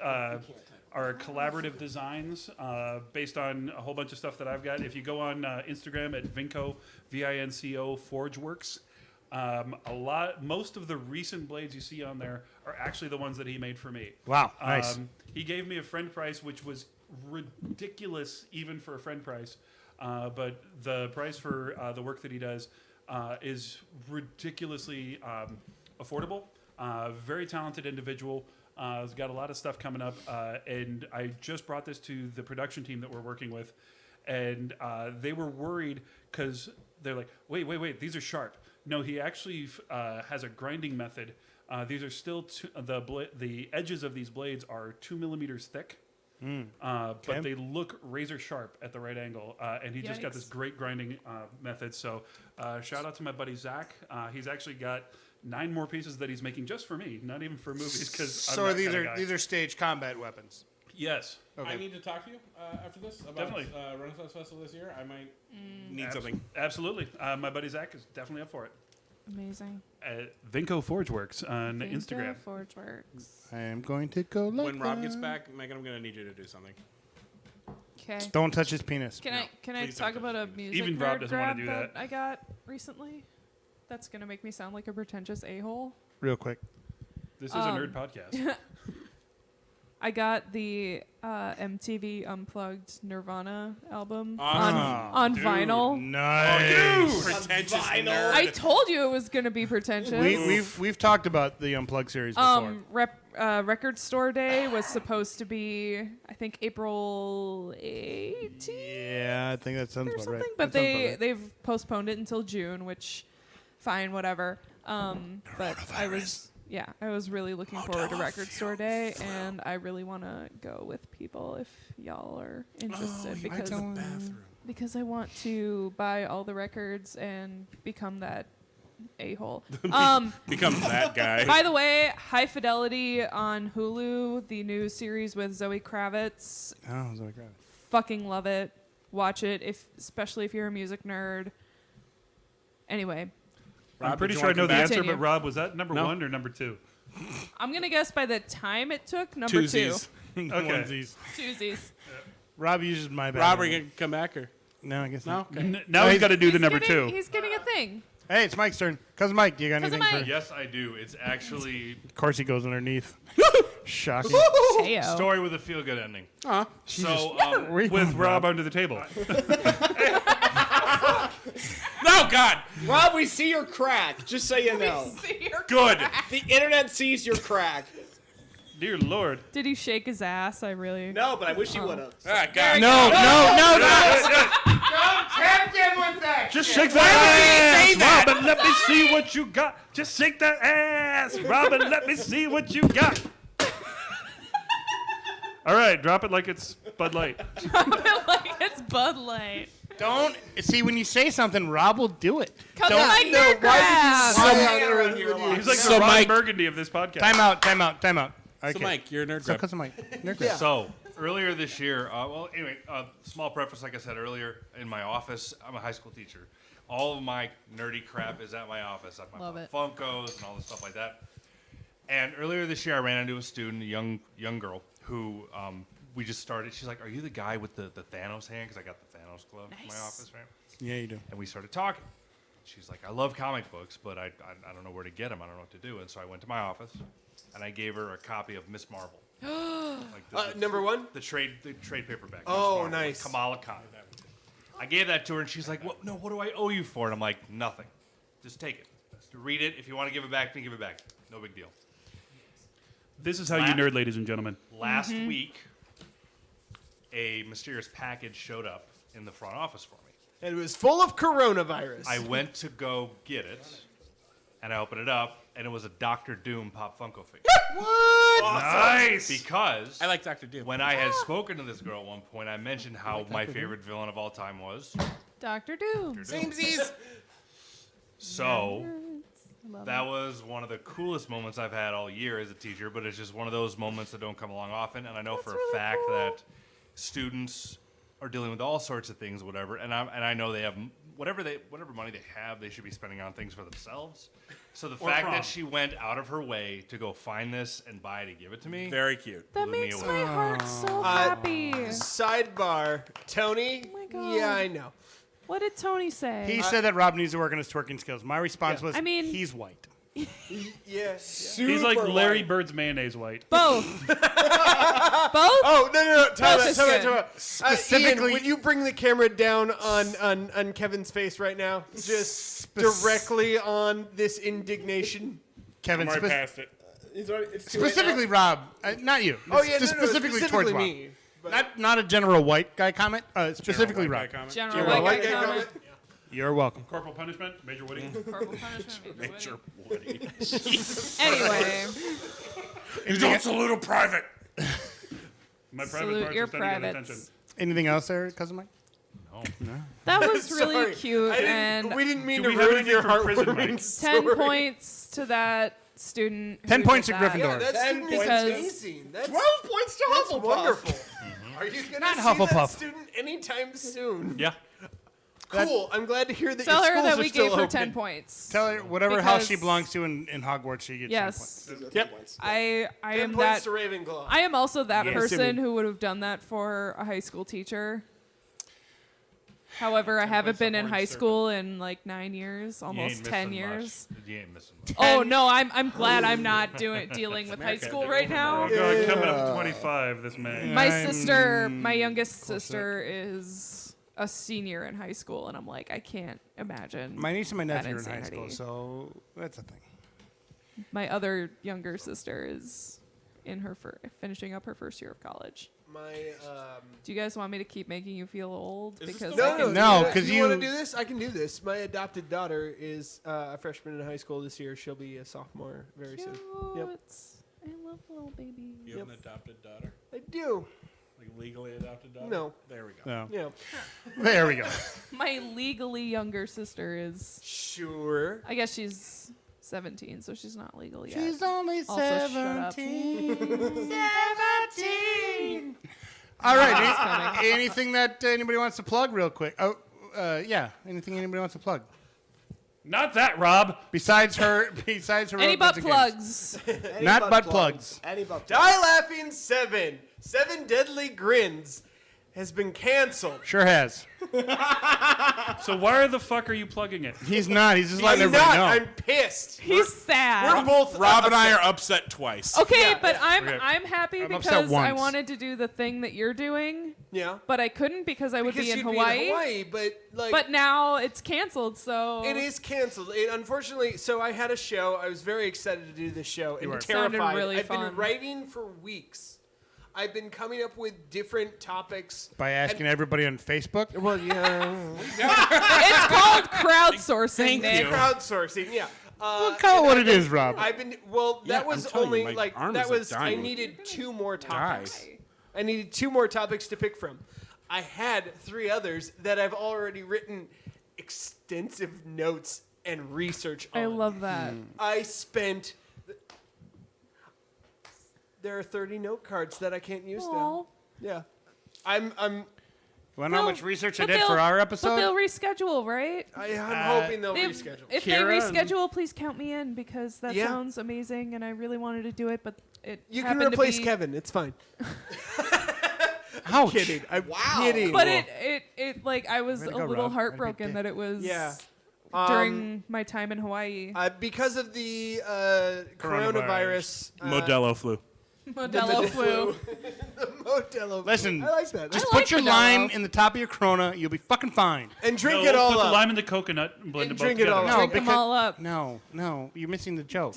are collaborative designs based on a whole bunch of stuff that I've got. If you go on Instagram at Vinco, VINCO Forgeworks, most of the recent blades you see on there are actually the ones that he made for me. Wow, nice. He gave me a friend price, which was ridiculous even for a friend price. But the price for the work that he does is ridiculously affordable. Very talented individual. He's got a lot of stuff coming up. And I just brought this to the production team that we're working with. And they were worried because they're like, wait, these are sharp. No, he actually has a grinding method. These are still the edges of these blades are 2 millimeters thick. But they look razor sharp at the right angle, and he just got this great grinding method. So shout out to my buddy Zach. He's actually got 9 more pieces that he's making just for me, not even for movies. Because So these are staged combat weapons. Yes. Okay. I need to talk to you after this about Definitely. Renaissance Festival this year. I might need something. Absolutely. My buddy Zach is definitely up for it. Amazing. Vinco Forgeworks on Instagram. Forgeworks. I am going to go like When Rob that. gets back, Megan, I'm going to need you to do something. Okay. Don't touch his penis. Can I please talk don't about a touch music Even Rob nerd doesn't wanna grab do that that. I got recently? That's gonna make me sound like a pretentious a-hole. Real quick. This is a nerd podcast. I got the MTV Unplugged Nirvana album Awesome. on vinyl. Nice. Pretentious vinyl. nerd. I told you it was gonna be pretentious. We've talked about the Unplugged series before. Record Store Day was supposed to be, I think, April 18th Yeah, I think that sounds or about something, right. but That sounds about right. they've postponed it until June, which fine, whatever. But I was really looking forward to Record Store Day, and I really want to go with people if y'all are interested because I want to buy all the records and become that a-hole. Becomes that guy. By the way, High Fidelity on Hulu, the new series with Zoe Kravitz. Oh, Zoe Kravitz. Fucking love it. Watch it, especially if you're a music nerd. Anyway, I'm Rob, pretty did you sure I wanna know come the back? answer, Continue. but Rob, was that number No. 1 or number 2? I'm going to guess by the time it took, number Twosies. Onesies. 2. Twosies. Rob uses my bad. Rob, are you going to come back or? No, I guess No? not. Okay. Now he's got to do the number 2. He's getting a thing. Hey, it's Mike's turn. Cousin Mike, you got Cousin anything Mike. for? Yes, I do. It's actually Of course, he goes underneath. Shocking. Heyo. story with a feel-good ending. Aw. So, Where you With going, Rob under the table. No, God. Rob, we see your crack. Just so you know, Good. the internet sees your crack. Dear Lord. Did he shake his ass? I really. No, but I wish he would have. Ah, God. No, no. Just shake that ass, Robin. Let me see what you got. Just shake that ass, Robin. Let me see what you got. All right, drop it like it's Bud Light. like it's Bud Light. Don't. See, when you say something, Rob will do it. Cousin Don't- Mike nerd grab. He's like So the Ron Mike- Burgundy of this podcast. Time out. Okay. So, Mike, you're a nerd So, grab. Cousin Mike. Nerd grab. So earlier this year, small preface, like I said earlier, in my office, I'm a high school teacher. All of my nerdy crap is at my office. I Love have it. Funkos and all this stuff like that. And earlier this year, I ran into a student, a young girl, who we just started. She's like, "Are you the guy with the Thanos hand?" Because I got the Thanos glove in my office, right? Yeah, you do. And we started talking. She's like, "I love comic books, but I don't know where to get them. I don't know what to do." And so I went to my office, and I gave her a copy of Miss Marvel. Like Number 1? the trade paperback. Oh, Miss Marvel with nice. Kamala Khan. I gave that to her, and she's like, "What? No, what do I owe you for it?" I'm like, "Nothing. Just take it. Read it. If you want to give it back to me, give it back. No big deal." This is how you nerd, ladies and gentlemen. Last week, a mysterious package showed up in the front office for me. And it was full of coronavirus. I went to go get it, and I opened it up, and it was a Doctor Doom Pop Funko figure. Nice. Because I like Dr. Doom. when I had spoken to this girl at one point, I mentioned how my favorite villain of all time was Dr. Doom. Doom. So that was one of the coolest moments I've had all year as a teacher, but it's just one of those moments that don't come along often. And I know for a fact that students are dealing with all sorts of things, whatever. And I know they have whatever money they have, they should be spending on things for themselves. So the fact prom. that she went out of her way to go find this and buy it and give it to me, Very cute. That blew me makes away. my heart so happy. Sidebar, Tony. Oh my God. Yeah, I know. What did Tony say? He said that Rob needs to work on his twerking skills. My response was, I mean- he's white. Yeah. He's like Larry Bird's mayonnaise white. Both. Both? Oh no! Time Both is out. good. Specifically- Ian, would you bring the camera down on Kevin's face right now? Just directly on this indignation. Kevin, I'm right past it. It's already, it's too late specifically Rob, not you. Oh yeah, just no, specifically towards Rob. me. But Not a general white guy comment. Specifically White Rob. guy comment. General General white white guy guy comment. You're welcome. Corporal punishment, Major Woody. Corporal punishment. Major Woody. Anyway, You don't salute a private. My private salute parts your are standing at attention. privates. Anything else there, cousin Mike? That was really Sorry. cute, and we didn't mean Do to we have ruin anything your from prison, heartwarming Mike? story. 10 points to that student. who 10 did points to that. Gryffindor. Yeah, that 10 student is points. amazing. That's 12 points to That's Hufflepuff. wonderful. Are you gonna Not see Hufflepuff. that student anytime soon? Yeah. Cool. I'm glad to hear that Tell your her schools that are we still gave her open. 10 points. Tell her whatever house she Because- belongs to in Hogwarts, she gets 10 points. Yes, Yep. I 10 am points that. to Ravenclaw. I am also that Yes. person who would have done that for a high school teacher. However, I haven't been in high school in like 9 years, You ain't almost 10 missing years. much. You ain't missing much. Oh no, I'm glad I'm not dealing with high school right now. Oh God, coming up to 25 this May. My I'm sister, my youngest sister, is a senior in high school, and I'm like, I can't imagine. My niece and my that nephew are in high school, insanity. so that's a thing. My other younger sister is in her finishing up her first year of college. My Do you guys want me to keep making you feel old? Is this Because the I one- can No, do it. 'cause you want you- to do this? I can do this. My adopted daughter is a freshman in high school this year. She'll be a sophomore very soon. Yep. Cute. I love little babies. You have an adopted daughter? I do. Like legally adopted daughter? No. There we go. No. Yeah. There we go. My legally younger sister is, Sure. I guess she's 17, so she's not legal yet. She's only Also, shut up. 17. 17. All right. Anything that anybody wants to plug real quick? Oh, yeah. Anything anybody wants to plug? Not that, Rob. Besides her Any road butt games. plugs. Not butt plugs. Any butt Die Laughing 7. 7 Deadly Grins has been canceled. Sure has. So why the fuck are you plugging it? He's not. He's just I'm letting everybody not. know. I'm pissed. He's sad. We're both Rob and I are upset twice. Okay, Yeah. but Okay. I'm happy I'm upset because I once. wanted to do the thing that you're doing, Yeah. but I couldn't because I would Because be in you'd Hawaii. be in Hawaii, but like But now it's canceled, so it is canceled. Unfortunately, so I had a show. I was very excited to do this show and were. Sounded terrified. really I've fun. been writing for weeks. I've been coming up with different topics. By asking everybody on Facebook. Well, yeah. It's called crowdsourcing. Nick. Crowdsourcing, yeah. Call it what it is, Rob. I've been that Yeah, was I'm telling only you, my like arm that is, was like, I dying. needed 2 more topics. Die. I needed 2 more topics to pick from. I had 3 others that I've already written extensive notes and research on. I love that. I spent. There are 30 note cards that I can't use Aw. now. Yeah, I'm Want to know how much research I did they'll- for our But episode? they'll reschedule, right? I'm hoping they'll If, reschedule. if they Kira and- reschedule, please count me in because that Yeah. sounds amazing, and I really wanted to do it, but it You can happened replace to be, Kevin. It's fine. Ouch. Kidding. I'm kidding. But it like I was Way to a go, little Rob. heartbroken that it was Yeah. during my time in Hawaii. Because of the coronavirus. Modelo flu. Modelo flu. Modelo. Listen, I like that. just I put like your Modelo. lime in the top of your Corona. You'll be fucking fine. And drink No, it all put the up. lime in the coconut and blend And them both drink it all together. up. No, Drink them because all up. no, you're missing the joke.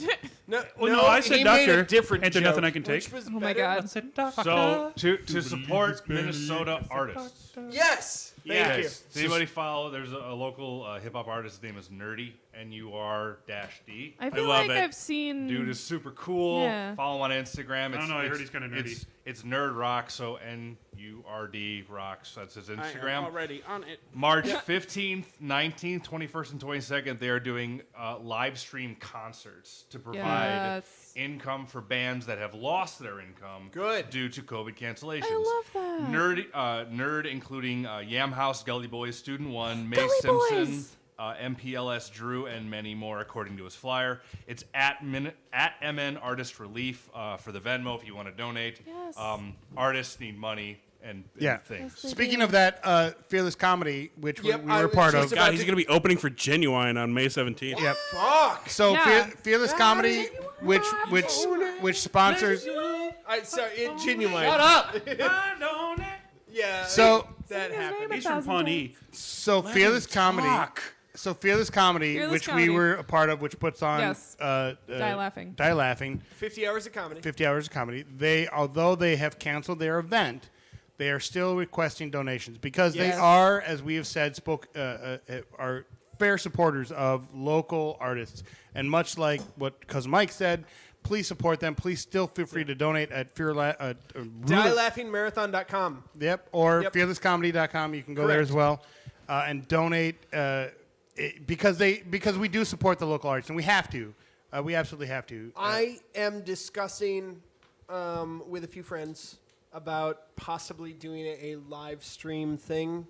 No, Well, no, I said he made doctor. a different Ain't there joke, nothing I can which take? was Oh my better. god. So to support Minnesota artists, Yes. Thank you. Does anybody follow? There's a local hip hop artist. His name is Nerdy, NUR-D. I feel love like it. I've seen. Dude is super cool. Yeah. Follow him on Instagram. I don't know, I heard he's kinda nerdy. It's Nerd Rock, so NURD Rocks. That's his I am Instagram. already on it. March 15th, 19th, 21st, and 22nd, they are doing live stream concerts to provide Yes. income for bands that have lost their income Good. due to COVID cancellations. I love that. Nerd, including Yam House, Gully Boys, Student One, May Gully Simpson, Boys. MPLS Drew, and many more, according to his flyer. It's at MN Artist Relief for the Venmo if you want to donate. Yes. Artists need money and Yeah. things. Yes, they Speaking do. of that, Fearless Comedy, which Yep, we I were was part just of. about God, he's going to be opening for Genuine on May 17th. Yep. Fuck. So Yeah. Fearless Comedy, which sponsors. Genuine. Shut up! Yeah. So that happened. He's from Pawnee. so Fearless Comedy. So Fearless Comedy, Fearless which Comedy. we were a part of, which puts on Yes. Die Laughing. Die Laughing, 50 hours of comedy. 50 hours of comedy. Although they have canceled their event, they are still requesting donations because they Yes. are, as we have said, are fair supporters of local artists. And much like what Cousin Mike said, please support them. Please still feel free to donate at DieLaughingMarathon.com. Yep, or Yep. fearlesscomedy.com. You can go there Correct. as well and donate because we do support the local artists, and we have to. We absolutely have to. I am discussing with a few friends about possibly doing a live stream thing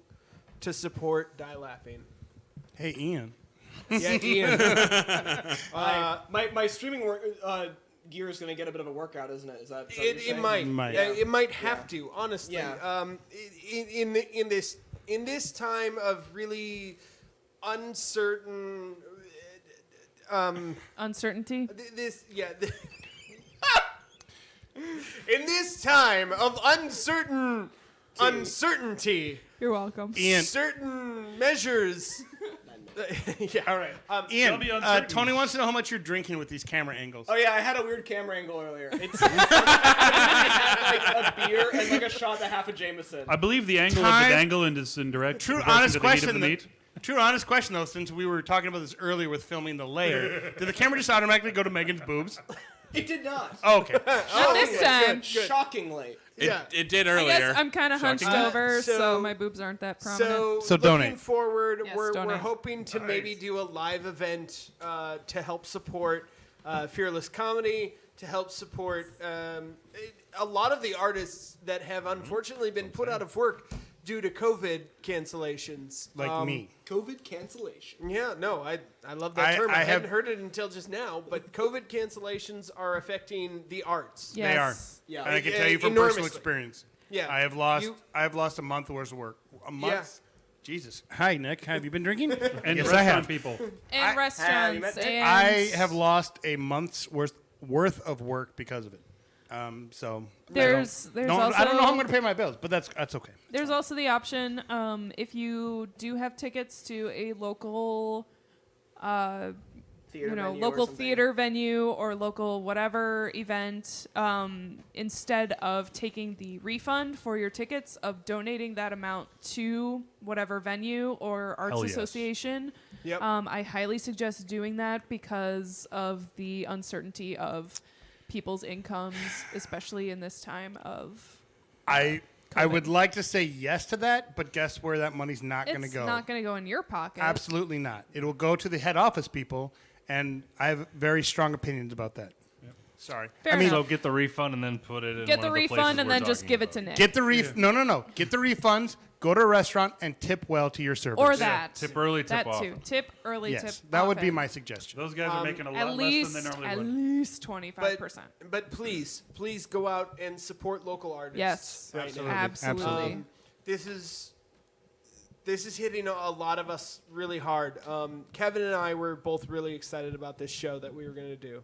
to support Die Laughing. Hey, Ian. Yeah, Ian. My streaming gear is going to get a bit of a workout, isn't it? Is that what you're It saying? might. Might. It might have to. Honestly. Yeah. In this time of really uncertain. Uncertainty. In this time of uncertainty, You're welcome. Ian. certain measures. Yeah. All right. Ian, be uncertain. Tony wants to know how much you're drinking with these camera angles. Oh yeah, I had a weird camera angle earlier. It's I had like a beer and like a shot and a half of Jameson. I believe the angle Time- of the dangle is in direct True, proportion honest to the heat of question. the meat. True, honest question, though, since we were talking about this earlier with filming the layer, did the camera just automatically go to Megan's boobs? It did not. Oh, okay. Not this time. Shockingly. It did I earlier. guess I'm kind of hunched over, so, so- my boobs aren't that prominent. So looking donate. forward, Yes, we're donate. hoping to maybe do a live event to help support Fearless Comedy, to help support a lot of the artists that have unfortunately been put out of work due to COVID cancellations. Like me. COVID cancellation. Yeah, no, I love that term. I I hadn't have- heard it until just now, but COVID cancellations are affecting the arts. yes. They are. Yeah. And I can tell you from Enormously. personal experience. Yeah. I have lost a month worth of work. A month? Yeah. Jesus. Hi, Nick. Have you been drinking? And Yes, I restaurant have. people. And Have you restaurants. met Nick? And I have lost a month's worth of work because of it. So There's I don't know also how I'm going to pay my bills, but that's okay. There's also the option if you do have tickets to a local, Theater venue or local something. theater venue or local whatever event, instead of taking the refund for your tickets, of donating that amount to whatever venue or arts Hell yes. association. Yep. I highly suggest doing that because of the uncertainty of people's incomes, especially in this time of. I would like to say yes to that, but guess where that money's not going to It's go? not going to go in your pocket. Absolutely not. It will go to the head office people, and I have very strong opinions about that. Sorry. Fair So enough. get the refund and then put it in Get one the of the places refund and we're then just talking give it about. to Nick. Get the No. Get the refunds. Go to a restaurant and tip well to your servers. or that. Tip early, tip that often. too. Tip early, Yes, tip. that would be often. my suggestion. Those guys are making a lot At less least, than they normally at would. least 25%. But please go out and support local artists. Yes, right now. absolutely. This is hitting a lot of us really hard. Kevin and I were both really excited about this show that we were going to do.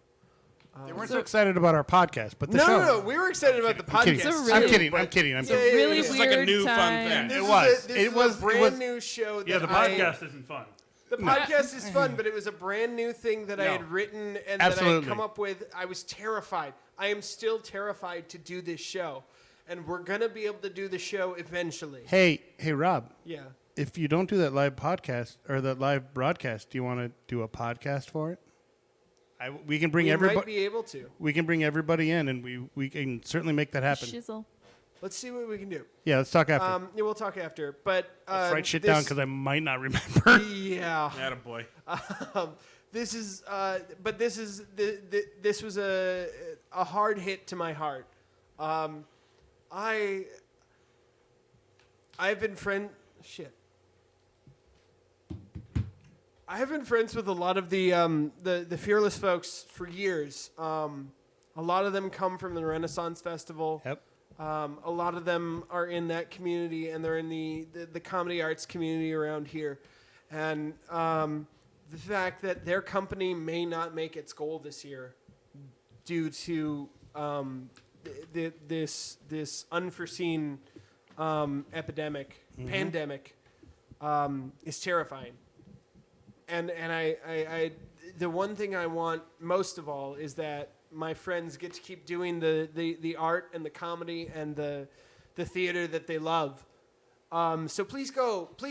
They weren't so excited about our podcast, but the show. No, we were excited about the I'm kidding. podcast. It's a I'm really- kidding. I'm but- kidding. I'm It's kidding. a really This is weird like a new fun time. thing. This It is was. This It is was. a brand It was. new show. That Yeah, the podcast isn't fun. The podcast is fun, but it was a brand new thing that I No. had written and that I Absolutely. had come up with. I was terrified. I am still terrified to do this show, and we're gonna be able to do the show eventually. Hey, Rob. Yeah. if you don't do that live podcast or that live broadcast, do you want to do a podcast for it? We can bring We might everybody. be able to. We can bring everybody in, and we can certainly make that happen. Shizzle. Let's see what we can do. Yeah, let's talk after. Yeah, we'll talk after. But Let's write shit down because I might not remember. Yeah. Attaboy. This is, but this is this was a hard hit to my heart. I've been I have been friends with a lot of the Fearless folks for years. A lot of them come from the Renaissance Festival. Yep. A lot of them are in that community, and they're in the comedy arts community around here. And the fact that their company may not make its goal this year due to this unforeseen pandemic, is terrifying. And I the one thing I want most of all is that my friends get to keep doing the art and the comedy and the theater that they love. So please go to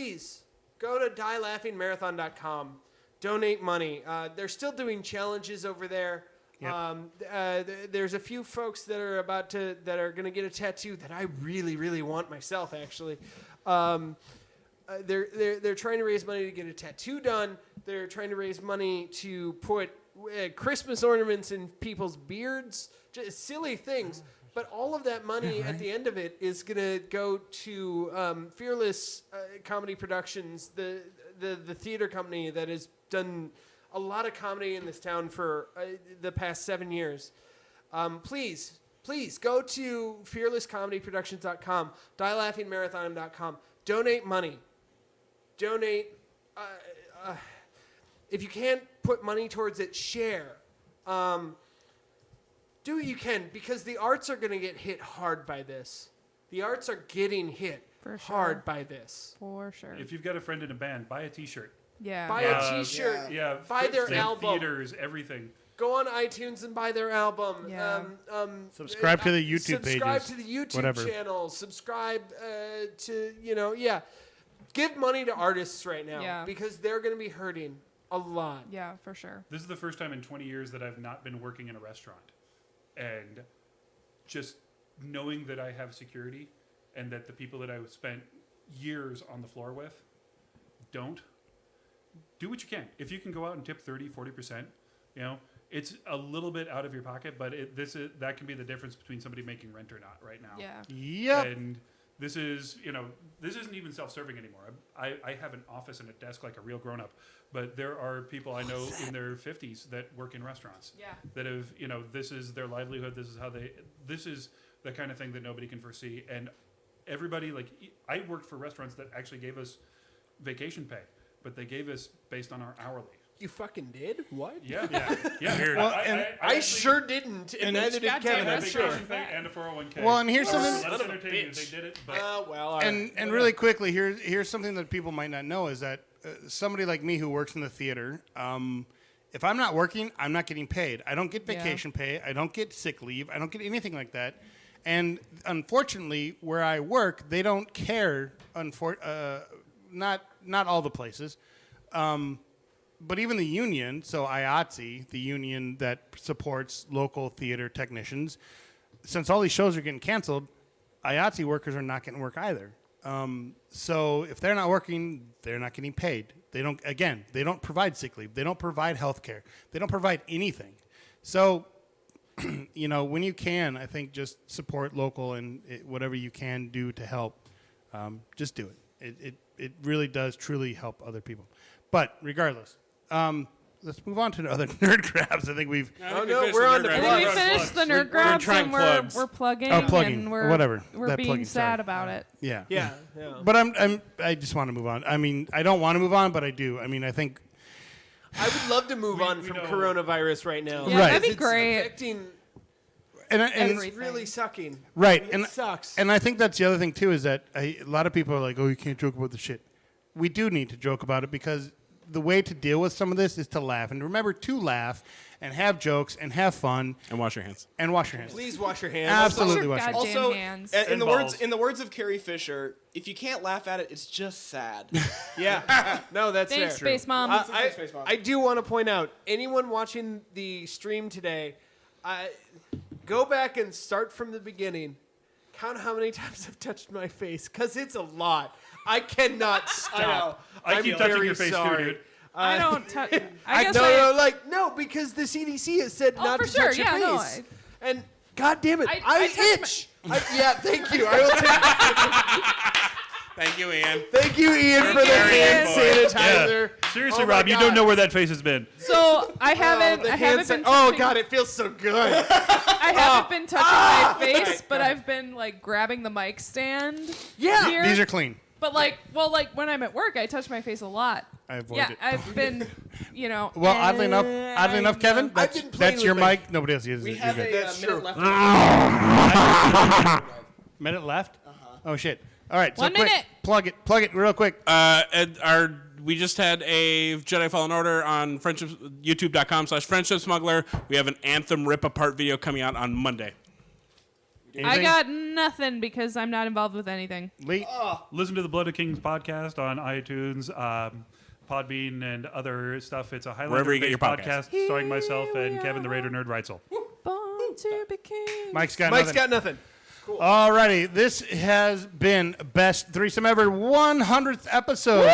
dielaughingmarathon.com. Donate money. They're still doing challenges over there. Yep. There's a few folks that are that are gonna get a tattoo that I really, really want myself. Actually, they're trying to raise money to get a tattoo done. They're trying to raise money to put Christmas ornaments in people's beards. Just silly things. But all of that money at the end of it is going to go to Fearless Comedy Productions, the theater company that has done a lot of comedy in this town for the past 7 years. Please go to fearlesscomedyproductions.com, dielaughingmarathon.com. Donate money. Donate. If you can't put money towards it, share. Do what you can, because the arts are going to get hit hard by this. The arts are getting hit For hard sure. by this. For sure. If you've got a friend in a band, buy a T-shirt. Yeah. Buy a T-shirt. Yeah, Buy their the album. theaters, everything. Go on iTunes and buy their album. Yeah. Subscribe to the YouTube subscribe pages. to the YouTube whatever. channel. Subscribe to, Give money to artists right now Yeah. because they're going to be hurting a lot. Yeah, for sure. This is the first time in 20 years that I've not been working in a restaurant. And just knowing that I have security and that the people that I've spent years on the floor with don't, do what you can. If you can go out and tip 30, 40%, it's a little bit out of your pocket, but that can be the difference between somebody making rent or not right now. Yeah. Yep. And this is, this isn't even self-serving anymore. I have an office and a desk like a real grown-up, but there are people I know in their 50s that work in restaurants. Yeah. That have, this is their livelihood. This is the kind of thing that nobody can foresee. And everybody, I worked for restaurants that actually gave us vacation pay, but they gave us based on our hourly. You fucking did? What? Yeah. Yeah. Well, I I actually- sure didn't, and neither did goddamn Kevin, I I'm had a sure. vacation pay and a 401k. Well, and here's something. Let us Son of a entertain you if bitch. they did it, but Well, all right. And really quickly, here's something that people might not know is that somebody like me who works in the theater, if I'm not working, I'm not getting paid. I don't get vacation pay. I don't get sick leave. I don't get anything like that. And unfortunately, where I work, they don't care. Not all the places. But even the union, so IATSE, the union that supports local theater technicians, since all these shows are getting canceled, IATSE workers are not getting work either. So if they're not working, they're not getting paid. They don't provide sick leave. They don't provide health care. They don't provide anything. So, when you can, I think just support local and whatever you can do to help, just do it. It really does truly help other people. But regardless, let's move on to the other nerd grabs. I think we've we're on the I Plugs. think we finished the nerd grabs trying and plugs. we're plugging, plugging, and we're whatever. We're That being plugging, sad sorry. about it. yeah. Yeah. But I just want to move on. I mean, I don't want to move on, but I do. I mean, I think I would love to move on from know- coronavirus right now. Yeah, Right. that'd be It's great. affecting, and it's Everything. really sucking. right, It and sucks. and I think that's the other thing too is that a lot of people are like, "Oh, you can't joke about the shit." We do need to joke about it because the way to deal with some of this is to laugh. And remember to laugh and have jokes and have fun And wash your hands. and wash your hands. Please wash your hands. Absolutely wash your hands. Goddamn Also, hands. in the balls. words of Carrie Fisher, if you can't laugh at it, it's just sad. Yeah. No, that's Thanks, fair. Space Mom. I do want to point out, anyone watching the stream today, go back and start from the beginning. Count how many times I've touched my face, because it's a lot. I cannot stop. I keep touching very your face sorry. too, dude. I don't touch. I guess No, because the CDC has said not for to sure, touch your yeah, no, face. And God damn it, I I touch itch. Yeah, thank you. I will take. Thank you, Ian. Thank you, Ian, for the Very hand good. sanitizer. Seriously, Oh my Rob, you God. don't know where that face has been. So I haven't. The I hand haven't been. oh touching- God, it feels so good. I haven't been touching my face, but I've been like grabbing the mic stand. Yeah. Here. These are clean. But like when I'm at work, I touch my face a lot. I avoid Yeah, it. I've been, Well, oddly enough, Kevin, I've been playing that's your with my- mic. Nobody else uses We it. have You're a good. That's minute true. left. Minute left. Oh shit! All right, so 1 quick, minute. plug it real quick. We just had a Jedi Fallen Order on friendship, youtube.com/friendship smuggler. We have an Anthem rip apart video coming out on Monday. I Anything? got nothing because I'm not involved with anything. Lee. Listen to the Blood of Kings podcast on iTunes, Podbean, and other stuff. It's a Wherever you get your Highlander-based podcasts. podcast starring myself Here we and Kevin the are. Raider Nerd Reitzel. Born to be king. Mike's got Mike's nothing. got nothing. Alrighty, this has been best threesome ever, 100th episode,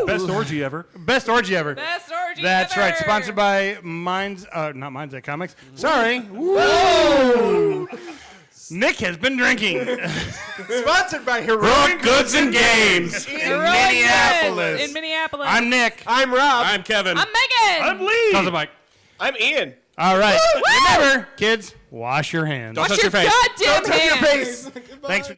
Best orgy ever. best orgy ever. Best orgy That's ever. right, sponsored by not Minds Eye Comics. Sorry. Whoa. Nick has been drinking. Sponsored by Heroic. Rock Goods and Games. Heroic Minneapolis. Goods in Minneapolis. I'm Nick. I'm Rob. I'm Kevin. I'm Megan. I'm Lee. How's it, Mike? I'm Ian. All right. Remember, kids, wash your hands. Don't Wash touch your your face. goddamn Touch your hands. face. Thanks for